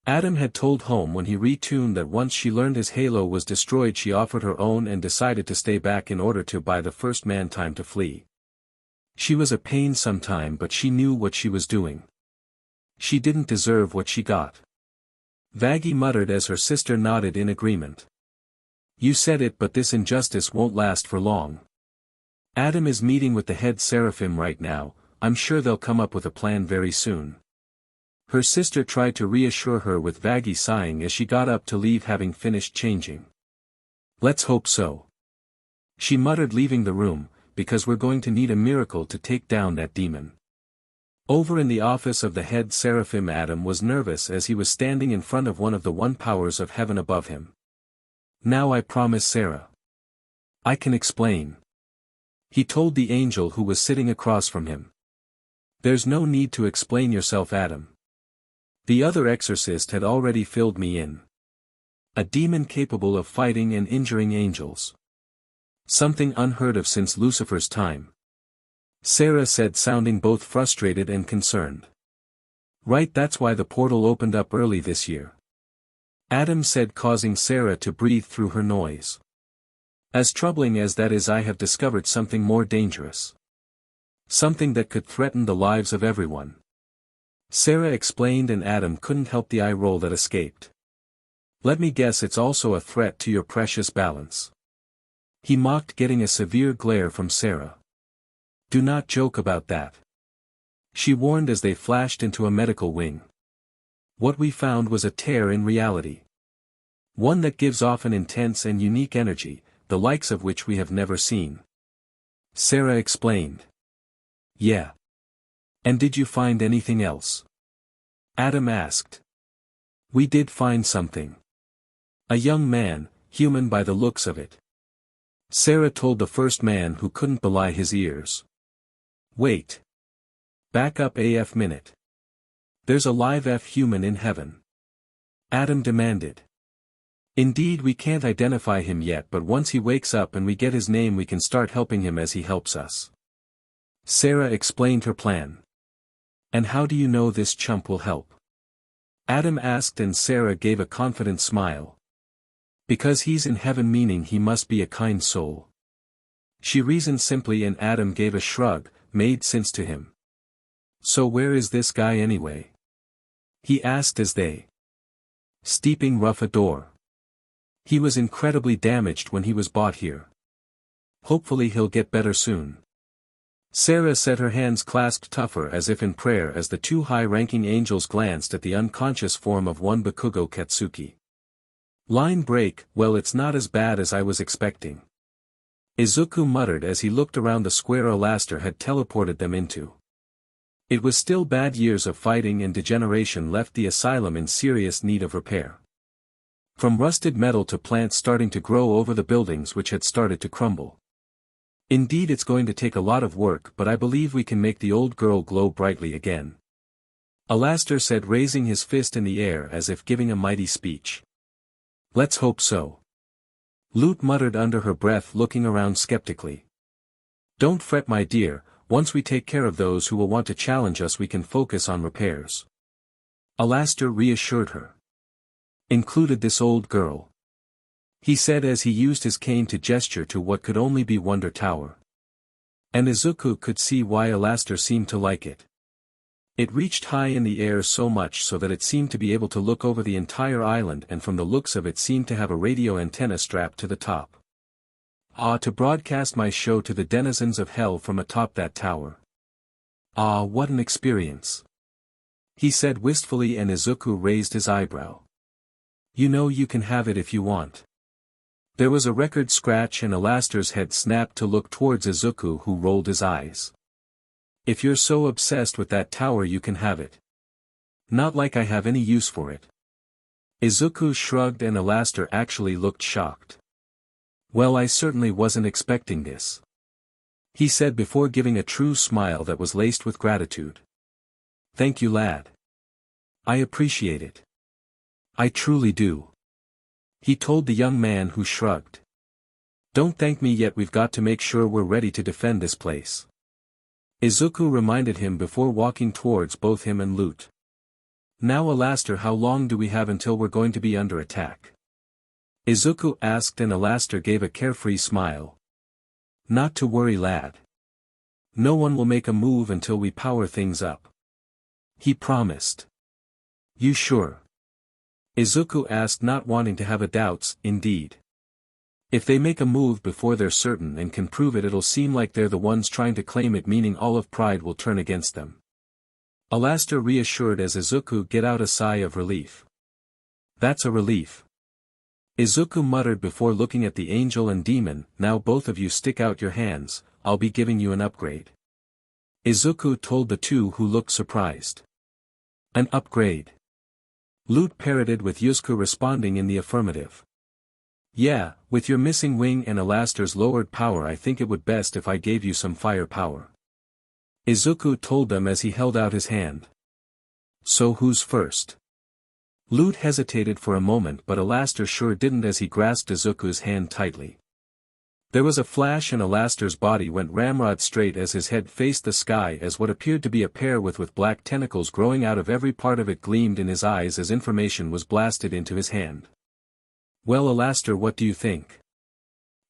Speaker 1: Adam had told home when he retuned that once she learned his halo was destroyed, she offered her own and decided to stay back in order to buy the first man time to flee. She was a pain sometime, but she knew what she was doing. She didn't deserve what she got. Vaggie muttered as her sister nodded in agreement. "You said it, but this injustice won't last for long. Adam is meeting with the head seraphim right now. I'm sure they'll come up with a plan very soon." Her sister tried to reassure her, with Vaggie sighing as she got up to leave, having finished changing. "Let's hope so," she muttered, leaving the room, "because we're going to need a miracle to take down that demon." Over in the office of the head seraphim, Adam was nervous as he was standing in front of one of the one powers of heaven above him. "Now I promise, Sarah. I can explain," he told the angel who was sitting across from him. "There's no need to explain yourself, Adam. The other exorcist had already filled me in. A demon capable of fighting and injuring angels. Something unheard of since Lucifer's time," Sarah said, sounding both frustrated and concerned. "Right, that's why the portal opened up early this year," Adam said, causing Sarah to breathe through her noise. "As troubling as that is, I have discovered something more dangerous. Something that could threaten the lives of everyone," Sarah explained, and Adam couldn't help the eye roll that escaped. "Let me guess, it's also a threat to your precious balance," he mocked, getting a severe glare from Sarah. "Do not joke about that," she warned as they flashed into a medical wing. "What we found was a tear in reality. One that gives off an intense and unique energy, the likes of which we have never seen," Sarah explained. "Yeah. And did you find anything else?" Adam asked. "We did find something. A young man, Human by the looks of it. Sarah told the first man who couldn't belie his ears. Wait. Back up AF minute. There's a live F human in heaven. Adam demanded. Indeed, we can't identify him yet, but once he wakes up and we get his name we can start helping him as he helps us. Sarah explained her plan. And how do you know this chump will help? Adam asked, and Sarah gave a confident smile. Because he's in heaven, meaning he must be a kind soul. She reasoned simply, and Adam gave a shrug, made sense to him. So where is this guy anyway? He asked as they steeping rough a door. He was incredibly damaged when he was brought here. Hopefully he'll get better soon. Sarah said, her hands clasped tougher as if in prayer, as the two high-ranking angels glanced at the unconscious form of one Bakugo Katsuki. Line break, well, it's not as bad as I was expecting. Izuku muttered as he looked around the square Alastor had teleported them into. It was still bad. Years of fighting and degeneration left the asylum in serious need of repair. From rusted metal to plants starting to grow over the buildings which had started to crumble. Indeed, it's going to take a lot of work, but I believe we can make the old girl glow brightly again. Alastor said, raising his fist in the air as if giving a mighty speech. Let's hope so. Lute muttered under her breath, looking around skeptically. Don't fret, my dear, once we take care of those who will want to challenge us we can focus on repairs. Alastor reassured her. Included this old girl. He said as he used his cane to gesture to what could only be Wonder Tower. And Izuku could see why Alastor seemed to like it. It reached high in the air, so much so that it seemed to be able to look over the entire island, and from the looks of it seemed to have a radio antenna strapped to the top. Ah, to broadcast my show to the denizens of hell from atop that tower. Ah, what an experience. He said wistfully, and Izuku raised his eyebrow. You know, you can have it if you want. There was a record scratch and Alastor's head snapped to look towards Izuku, who rolled his eyes. If you're so obsessed with that tower you can have it. Not like I have any use for it. Izuku shrugged, and Alastor actually looked shocked. Well, I certainly wasn't expecting this. He said before giving a true smile that was laced with gratitude. Thank you, lad. I appreciate it. I truly do. He told the young man, who shrugged. Don't thank me yet, we've got to make sure we're ready to defend this place. Izuku reminded him before walking towards both him and Lute. Now Alastor, how long do we have until we're going to be under attack? Izuku asked, and Alastor gave a carefree smile. Not to worry, lad. No one will make a move until we power things up. He promised. You sure? Izuku asked, not wanting to have a doubts. Indeed. If they make a move before they're certain and can prove it, it'll seem like they're the ones trying to claim it, meaning all of Pride will turn against them. Alastor reassured as Izuku get out a sigh of relief. That's a relief. Izuku muttered before looking at the angel and demon. Now both of you stick out your hands, I'll be giving you an upgrade. Izuku told the two, who looked surprised. An upgrade? Lute parroted, with Izuku responding in the affirmative. Yeah, with your missing wing and Alastor's lowered power, I think it would best if I gave you some firepower. Izuku told them as he held out his hand. So who's first? Lute hesitated for a moment, but Alastor sure didn't as he grasped Izuku's hand tightly. There was a flash and Alastor's body went ramrod straight as his head faced the sky, as what appeared to be a pear with black tentacles growing out of every part of it gleamed in his eyes as information was blasted into his hand. Well, Alastor, what do you think?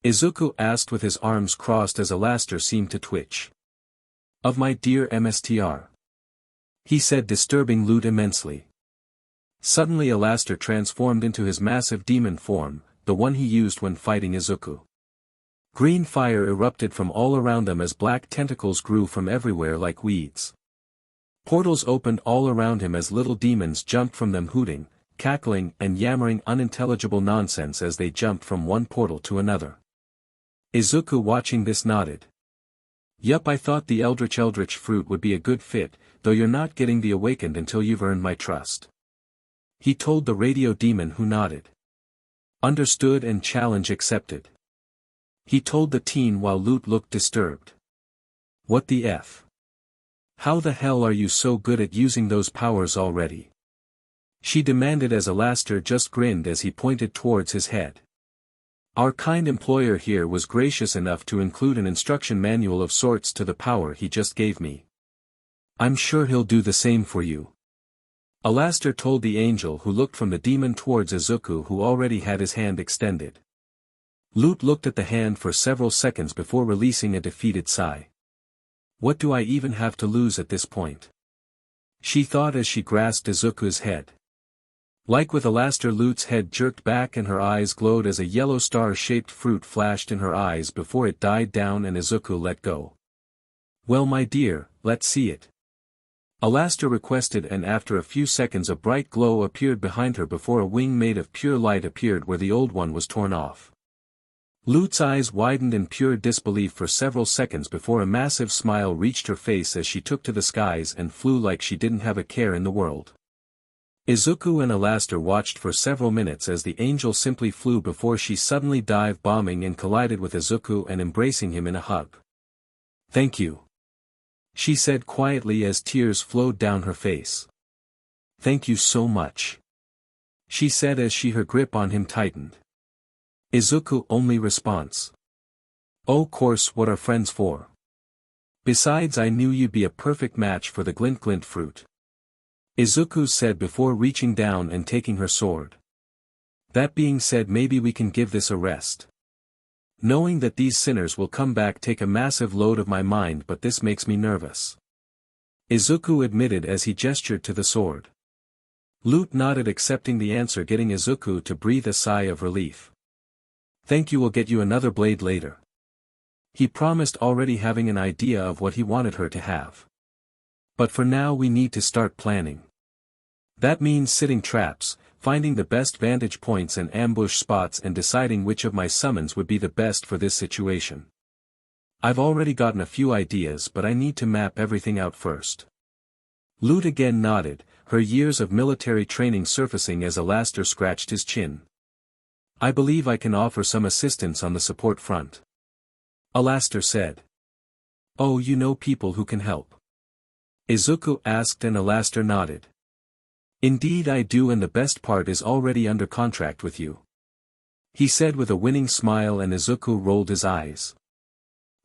Speaker 1: Izuku asked with his arms crossed as Alastor seemed to twitch. Of my dear MSTR. He said, disturbing Lute immensely. Suddenly Alastor transformed into his massive demon form, the one he used when fighting Izuku. Green fire erupted from all around them as black tentacles grew from everywhere like weeds. Portals opened all around him as little demons jumped from them, hooting, cackling, and yammering unintelligible nonsense as they jumped from one portal to another. Izuku, watching this, nodded. Yup, I thought the eldritch fruit would be a good fit, though you're not getting the awakened until you've earned my trust. He told the radio demon, who nodded. Understood and challenge accepted. He told the teen while Lute looked disturbed. What the F? How the hell are you so good at using those powers already? She demanded as Alastor just grinned as he pointed towards his head. Our kind employer here was gracious enough to include an instruction manual of sorts to the power he just gave me. I'm sure he'll do the same for you. Alastor told the angel who looked from the demon towards Izuku who already had his hand extended. Lute looked at the hand for several seconds before releasing a defeated sigh. What do I even have to lose at this point? She thought as she grasped Izuku's head. Like with Alastor, Lute's head jerked back and her eyes glowed as a yellow star-shaped fruit flashed in her eyes before it died down and Izuku let go. Well my dear, let's see it. Alastor requested and after a few seconds a bright glow appeared behind her before a wing made of pure light appeared where the old one was torn off. Lute's eyes widened in pure disbelief for several seconds before a massive smile reached her face as she took to the skies and flew like she didn't have a care in the world. Izuku and Alastor watched for several minutes as the angel simply flew before she suddenly dive bombing and collided with Izuku and embracing him in a hug. Thank you. She said quietly as tears flowed down her face. Thank you so much. She said as her grip on him tightened. Izuku only response. Oh course what are friends for? Besides I knew you'd be a perfect match for the glint fruit. Izuku said before reaching down and taking her sword. That being said maybe we can give this a rest. Knowing that these sinners will come back take a massive load of my mind but this makes me nervous. Izuku admitted as he gestured to the sword. Lute nodded accepting the answer getting Izuku to breathe a sigh of relief. Thank you, we'll get you another blade later. He promised already having an idea of what he wanted her to have. But for now we need to start planning. That means setting traps, finding the best vantage points and ambush spots and deciding which of my summons would be the best for this situation. I've already gotten a few ideas but I need to map everything out first. Lute again nodded, her years of military training surfacing as Alastor scratched his chin. I believe I can offer some assistance on the support front. Alastor said. Oh, you know people who can help? Izuku asked and Alastor nodded. Indeed I do and the best part is already under contract with you. He said with a winning smile and Izuku rolled his eyes.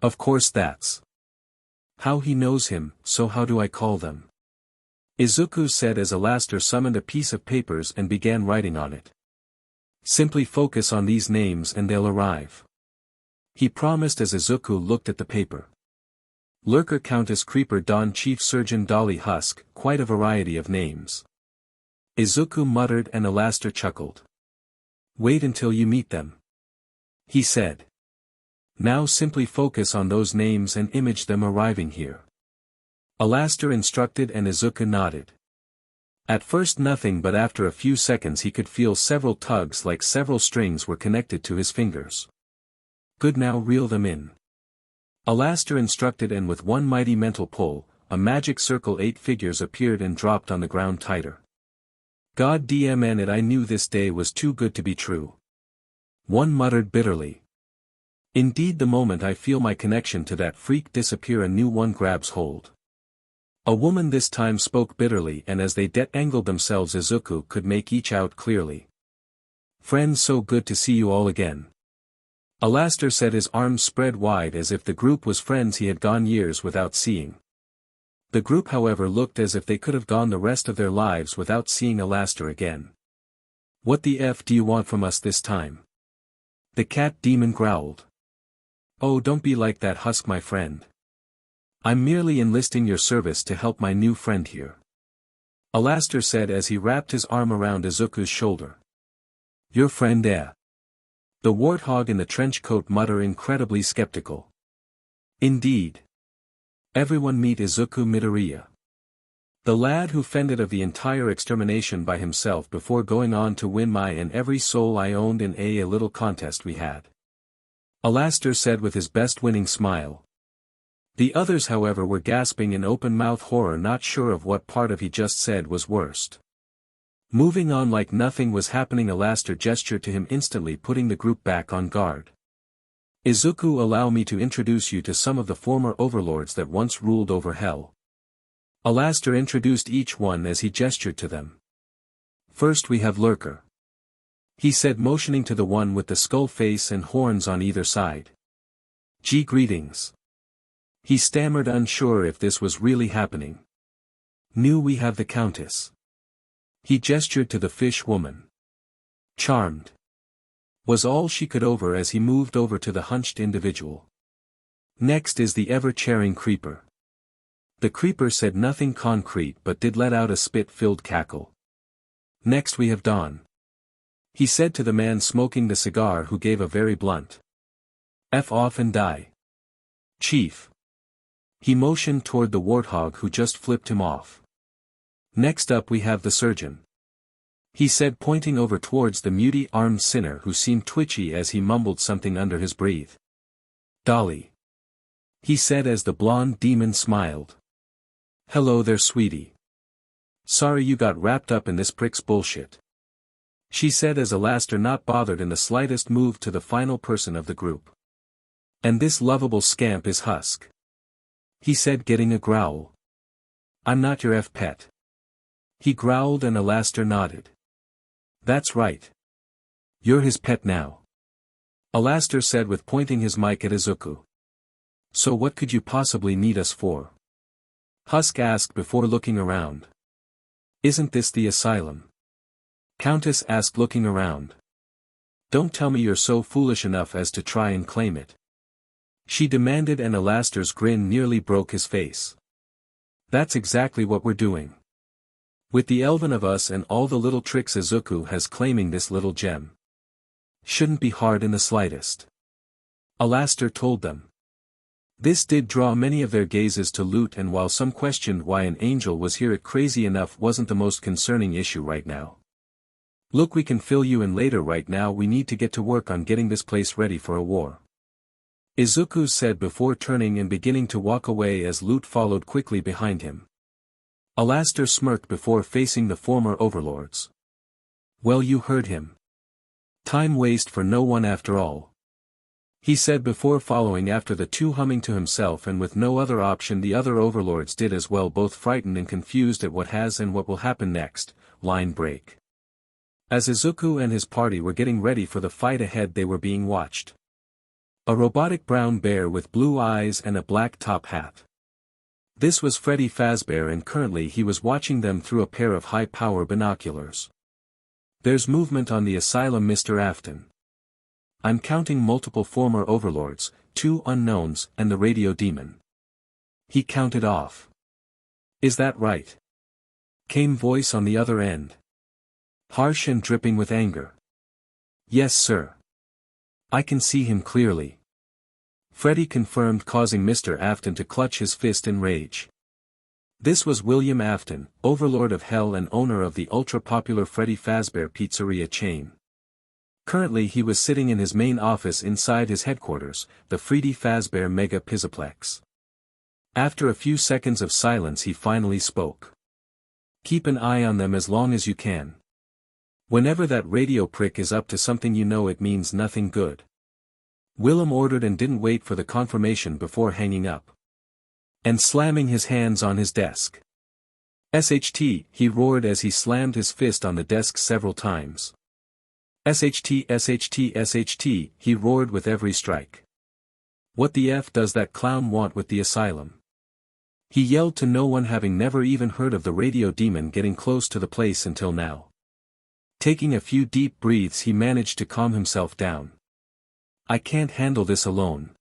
Speaker 1: Of course that's how he knows him, so how do I call them? Izuku said as Alastor summoned a piece of papers and began writing on it. Simply focus on these names and they'll arrive. He promised as Izuku looked at the paper. Lurker, Countess, Creeper, Dawn, Chief Surgeon, Dolly, Husk, quite a variety of names. Izuku muttered and Alastor chuckled. Wait until you meet them. He said. Now simply focus on those names and image them arriving here. Alastor instructed and Izuku nodded. At first nothing but after a few seconds he could feel several tugs like several strings were connected to his fingers. Good, now reel them in. Alastor instructed and with one mighty mental pull, a magic circle 8 figures appeared and dropped on the ground tighter. God damn it, I knew this day was too good to be true. One muttered bitterly. Indeed, the moment I feel my connection to that freak disappear a new one grabs hold. A woman this time spoke bitterly and as they de-angled themselves Izuku could make each out clearly. Friends, so good to see you all again. Alastor said, his arms spread wide as if the group was friends he had gone years without seeing. The group however looked as if they could have gone the rest of their lives without seeing Alastor again. What the F do you want from us this time? The cat demon growled. Oh, don't be like that, Husk, my friend. I'm merely enlisting your service to help my new friend here. Alastor said as he wrapped his arm around Izuku's shoulder. Your friend, eh? The warthog in the trench coat muttered, incredibly skeptical. Indeed. Everyone meet Izuku Midoriya. The lad who fended of the entire extermination by himself before going on to win my and every soul I owned in a little contest we had. Alastor said with his best winning smile. The others however were gasping in open-mouth horror, not sure of what part of he just said was worst. Moving on like nothing was happening, Alastor gestured to him, instantly putting the group back on guard. Izuku, allow me to introduce you to some of the former overlords that once ruled over hell. Alastor introduced each one as he gestured to them. First we have Lurker, he said, motioning to the one with the skull face and horns on either side. Greetings. He stammered, unsure if this was really happening. New, we have the Countess. He gestured to the fish woman. Charmed, was all she could over as he moved over to the hunched individual. Next is the ever-charing Creeper. The Creeper said nothing concrete but did let out a spit-filled cackle. Next we have Dawn, he said to the man smoking the cigar, who gave a very blunt F off and die, Chief. He motioned toward the warthog, who just flipped him off. Next up we have the Surgeon, he said, pointing over towards the mutty-armed sinner who seemed twitchy as he mumbled something under his breath. Dolly, he said as the blonde demon smiled. Hello there, sweetie. Sorry you got wrapped up in this prick's bullshit, she said as Alastor, not bothered in the slightest, moved to the final person of the group. And this lovable scamp is Husk, he said, getting a growl. I'm not your pet, he growled, and Alastor nodded. That's right. You're his pet now, Alastor said, with pointing his mic at Izuku. So what could you possibly need us for? Husk asked before looking around. Isn't this the asylum? Countess asked, looking around. Don't tell me you're so foolish enough as to try and claim it, she demanded, and Alastor's grin nearly broke his face. That's exactly what we're doing. With the elven of us and all the little tricks Izuku has claiming this little gem. Shouldn't be hard in the slightest, Alastor told them. This did draw many of their gazes to loot, and while some questioned why an angel was here, it crazy enough wasn't the most concerning issue right now. Look, we can fill you in later. Right now we need to get to work on getting this place ready for a war, Izuku said before turning and beginning to walk away as loot followed quickly behind him. Alastor smirked before facing the former overlords. Well, you heard him. Time waste for no one after all, he said before following after the two, humming to himself, and with no other option the other overlords did as well, both frightened and confused at what has and what will happen next. Line break. As Izuku and his party were getting ready for the fight ahead, they were being watched. A robotic brown bear with blue eyes and a black top hat. This was Freddy Fazbear, and currently he was watching them through a pair of high-power binoculars. There's movement on the asylum, Mr. Afton. I'm counting multiple former overlords, 2 unknowns, and the radio demon. He counted off. Is that right? Came voice on the other end. Harsh and dripping with anger. Yes, sir. I can see him clearly, Freddy confirmed, causing Mr. Afton to clutch his fist in rage. This was William Afton, Overlord of Hell and owner of the ultra-popular Freddy Fazbear pizzeria chain. Currently he was sitting in his main office inside his headquarters, the Freddy Fazbear Mega Pizzaplex. After a few seconds of silence he finally spoke. Keep an eye on them as long as you can. Whenever that radio prick is up to something, you know it means nothing good. Willem ordered and didn't wait for the confirmation before hanging up and slamming his hands on his desk. SHT, he roared as he slammed his fist on the desk several times. SHT, SHT, SHT, he roared with every strike. What the F does that clown want with the asylum? He yelled to no one, having never even heard of the radio demon getting close to the place until now. Taking a few deep breaths he managed to calm himself down. I can't handle this alone,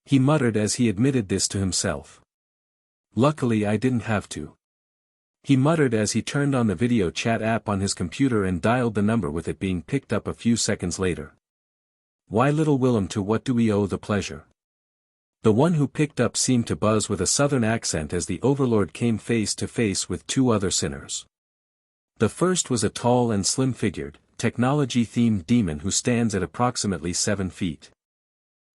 Speaker 1: he muttered as he admitted this to himself. Luckily I didn't have to, he muttered as he turned on the video chat app on his computer and dialed the number, with it being picked up a few seconds later. Why, little Willem, to what do we owe the pleasure? The one who picked up seemed to buzz with a southern accent as the Overlord came face to face with 2 other sinners. The first was a tall and slim-figured, technology-themed demon who stands at approximately 7 feet.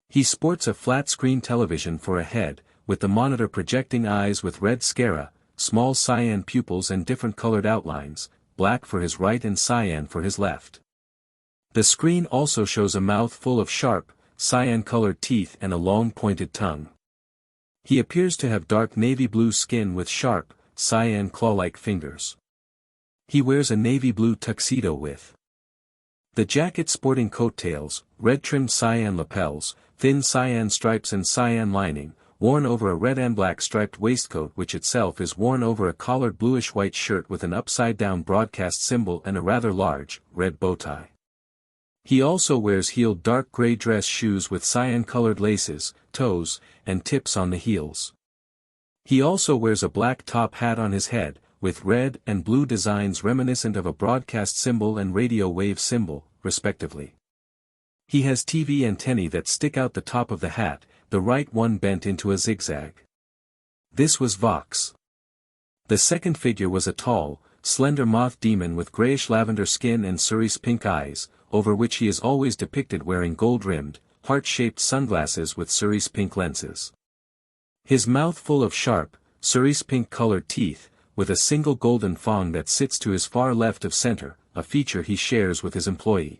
Speaker 1: He sports a flat-screen television for a head, with the monitor projecting eyes with red sclera, small cyan pupils and different colored outlines, black for his right and cyan for his left. The screen also shows a mouth full of sharp, cyan-colored teeth and a long pointed tongue. He appears to have dark navy blue skin with sharp, cyan claw-like fingers. He wears a navy blue tuxedo with the jacket sporting coattails, red-trimmed cyan lapels, thin cyan stripes and cyan lining, worn over a red and black striped waistcoat which itself is worn over a collared bluish-white shirt with an upside-down broadcast symbol and a rather large, red bow tie. He also wears heeled dark gray dress shoes with cyan-colored laces, toes, and tips on the heels. He also wears a black top hat on his head, with red and blue designs reminiscent of a broadcast symbol and radio wave symbol, respectively. He has TV antennae that stick out the top of the hat, the right one bent into a zigzag. This was Vox. The second figure was a tall, slender moth demon with grayish-lavender skin and cerise pink eyes, over which he is always depicted wearing gold-rimmed, heart-shaped sunglasses with cerise pink lenses. His mouth full of sharp, cerise pink-colored teeth, with a single golden fang that sits to his far left of center, a feature he shares with his employee.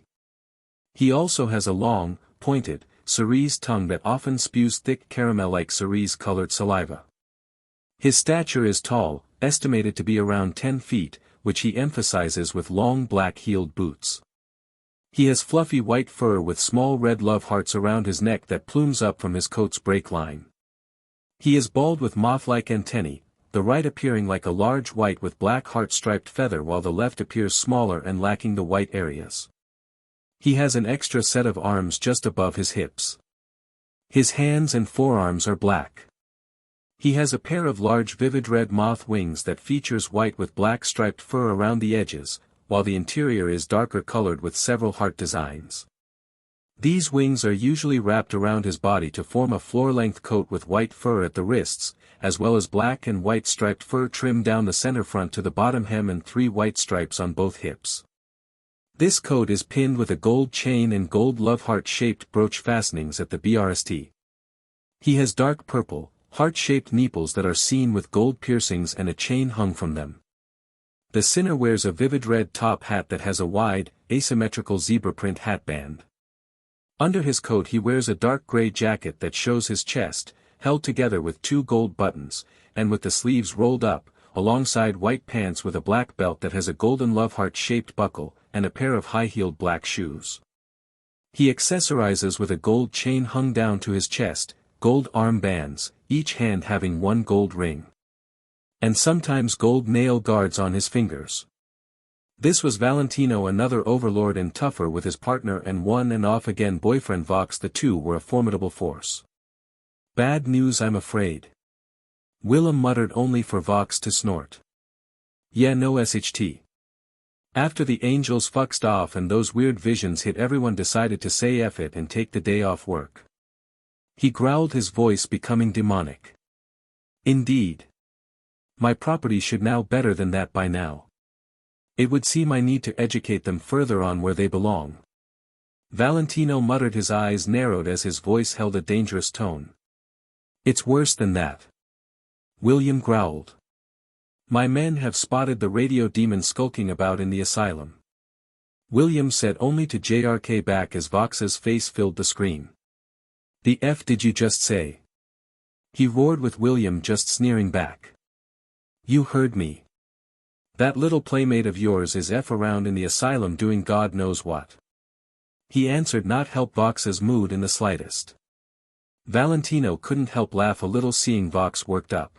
Speaker 1: He also has a long, pointed, cerise tongue that often spews thick caramel-like cerise-colored saliva. His stature is tall, estimated to be around 10 feet, which he emphasizes with long black-heeled boots. He has fluffy white fur with small red love hearts around his neck that plumes up from his coat's break line. He is bald with moth-like antennae, the right appearing like a large white with black heart-striped feather while the left appears smaller and lacking the white areas. He has an extra set of arms just above his hips. His hands and forearms are black. He has a pair of large vivid red moth wings that features white with black striped fur around the edges, while the interior is darker colored with several heart designs. These wings are usually wrapped around his body to form a floor-length coat with white fur at the wrists, as well as black and white striped fur trimmed down the center front to the bottom hem and 3 white stripes on both hips. This coat is pinned with a gold chain and gold love heart-shaped brooch fastenings at the BRST. He has dark purple, heart-shaped nipples that are seen with gold piercings and a chain hung from them. The sinner wears a vivid red top hat that has a wide, asymmetrical zebra print hatband. Under his coat he wears a dark gray jacket that shows his chest, held together with 2 gold buttons, and with the sleeves rolled up, alongside white pants with a black belt that has a golden love heart-shaped buckle, and a pair of high-heeled black shoes. He accessorizes with a gold chain hung down to his chest, gold arm bands, each hand having 1 gold ring. And sometimes gold nail guards on his fingers. This was Valentino, another overlord and tougher with his partner and on-and-off-again boyfriend Vox. The two were a formidable force. Bad news, I'm afraid. Willem muttered, only for Vox to snort. Yeah, no SHT. After the angels fucked off and those weird visions hit, everyone decided to say F it and take the day off work. He growled, his voice becoming demonic. Indeed. My property should know better than that by now. It would seem I need to educate them further on where they belong. Valentino muttered, his eyes narrowed as his voice held a dangerous tone. It's worse than that. William growled. My men have spotted the radio demon skulking about in the asylum. William said, only to JRK back as Vox's face filled the screen. The F did you just say? He roared, with William just sneering back. You heard me. That little playmate of yours is F around in the asylum doing God knows what. He answered, not help Vox's mood in the slightest. Valentino couldn't help laugh a little seeing Vox worked up.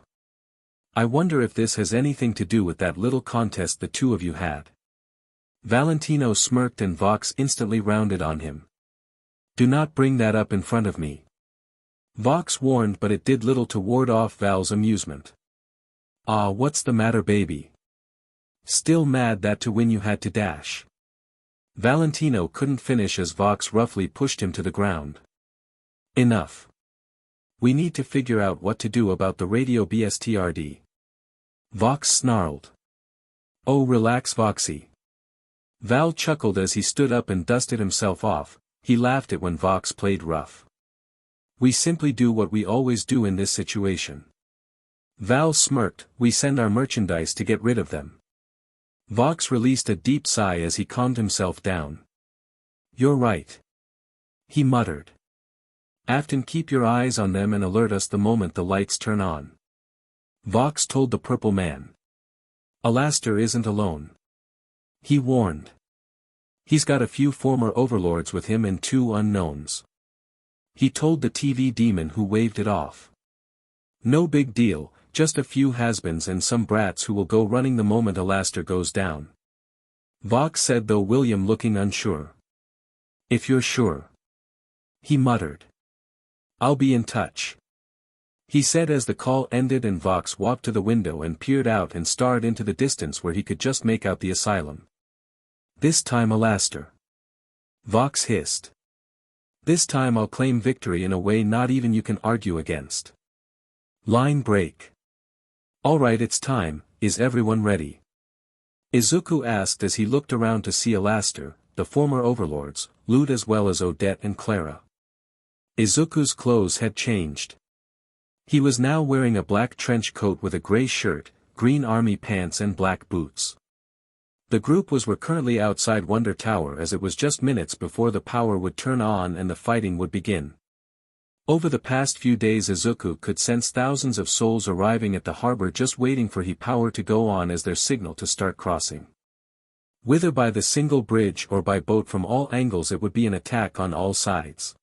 Speaker 1: I wonder if this has anything to do with that little contest the two of you had. Valentino smirked and Vox instantly rounded on him. Do not bring that up in front of me. Vox warned, but it did little to ward off Val's amusement. Ah, what's the matter, baby? Still mad that to win you had to dash? Valentino couldn't finish as Vox roughly pushed him to the ground. Enough. We need to figure out what to do about the radio BSTRD. Vox snarled. Oh, relax, Voxy. Val chuckled as he stood up and dusted himself off. He laughed at when Vox played rough. We simply do what we always do in this situation. Val smirked, we send our merchandise to get rid of them. Vox released a deep sigh as he calmed himself down. "You're right," he muttered. "Afton, keep your eyes on them and alert us the moment the lights turn on," Vox told the purple man. "Alastor isn't alone," he warned. "He's got a few former overlords with him and 2 unknowns." He told the TV demon, who waved it off. "No big deal, just a few has-beens and some brats who will go running the moment Alastor goes down," Vox said, though William looking unsure. "If you're sure," he muttered. "I'll be in touch," he said as the call ended and Vox walked to the window and peered out and stared into the distance where he could just make out the asylum. "This time Alastor," Vox hissed. "This time I'll claim victory in a way not even you can argue against." Line break. "Alright, it's time, is everyone ready?" Izuku asked as he looked around to see Alastor, the former overlords, Lute as well as Odette and Clara. Izuku's clothes had changed. He was now wearing a black trench coat with a grey shirt, green army pants and black boots. The group were currently outside Wonder Tower as it was just minutes before the power would turn on and the fighting would begin. Over the past few days Izuku could sense thousands of souls arriving at the harbor just waiting for the power to go on as their signal to start crossing. Whether by the single bridge or by boat, from all angles it would be an attack on all sides.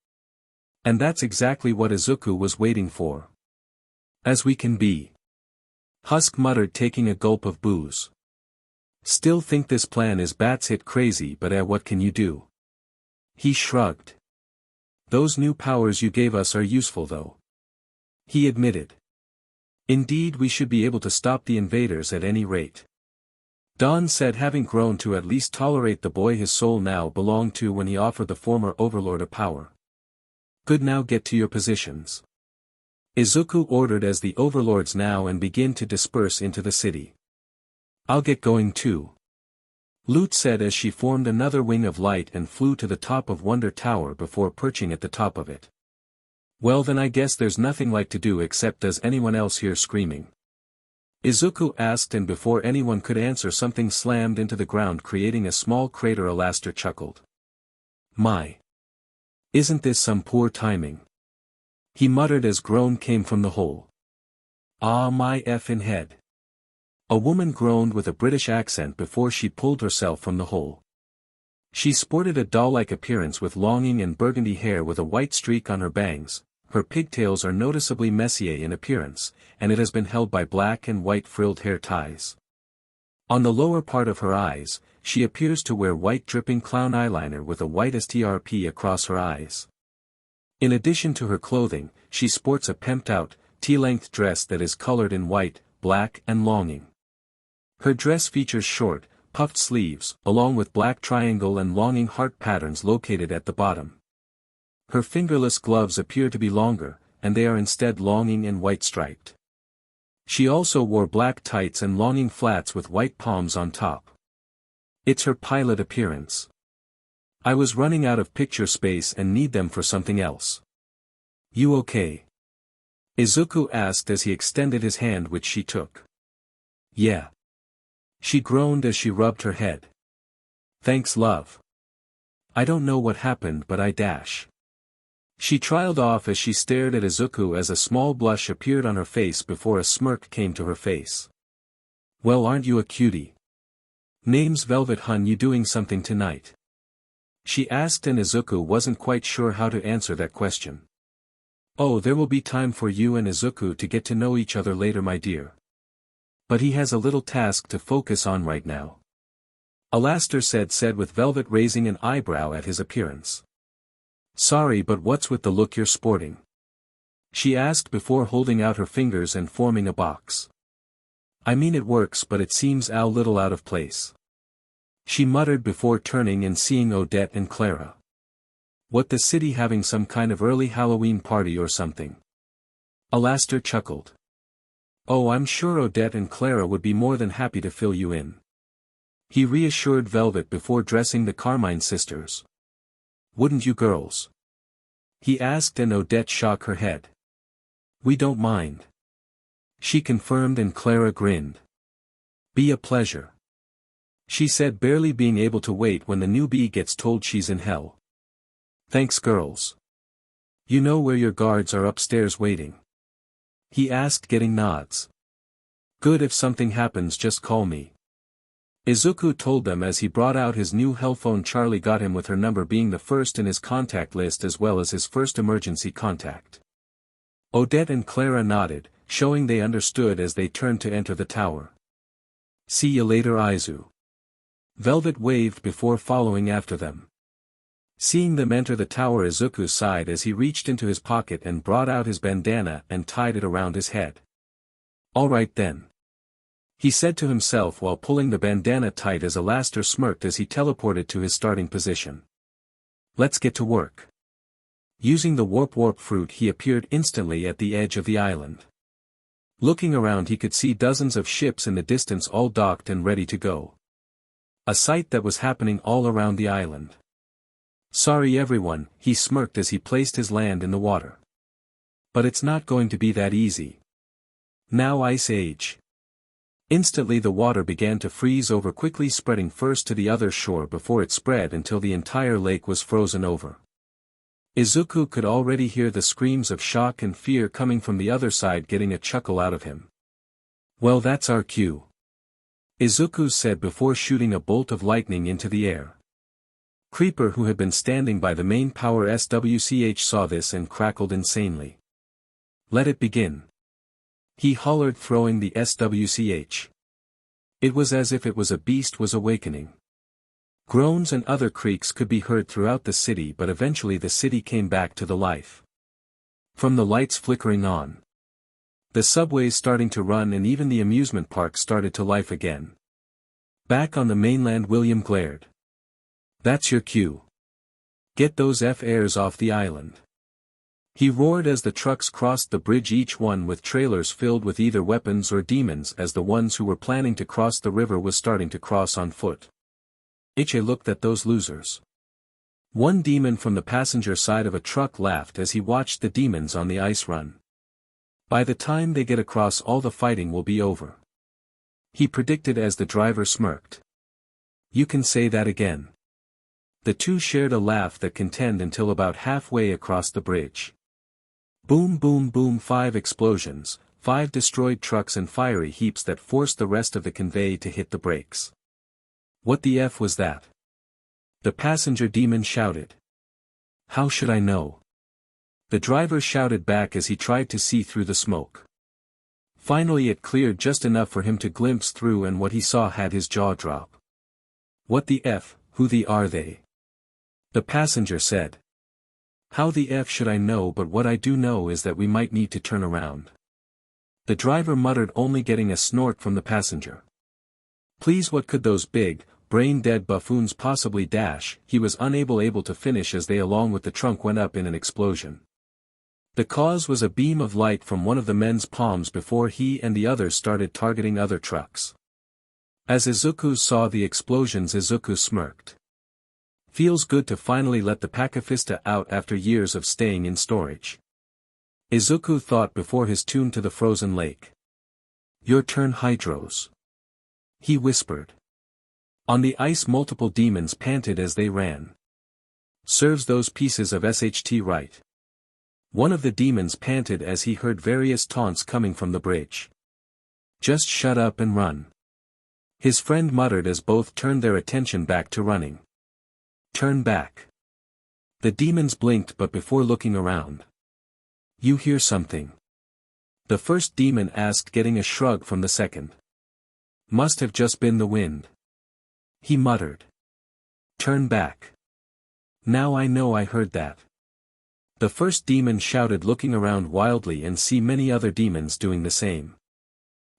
Speaker 1: And that's exactly what Izuku was waiting for. "As we can be," Husk muttered, taking a gulp of booze. "Still think this plan is batshit crazy, but what can you do?" He shrugged. "Those new powers you gave us are useful though," he admitted. "Indeed, we should be able to stop the invaders at any rate," Don said, having grown to at least tolerate the boy his soul now belonged to when he offered the former overlord a power. "Good, now get to your positions," Izuku ordered as the overlords now and begin to disperse into the city. "I'll get going too," Lute said as she formed another wing of light and flew to the top of Wonder Tower before perching at the top of it. "Well then, I guess there's nothing like to do except does anyone else hear screaming?" Izuku asked, and before anyone could answer something slammed into the ground creating a small crater. Alastor chuckled. "My! Isn't this some poor timing?" he muttered as groan came from the hole. "Ah, my effin' head!" A woman groaned with a British accent before she pulled herself from the hole. She sported a doll-like appearance with longing and burgundy hair with a white streak on her bangs. Her pigtails are noticeably Messier in appearance, and it has been held by black and white frilled hair ties. On the lower part of her eyes, she appears to wear white dripping clown eyeliner with a white strp across her eyes. In addition to her clothing, she sports a pimped-out, tea-length dress that is colored in white, black and longing. Her dress features short, puffed sleeves, along with black triangle and longing heart patterns located at the bottom. Her fingerless gloves appear to be longer, and they are instead longing and white striped. She also wore black tights and longing flats with white palms on top. It's her pilot appearance. I was running out of picture space and need them for something else. "You okay?" Izuku asked as he extended his hand, which she took. "Yeah." She groaned as she rubbed her head. "Thanks, love. I don't know what happened, but I dash." She trailed off as she stared at Izuku as a small blush appeared on her face before a smirk came to her face. "Well, aren't you a cutie? Name's Velvet Hun, you doing something tonight?" she asked, and Izuku wasn't quite sure how to answer that question. "Oh, there will be time for you and Izuku to get to know each other later, my dear. But he has a little task to focus on right now," Alastor said with Velvet raising an eyebrow at his appearance. "Sorry, but what's with the look you're sporting?" she asked before holding out her fingers and forming a box. "I mean, it works, but it seems a little out of place," she muttered before turning and seeing Odette and Clara. "What, the city having some kind of early Halloween party or something?" Alastor chuckled. "Oh, I'm sure Odette and Clara would be more than happy to fill you in," he reassured Velvet before dressing the Carmine sisters. "Wouldn't you girls?" he asked, and Odette shook her head. "We don't mind," she confirmed, and Clara grinned. "Be a pleasure." she said, barely being able to wait when the newbie gets told she's in hell. Thanks, girls. You know where your guards are upstairs waiting? He asked, getting nods. Good, if something happens just call me. Izuku told them as he brought out his new hell phone. Charlie got him with her number being the first in his contact list as well as his first emergency contact. Odette and Clara nodded, showing they understood as they turned to enter the tower. See you later, Izu. Velvet waved before following after them. Seeing them enter the tower, Izuku sighed as he reached into his pocket and brought out his bandana and tied it around his head. All right then, he said to himself while pulling the bandana tight as Alastor smirked as he teleported to his starting position. Let's get to work. Using the warp fruit, he appeared instantly at the edge of the island. Looking around, he could see dozens of ships in the distance, all docked and ready to go. A sight that was happening all around the island. Sorry everyone, he smirked as he placed his land in the water. But it's not going to be that easy. Now Ice Age. Instantly the water began to freeze over, quickly spreading first to the other shore before it spread until the entire lake was frozen over. Izuku could already hear the screams of shock and fear coming from the other side, getting a chuckle out of him. Well, that's our cue, Izuku said before shooting a bolt of lightning into the air. Creeper, who had been standing by the main power SWCH, saw this and crackled insanely. Let it begin, he hollered, throwing the SWCH. It was as if it was a beast was awakening. Groans and other creaks could be heard throughout the city, but eventually the city came back to the life. From the lights flickering on, the subways starting to run, and even the amusement park started to life again. Back on the mainland, William glared. That's your cue. Get those F-airs off the island, he roared as the trucks crossed the bridge, each one with trailers filled with either weapons or demons, as the ones who were planning to cross the river was starting to cross on foot. Iche looked at those losers. One demon from the passenger side of a truck laughed as he watched the demons on the ice run. By the time they get across, all the fighting will be over, he predicted as the driver smirked. You can say that again. The two shared a laugh that continued until about halfway across the bridge. Boom boom boom, 5 explosions, 5 destroyed trucks and fiery heaps that forced the rest of the convey to hit the brakes. What the F was that? The passenger demon shouted. How should I know? The driver shouted back as he tried to see through the smoke. Finally it cleared just enough for him to glimpse through, and what he saw had his jaw drop. What the F, who the are they? The passenger said. How the F should I know, but what I do know is that we might need to turn around. The driver muttered, only getting a snort from the passenger. Please, what could those big, brain-dead buffoons possibly dash? He was able to finish as they along with the trunk went up in an explosion. The cause was a beam of light from one of the men's palms before he and the others started targeting other trucks. As Izuku saw the explosions, Izuku smirked. Feels good to finally let the pacifista out after years of staying in storage, Izuku thought before his tune to the frozen lake. Your turn, Hydros, he whispered. On the ice multiple demons panted as they ran. Serves those pieces of SHT right. One of the demons panted as he heard various taunts coming from the bridge. Just shut up and run, his friend muttered as both turned their attention back to running. Turn back. The demons blinked, but before looking around. You hear something? The first demon asked, getting a shrug from the second. Must have just been the wind, he muttered. Turn back. Now I know I heard that. The first demon shouted, looking around wildly and see many other demons doing the same.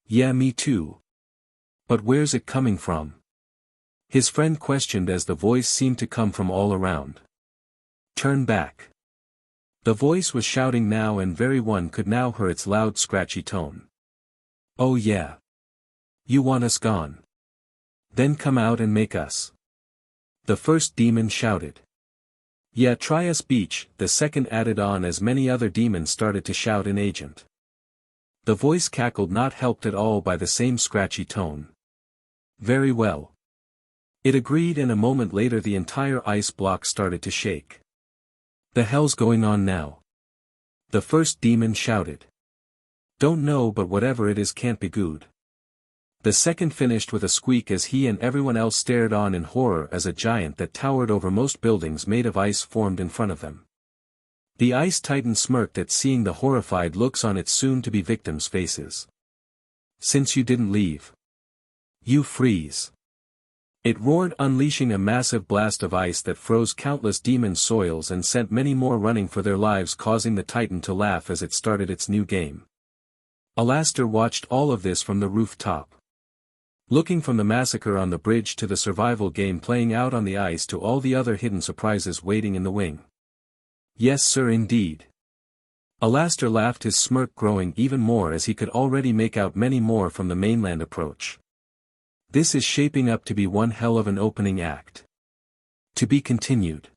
Speaker 1: Yeah, me too. But where's it coming from? His friend questioned as the voice seemed to come from all around. Turn back. The voice was shouting now, and everyone could now hear its loud scratchy tone. Oh yeah. You want us gone? Then come out and make us. The first demon shouted. Yeah, try us, Beach, the second added on as many other demons started to shout in agent. The voice cackled, not helped at all by the same scratchy tone. Very well. It agreed, and a moment later the entire ice block started to shake. The hell's going on now? The first demon shouted. Don't know, but whatever it is can't be good. The second finished with a squeak as he and everyone else stared on in horror as a giant that towered over most buildings made of ice formed in front of them. The ice titan smirked at seeing the horrified looks on its soon-to-be victims' faces. Since you didn't leave, you freeze. It roared, unleashing a massive blast of ice that froze countless demon soils and sent many more running for their lives, causing the titan to laugh as it started its new game. Alastor watched all of this from the rooftop. Looking from the massacre on the bridge to the survival game playing out on the ice to all the other hidden surprises waiting in the wing. Yes sir, indeed. Alastor laughed, his smirk growing even more as he could already make out many more from the mainland approach. This is shaping up to be one hell of an opening act. To be continued.